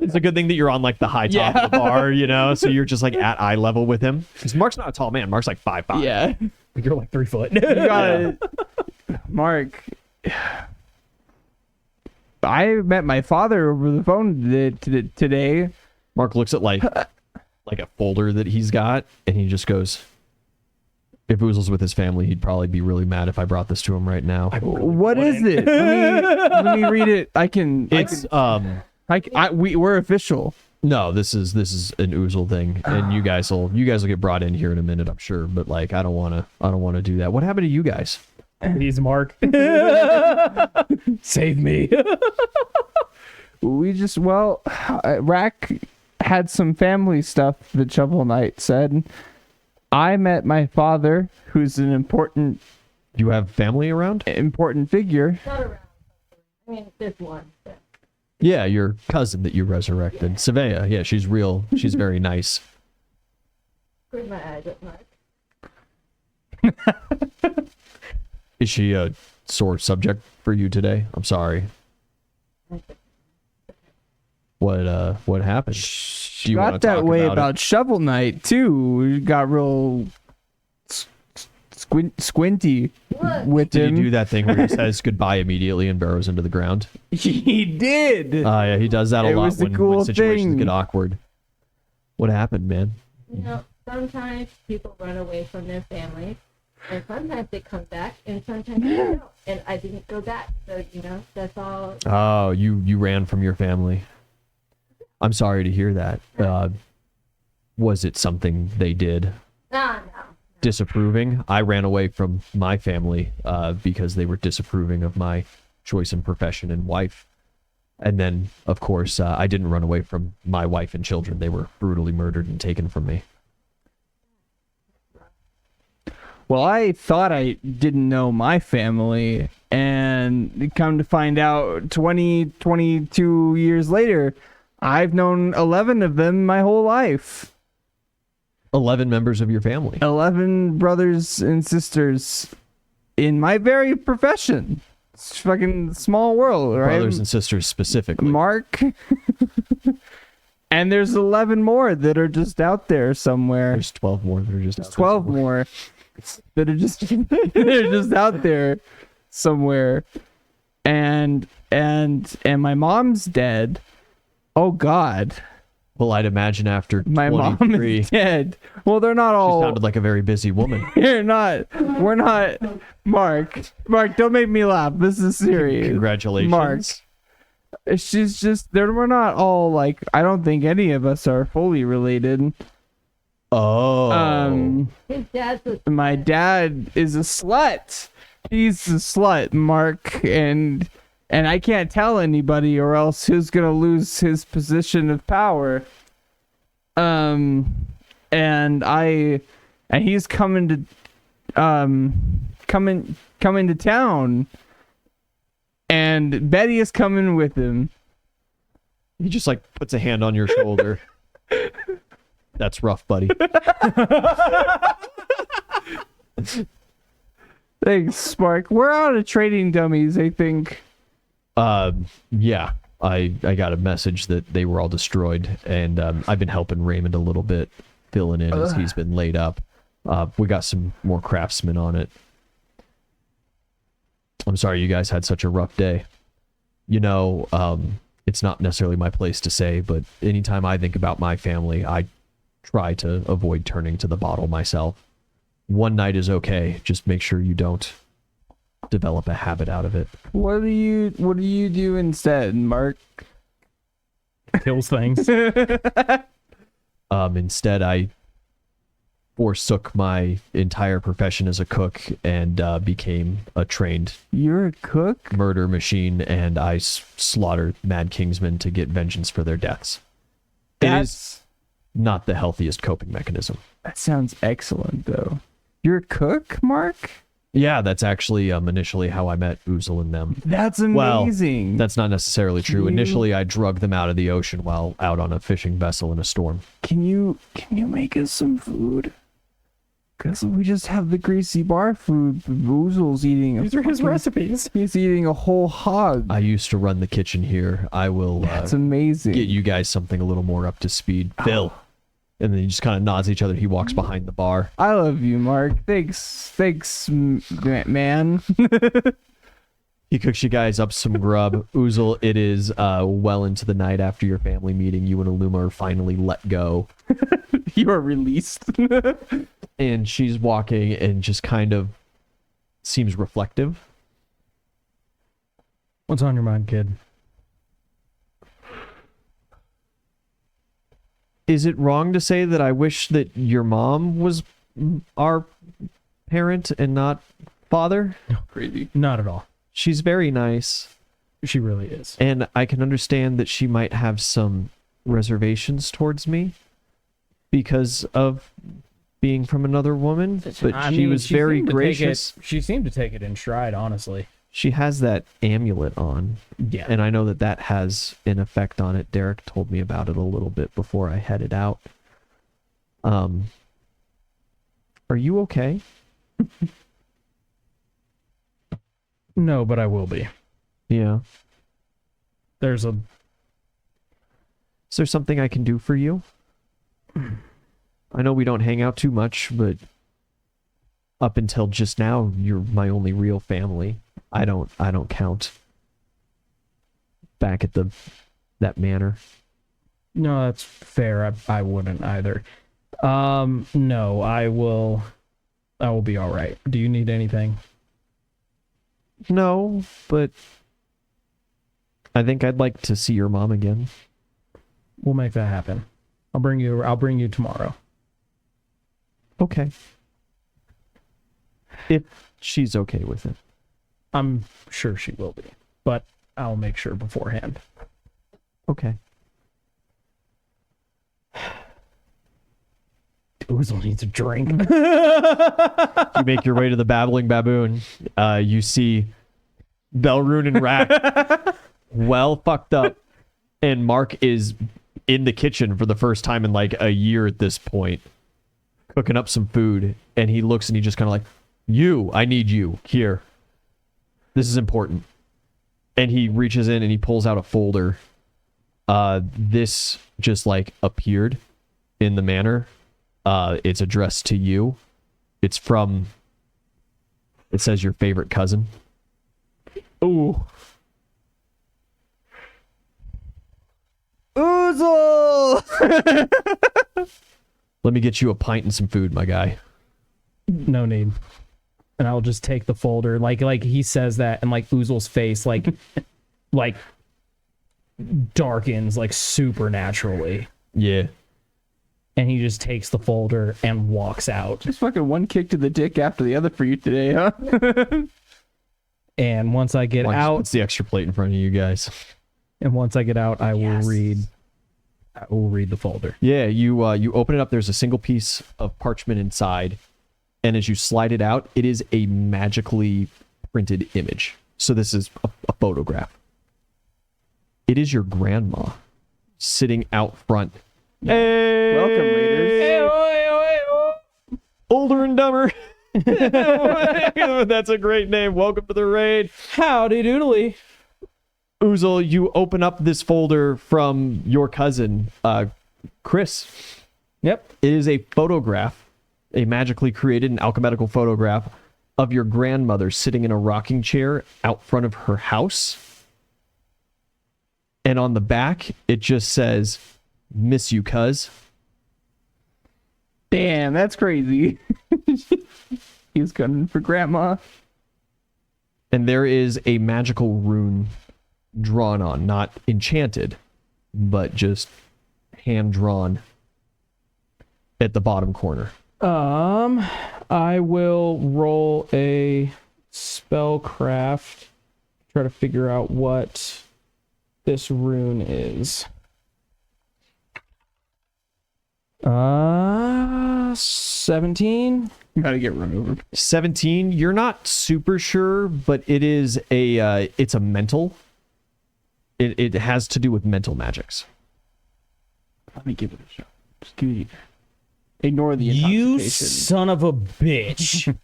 It's a good thing that you're on, like, the high top of the bar, you know? So you're just, like, at eye level with him. Because Mark's not a tall man. Mark's, like, 5'5". Yeah, You're like 3 foot. you gotta, Mark. I met my father over the phone today. Mark looks at, like a folder that he's got, and he just goes, If Oozle's with his family, he'd probably be really mad if I brought this to him right now. What is it? Let me read it. We're official. No, this is an Oozle thing, and you guys will get brought in here in a minute, I'm sure. But like, I don't want to do that. What happened to you guys? He's Mark. Save me. Rack had some family stuff that Shovel Knight said. I met my father, who's an important You have family around? figure. Not around. I mean, there's one. But... Yeah, your cousin that you resurrected. Savea. Yeah, she's real. She's very nice. Screw my eyes at Mark. Is she a sore subject for you today? I'm sorry. What happened? Do you Got want to that talk way about about Shovel Knight too. We got real squinty with Did him. he do that thing where he says goodbye immediately and burrows into the ground? He did. Yeah, he does that a It lot was the when cool situations thing. get awkward. What happened, man? You know, sometimes people run away from their families, and sometimes they come back, and sometimes they don't. And I didn't go back, so you know, that's all. Oh, you ran from your family. I'm sorry to hear that. Was it something they did? No. Disapproving? I ran away from my family because they were disapproving of my choice in profession and wife. And then, of course, I didn't run away from my wife and children. They were brutally murdered and taken from me. Well, I thought I didn't know my family, and come to find out 22 years later, I've known 11 of them my whole life. 11 members of your family. 11 brothers and sisters in my very profession. It's fucking small world, right? Brothers and sisters specifically. Mark. And there's 11 more that are just out there somewhere. There's 12 more that are just out 12 there. more that are just they're just out there somewhere. And my mom's dead. Oh God. Well, I'd imagine after My 23, mom is dead. Well, they're not she all. sounded like a very busy woman. We're not. Mark, don't make me laugh. This is serious. Congratulations. Mark. She's just. We're not all like. I don't think any of us are fully related. Oh. His dad's a My dad is a slut. He's a slut, Mark, and I can't tell anybody, or else who's gonna lose his position of power. And he's coming to town, and Betty is coming with him. He just like puts a hand on your shoulder. That's rough, buddy. Thanks, Mark. We're out of trading dummies, I think. Yeah. I got a message that they were all destroyed, and I've been helping Raymond a little bit, filling in as he's been laid up. We got some more craftsmen on it. I'm sorry you guys had such a rough day. You know, it's not necessarily my place to say, but anytime I think about my family, I try to avoid turning to the bottle myself. One night is okay. Just make sure you don't develop a habit out of it. What do you do instead, Mark? Kills things. Instead, I forsook my entire profession as a cook and became a trained You're a cook? murder machine, and I slaughtered Mad Kingsmen to get vengeance for their deaths. It is not the healthiest coping mechanism. That sounds excellent, though. You're a cook, Mark? Yeah, that's actually initially how I met Oozle and them. That's Well, amazing. that's not necessarily true. Initially, I drug them out of the ocean while out on a fishing vessel in a storm. Can you make us some food? Because we just have the greasy bar food. Oozle's eating. These are his recipes. He's eating a whole hog. I used to run the kitchen here. I will That's amazing. get you guys something a little more up to speed. Phil. And then he just kind of nods at each other. He walks behind the bar. I love you, Mark. Thanks, man. He cooks you guys up some grub. Oozle, it is well into the night after your family meeting. You and Illuma are finally let go. You are released. and she's walking and just kind of seems reflective. What's on your mind, kid? Is it wrong to say that I wish that your mom was our parent and not father? Crazy. Not at all. She's very nice. She really is. And I can understand that she might have some reservations towards me because of being from another woman, but she was very gracious. She seemed to take it in stride, honestly. She has that amulet on. Yeah. And I know that that has an effect on it. Derek told me about it a little bit before I headed out. Are you okay? No, but I will be. Yeah. There's a... Is there something I can do for you? I know we don't hang out too much, but up until just now, you're my only real family. I don't count back at that manor. No, that's fair. I wouldn't either. No, I will be all right. Do you need anything? No, but I think I'd like to see your mom again. We'll make that happen. I'll bring you tomorrow. Okay. If she's okay with it. I'm sure she will be, but I'll make sure beforehand. Okay. Oozle needs a drink. You make your way to the Babbling Baboon. You see Belrune and Rack well fucked up, and Mark is in the kitchen for the first time in like a year at this point, cooking up some food, and he looks and he just kind of like, I need you here. This is important. And he reaches in and he pulls out a folder. This just like appeared in the manor. It's addressed to you. It says your favorite cousin. Ooh. Oozle! Let me get you a pint and some food, my guy. No need. And I'll just take the folder. Like he says that, and like Oozle's face like darkens like supernaturally. Yeah. And he just takes the folder and walks out. Just fucking one kick to the dick after the other for you today, huh? And once I get out, it's the extra plate in front of you guys. And once I get out, I will read the folder. Yeah, you open it up. There's a single piece of parchment inside, and as you slide it out, it is a magically printed image. So this is a photograph. It is your grandma sitting out front. Hey, welcome, Raiders. Hey, older and dumber. That's a great name. Welcome to the raid. Howdy doodly. Oozle, you open up this folder from your cousin, Chris. Yep. It is a photograph, a magically created and alchemical photograph of your grandmother sitting in a rocking chair out front of her house. And on the back, it just says, "Miss you, cuz." Damn, that's crazy. He was gunning for grandma. And there is a magical rune drawn on, not enchanted, but just hand drawn at the bottom corner. I will roll a spellcraft, try to figure out what this rune is. 17. Gotta get run over. 17, you're not super sure, but it is it's a mental. It has to do with mental magics. Let me give it a shot. Just give me... Ignore the You intoxication. son of a bitch.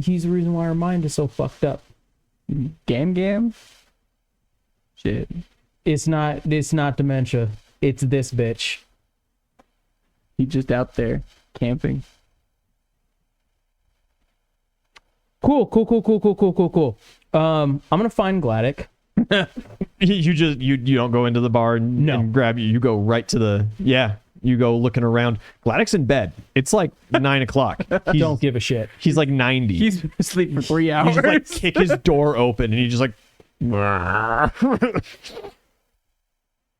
He's the reason why our mind is so fucked up. Gam? Shit. It's not dementia. It's this bitch. He's just out there camping. Cool. I'm gonna find Gladdick. You don't go into the bar and grab you. You go right to the You go looking around. Gladdock's in bed. It's like 9 o'clock. Don't give a shit. He's like 90. He's been asleep for 3 hours. You just like kick his door open and he just like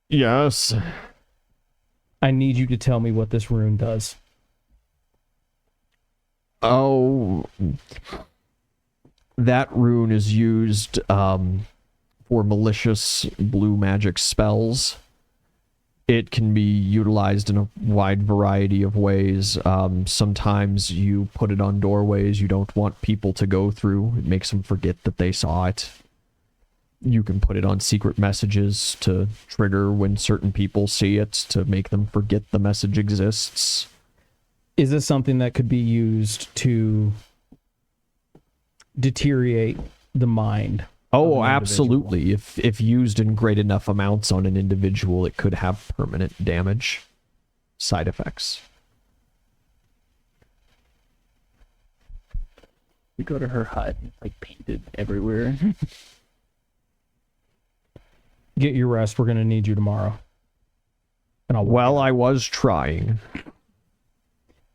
yes. I need you to tell me what this rune does. Oh, that rune is used for malicious blue magic spells. It can be utilized in a wide variety of ways. Sometimes you put it on doorways you don't want people to go through. It makes them forget that they saw it. You can put it on secret messages to trigger when certain people see it, to make them forget the message exists. Is this something that could be used to deteriorate the mind? Oh, absolutely. If used in great enough amounts on an individual, it could have permanent damage side effects. We go to her hut, like painted everywhere. Get your rest. We're going to need you tomorrow. And I was trying.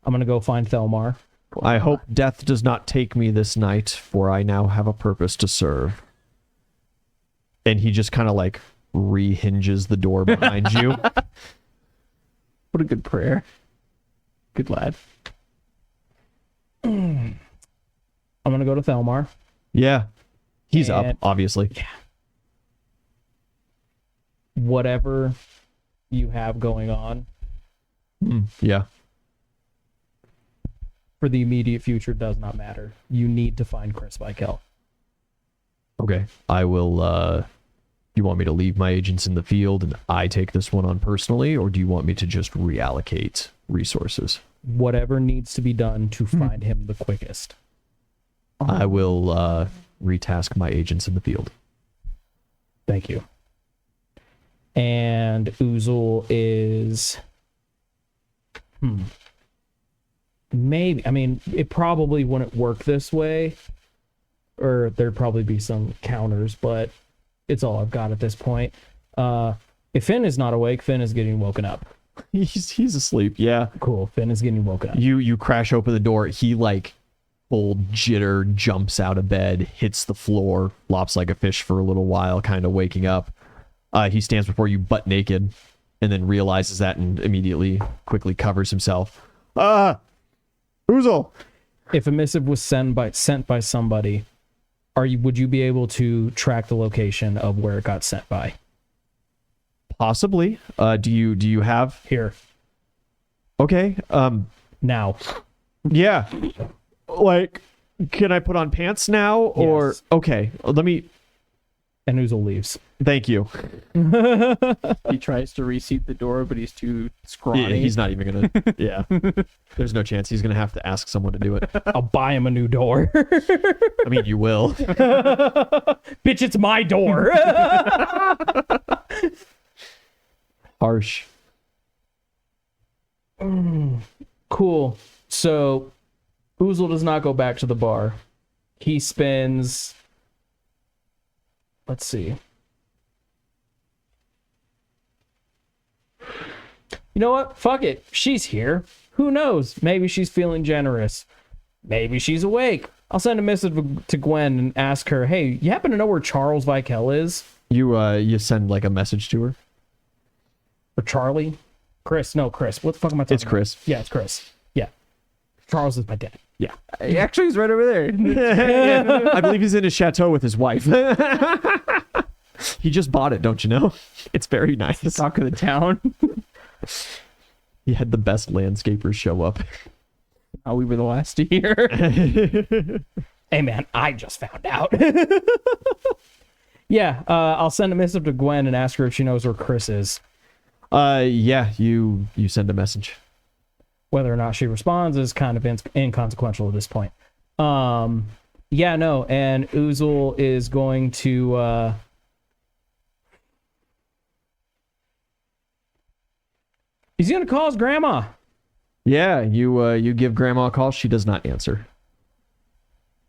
I'm going to go find Thelmar. I hope death does not take me this night, for I now have a purpose to serve. And he just kind of like rehinges the door behind you. What a good prayer. Good lad. I'm going to go to Thelmar. Yeah. He's up, obviously. Yeah. Whatever you have going on. Yeah. For the immediate future does not matter. You need to find Chris Vikel. Okay. I will, you want me to leave my agents in the field and I take this one on personally, or do you want me to just reallocate resources? Whatever needs to be done to find him the quickest. I will retask my agents in the field. Thank you. And Uzul is... Maybe. I mean, it probably wouldn't work this way. Or there'd probably be some counters, but it's all I've got at this point. If Finn is not awake, Finn is getting woken up. He's asleep, yeah. Cool. Finn is getting woken up. You crash open the door. He like full jitter jumps out of bed, hits the floor, flops like a fish for a little while, kind of waking up. He stands before you butt naked and then realizes that and immediately quickly covers himself. Uzul! If a missive was sent by somebody, would you be able to track the location of where it got sent by? Possibly. Do you have here? Okay. Now. Yeah. Like, can I put on pants now? Or yes. Okay, let me. And Uzul leaves. Thank you. He tries to reseat the door, but he's too scrawny. Yeah, he's not even gonna. Yeah. There's no chance. He's gonna have to ask someone to do it. I'll buy him a new door. I mean, you will. Bitch, it's my door. Harsh. Cool. So, Uzul does not go back to the bar. He spends... Let's see. You know what? Fuck it. She's here. Who knows? Maybe she's feeling generous. Maybe she's awake. I'll send a message to Gwen and ask her, hey, you happen to know where Charles Vikel is? You send like a message to her? Or Charlie? Chris. No, Chris. What the fuck am I talking about? It's Chris. Yeah, it's Chris. Yeah. Charles is my dad. Yeah. Actually, he's right over there. Yeah. I believe he's in his chateau with his wife. He just bought it, don't you know? It's very nice. The talk of the town. He had the best landscapers show up. Oh, we were the last to hear. Hey, man, I just found out. Yeah, I'll send a message to Gwen and ask her if she knows where Chris is. Yeah, you send a message. Whether or not she responds is kind of inconsequential at this point. Yeah, no, and Uzul is going to... He's going to call his grandma. Yeah, you give grandma a call. She does not answer.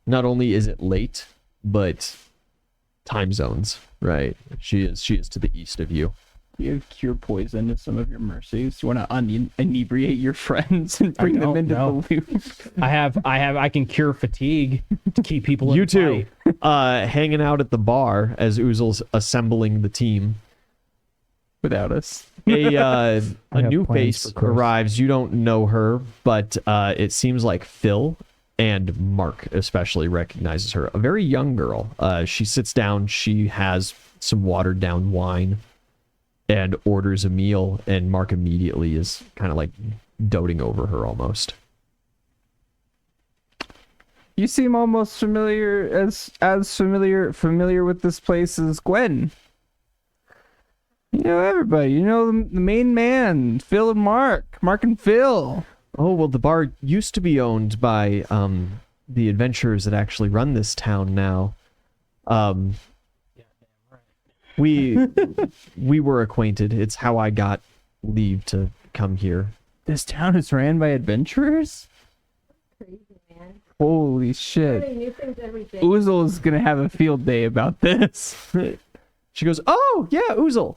Not only is it late, but time zones, right? She is to the east of you. You cure poison to some of your mercies. You want to inebriate your friends and bring them into the loop. I can cure fatigue to keep people in You the two, fight. hanging out at the bar as Oozle's assembling the team. Without us. A have new plans face for Chris. arrives. You don't know her, but it seems like Phil and Mark especially recognizes her. A very young girl. She sits down. She has some watered down wine and orders a meal, and Mark immediately is kind of like doting over her almost. You seem almost familiar familiar with this place as Gwen. You know everybody. You know the main man, Phil and Mark and Phil. Oh, well, the bar used to be owned by the adventurers that actually run this town now. We were acquainted. It's how I got leave to come here. This town is ran by adventurers? Crazy, man. Holy shit. Learning new things every day. Oozle is gonna have a field day about this. She goes, "Oh, yeah, Oozle.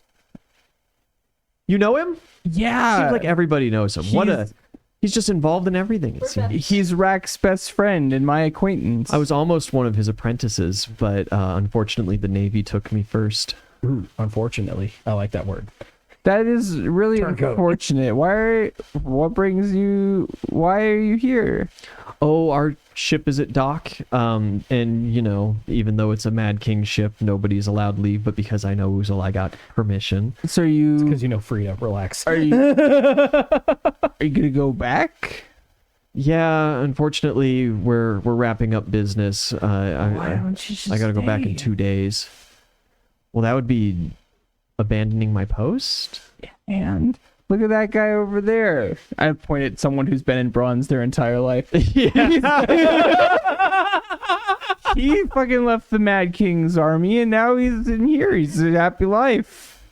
You know him? Yeah. Seems like everybody knows him. He's just involved in everything, it seems. He's Rack's best friend and my acquaintance. I was almost one of his apprentices, but unfortunately the Navy took me first. Ooh, unfortunately, I like that word. That is really Turncoat. unfortunate. Why are you here? Oh, our ship is at dock, and, you know, even though it's a Mad King ship, nobody's allowed leave, but because I know Oozle, I got permission. So you... Because you know Frida, relax. Are you gonna go back? Yeah, unfortunately, we're wrapping up business. Why don't you just I gotta go back in stay? 2 days. Well, that would be abandoning my post? And look at that guy over there. I point at someone who's been in bronze their entire life. Yeah. He fucking left the Mad King's army and now he's in here. He's a happy life.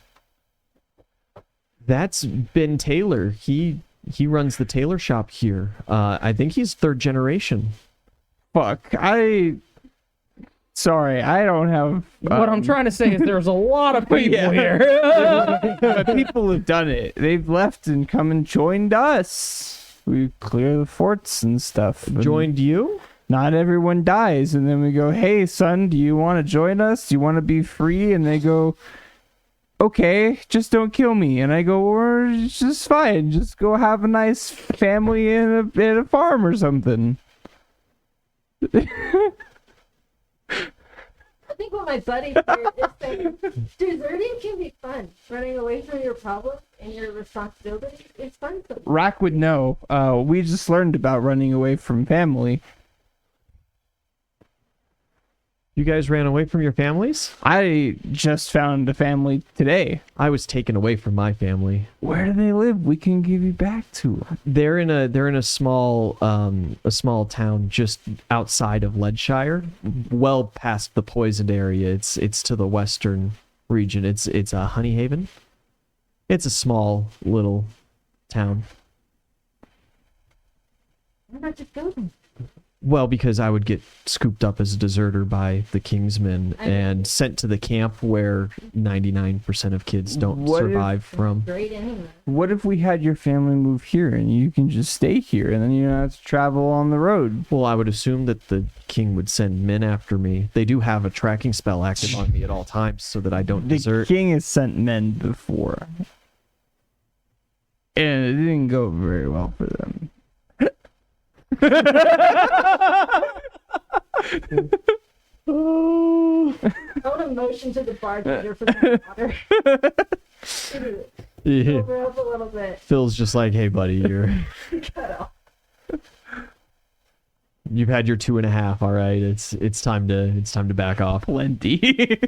That's Ben Taylor. He runs the tailor shop here. I think he's third generation. Fuck. Sorry, I don't have... What I'm trying to say is there's a lot of people Yeah. here. But people have done it. They've left and come and joined us. We clear the forts and stuff. And Joined you? not everyone dies. And then we go, hey, son, do you want to join us? Do you want to be free? And they go, okay, just don't kill me. And I go, well, it's just fine. Just go have a nice family in a farm or something. I think what my buddy here is saying, deserting can be fun. Running away from your problems and your responsibilities is fun sometimes. Rack would know. We just learned about running away from family. You guys ran away from your families? I just found a family today. I was taken away from my family. Where do they live? We can give you back to them. They're in a small town just outside of Leadshire, well past the poisoned area. It's to the western region. It's a Honeyhaven. It's a small little town. Why not just go then? Well, because I would get scooped up as a deserter by the Kingsmen and sent to the camp where 99% of kids don't What if- survive from. Great anyway. What if we had your family move here and you can just stay here and then you don't have to travel on the road? Well, I would assume that the king would send men after me. They do have a tracking spell active on me at all times so that I don't The desert. king has sent men before. And it didn't go very well for them. I want to motion to the bartender for some water. Yeah. Over up a little bit. Phil's just like, hey, buddy, Cut off. you've had your 2.5. All right, it's time to back off. Plenty.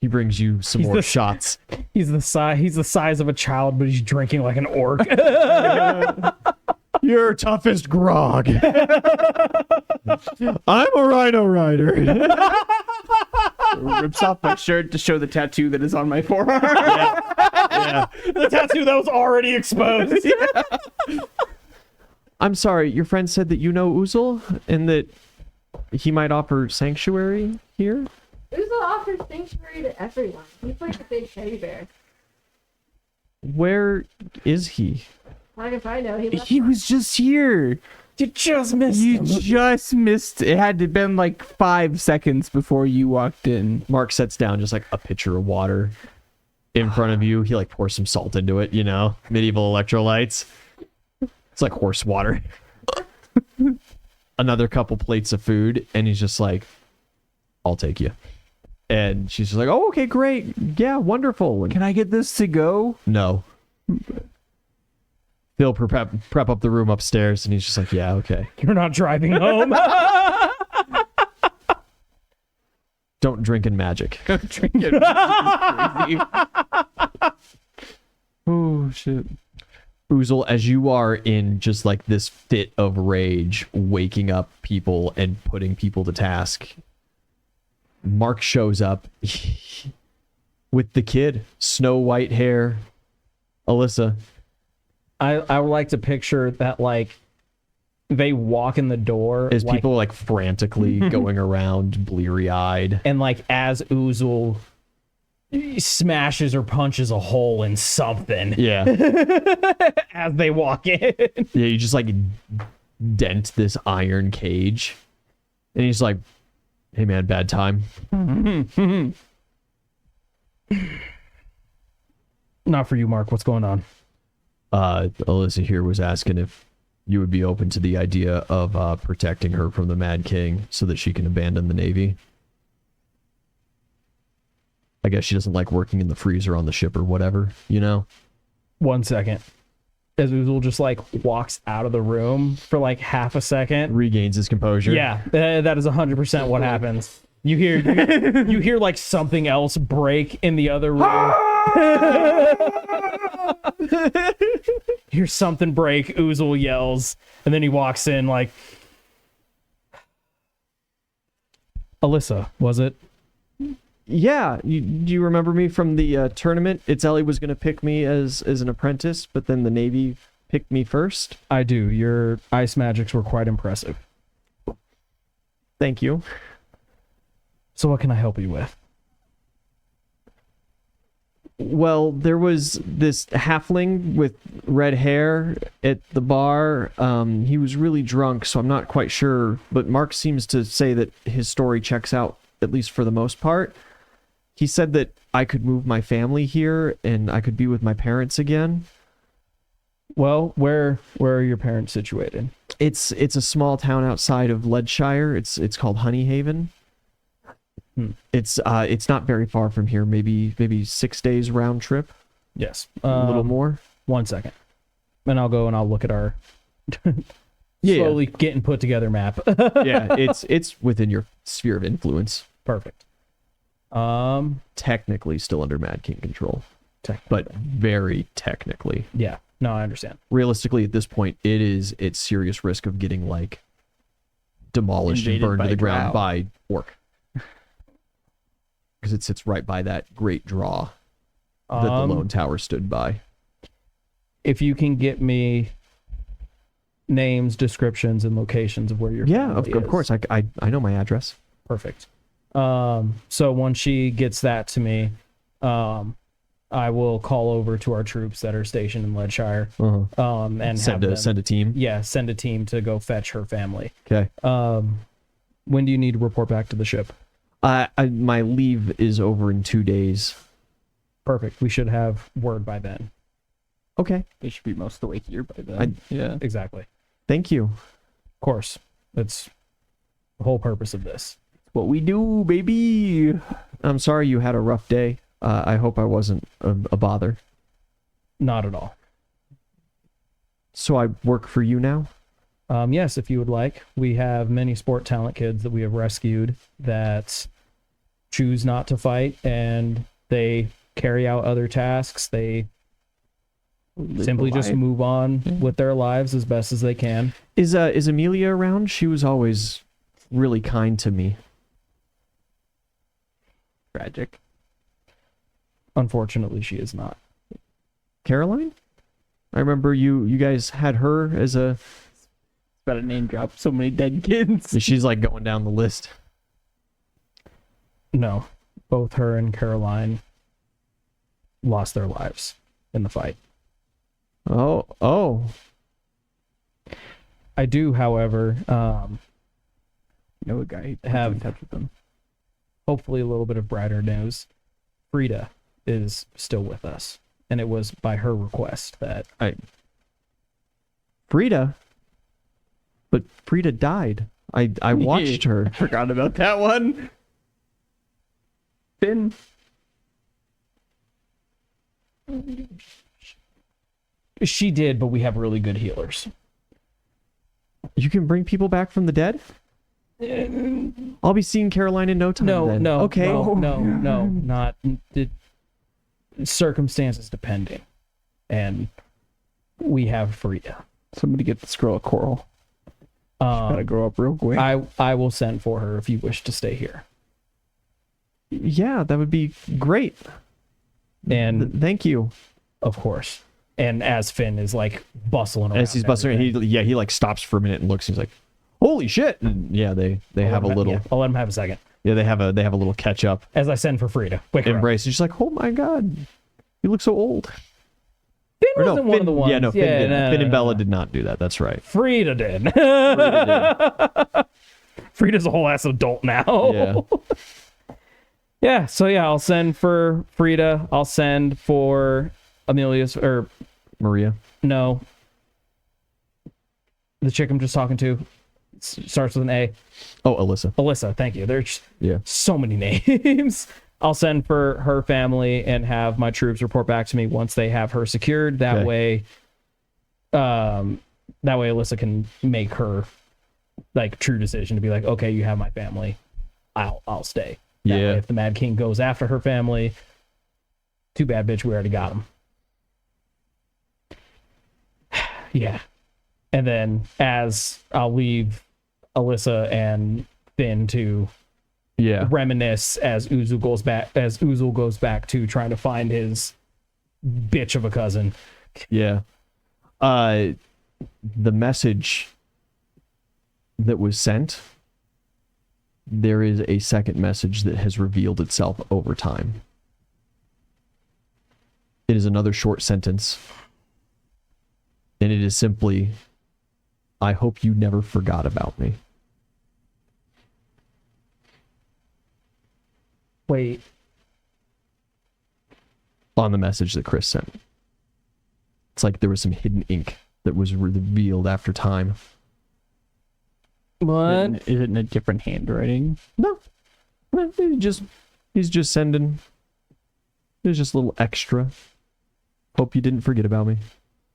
He brings you some He's more the- shots. He's the size of a child, but he's drinking like an orc. Your toughest grog. I'm a rhino rider. Rips off my shirt to show the tattoo that is on my forearm. Yeah. The tattoo that was already exposed. I'm sorry, your friend said that you know Oozle and that he might offer sanctuary here. Uzo offers sanctuary to everyone. He's like a big teddy bear. Where is he? Like if I know, He was just here. You just missed You him. just missed. It had to been like 5 seconds before you walked in. Mark sets down just like a pitcher of water in front of you. He like pours some salt into it, you know, medieval electrolytes. It's like horse water. Another couple plates of food, and he's just like, I'll take you. And she's just like, oh, okay, great. Yeah, wonderful. And Can I get this to go? no. Phil prep up the room upstairs, and he's just like, yeah, okay. You're not driving home. Don't drink in magic. Drink it. Oh shit. Oozle, as you are in just like this fit of rage, waking up people and putting people to task, Mark shows up with the kid, snow white hair, Alyssa. I would like to picture that, like, they walk in the door As like, people like frantically going around, bleary eyed. and like as Oozle smashes or punches a hole in something Yeah. as they walk in. Yeah, you just like dent this iron cage. And he's like, hey man, bad time. Not for you, Mark. What's going on? Alyssa here was asking if you would be open to the idea of protecting her from the Mad King so that she can abandon the Navy. I guess she doesn't like working in the freezer on the ship or whatever, you know? 1 second. As Oozle just like walks out of the room for like half a second. Regains his composure. Yeah, that is 100% what happens. You hear like something else break in the other room. Hear something break. Oozle yells, and then he walks in like, Alyssa, was it? Yeah, do you remember me from the tournament? It's Ellie was going to pick me as an apprentice, but then the Navy picked me first. I do. Your ice magics were quite impressive. Thank you. So what can I help you with? Well, there was this halfling with red hair at the bar. He was really drunk, so I'm not quite sure, but Mark seems to say that his story checks out, at least for the most part. He said that I could move my family here and I could be with my parents again. Well, where are your parents situated? It's a small town outside of Leadshire. It's called Honeyhaven. It's not very far from here. Maybe 6 days round trip. Yes. A little more. 1 second. And I'll go and I'll look at our Yeah. slowly getting put together map. Yeah, it's within your sphere of influence. Perfect. Technically still under Mad King control, Technically. but very technically. Yeah. No, I understand. Realistically, at this point, it's serious risk of getting like demolished Invaded and burned by to the ground drow. by orc, because it sits right by that great draw that the lone tower stood by. If you can get me names, descriptions, and locations of where your family Of is. course. I know my address. Perfect. So once she gets that to me, I will call over to our troops that are stationed in Leadshire. And Send a team. Yeah, send a team to go fetch her family. Okay. When do you need to report back to the ship? My leave is over in 2 days. Perfect. We should have word by then. Okay. They should be most of the way here by then. Yeah. Exactly. Thank you. Of course. That's the whole purpose of this. What we do, baby. I'm sorry you had a rough day. I hope I wasn't a bother. Not at all. So I work for you now? Yes, if you would like. We have many sport talent kids that we have rescued that choose not to fight, and they carry out other tasks. They simply just move on with their lives as best as they can. Is Amelia around? She was always really kind to me. Tragic. Unfortunately, she is not. Caroline? I remember you guys had her as a Got to name drop so many dead kids. She's like going down the list. No, both her and Caroline lost their lives in the fight. Oh. I do, however, know a guy who have in touch with them. Hopefully a little bit of brighter news. Frida is still with us, and it was by her request that Frida? But Frida died. I watched her. Forgot about that one. Finn. She did, but we have really good healers. You can bring people back from the dead? I'll be seeing Caroline in no time. Then. Okay. No, not circumstances depending, and we have Frida. Somebody get this girl a coral. She's gotta grow up real quick. I will send for her if you wish to stay here. Yeah, that would be great. And thank you. Of course. And as Finn is like bustling around. As he's bustling, he like stops for a minute and looks. He's like, "Holy shit!" And yeah, they have a little. Yeah, I'll let him have a second. Yeah, they have a little catch up. As I send for Frida, embrace. She's like, "Oh my god, you look so old." Finn wasn't one of the ones. Yeah, no, Finn and Bella did not do that. That's right. Frida did. Frida's a whole ass adult now. Yeah. Yeah, so yeah, I'll send for Frida. I'll send for Amelia's or Maria. No. The chick I'm just talking to starts with an A. Oh, Alyssa. Alyssa, thank you. There's Yeah. so many names. I'll send for her family and have my troops report back to me once they have her secured. That way Alyssa can make her like true decision to be like, okay, you have my family. I'll stay. That way, if the Mad King goes after her family, too bad, bitch. We already got him. Yeah. And then as I'll leave Alyssa and Finn to reminisce as Uzul goes back to trying to find his bitch of a cousin. Yeah. The message that was sent, there is a second message that has revealed itself over time. It is another short sentence. And it is simply, I hope you never forgot about me. Wait. On the message that Chris sent. It's like there was some hidden ink that was revealed after time. What? Is it in a different handwriting? No. He's just sending. There's just a little extra. Hope you didn't forget about me.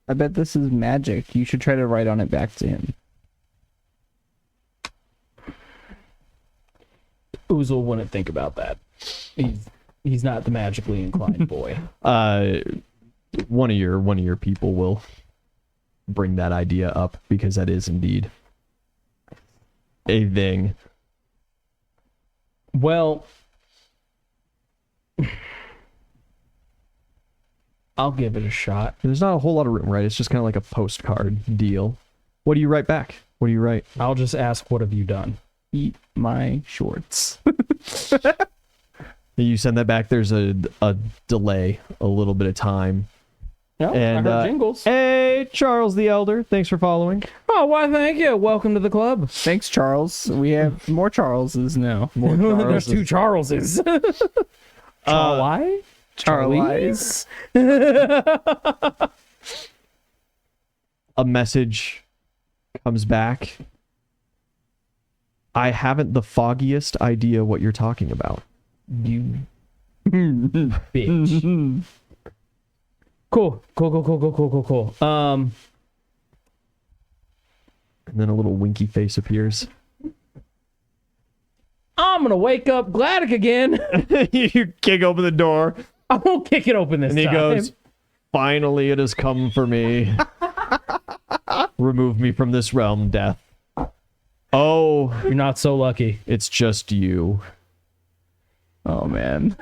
I bet this is magic. You should try to write on it back to him. Uzul wouldn't think about that. He's not the magically inclined boy. One of your people will bring that idea up because that is indeed a thing. Well, I'll give it a shot. There's not a whole lot of room, right? It's just kind of like a postcard deal. What do you write back? What do you write? I'll just ask, what have you done? Eat my shorts. You send that back. There's a delay, a little bit of time. No, And I heard jingles. Hey, Charles the Elder. Thanks for following. Oh, why, thank you. Welcome to the club. Thanks, Charles. We have more Charleses now. More There's two Charleses. Charlie? Charlies. A message comes back. I haven't the foggiest idea what you're talking about. You bitch. Cool. And then a little winky face appears. I'm gonna wake up Gladdick again. You kick open the door. I won't kick it open this And he time. goes, finally it has come for me. Remove me from this realm, death. Oh, You're not so lucky. it's just you. Oh, man.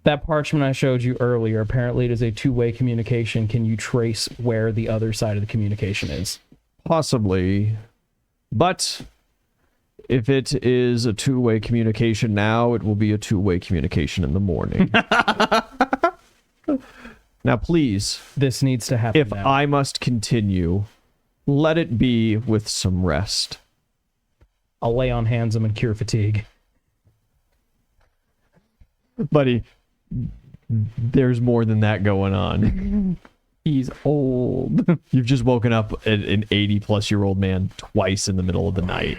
That parchment I showed you earlier, apparently it is a two-way communication. Can you trace where the other side of the communication is? Possibly. But if it is a two-way communication now, it will be a two-way communication in the morning. Now, please, This needs to happen if now. I must continue, let it be with some rest. I'll lay on hands and cure fatigue. Buddy, there's more than that going on. He's old. You've just woken up an 80-plus-year-old man twice in the middle of the night.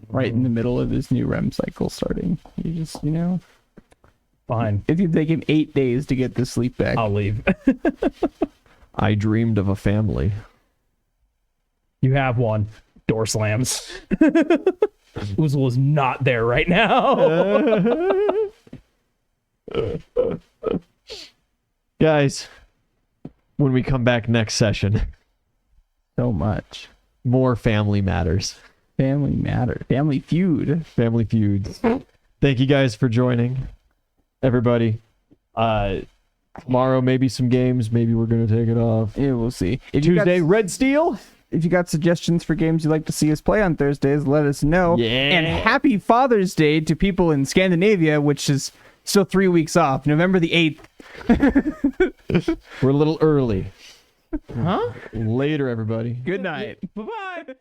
Right in the middle of his new REM cycle starting. You just, Fine. It's gonna take him 8 days to get the sleep back. I'll leave. I dreamed of a family. You have one. Door slams. Oozle is not there right now. Guys, when we come back next session, So much. more family matters. Family matter. Family feud. Family feuds. Thank you guys for joining. Everybody. Tomorrow, maybe some games. Maybe we're going to take it off. Yeah, we'll see. Tuesday, Red Steel. If you got suggestions for games you'd like to see us play on Thursdays, let us know. Yeah. And happy Father's Day to people in Scandinavia, which is still 3 weeks off. November the 8th. We're a little early. Huh? Later, everybody. Good night. Bye-bye.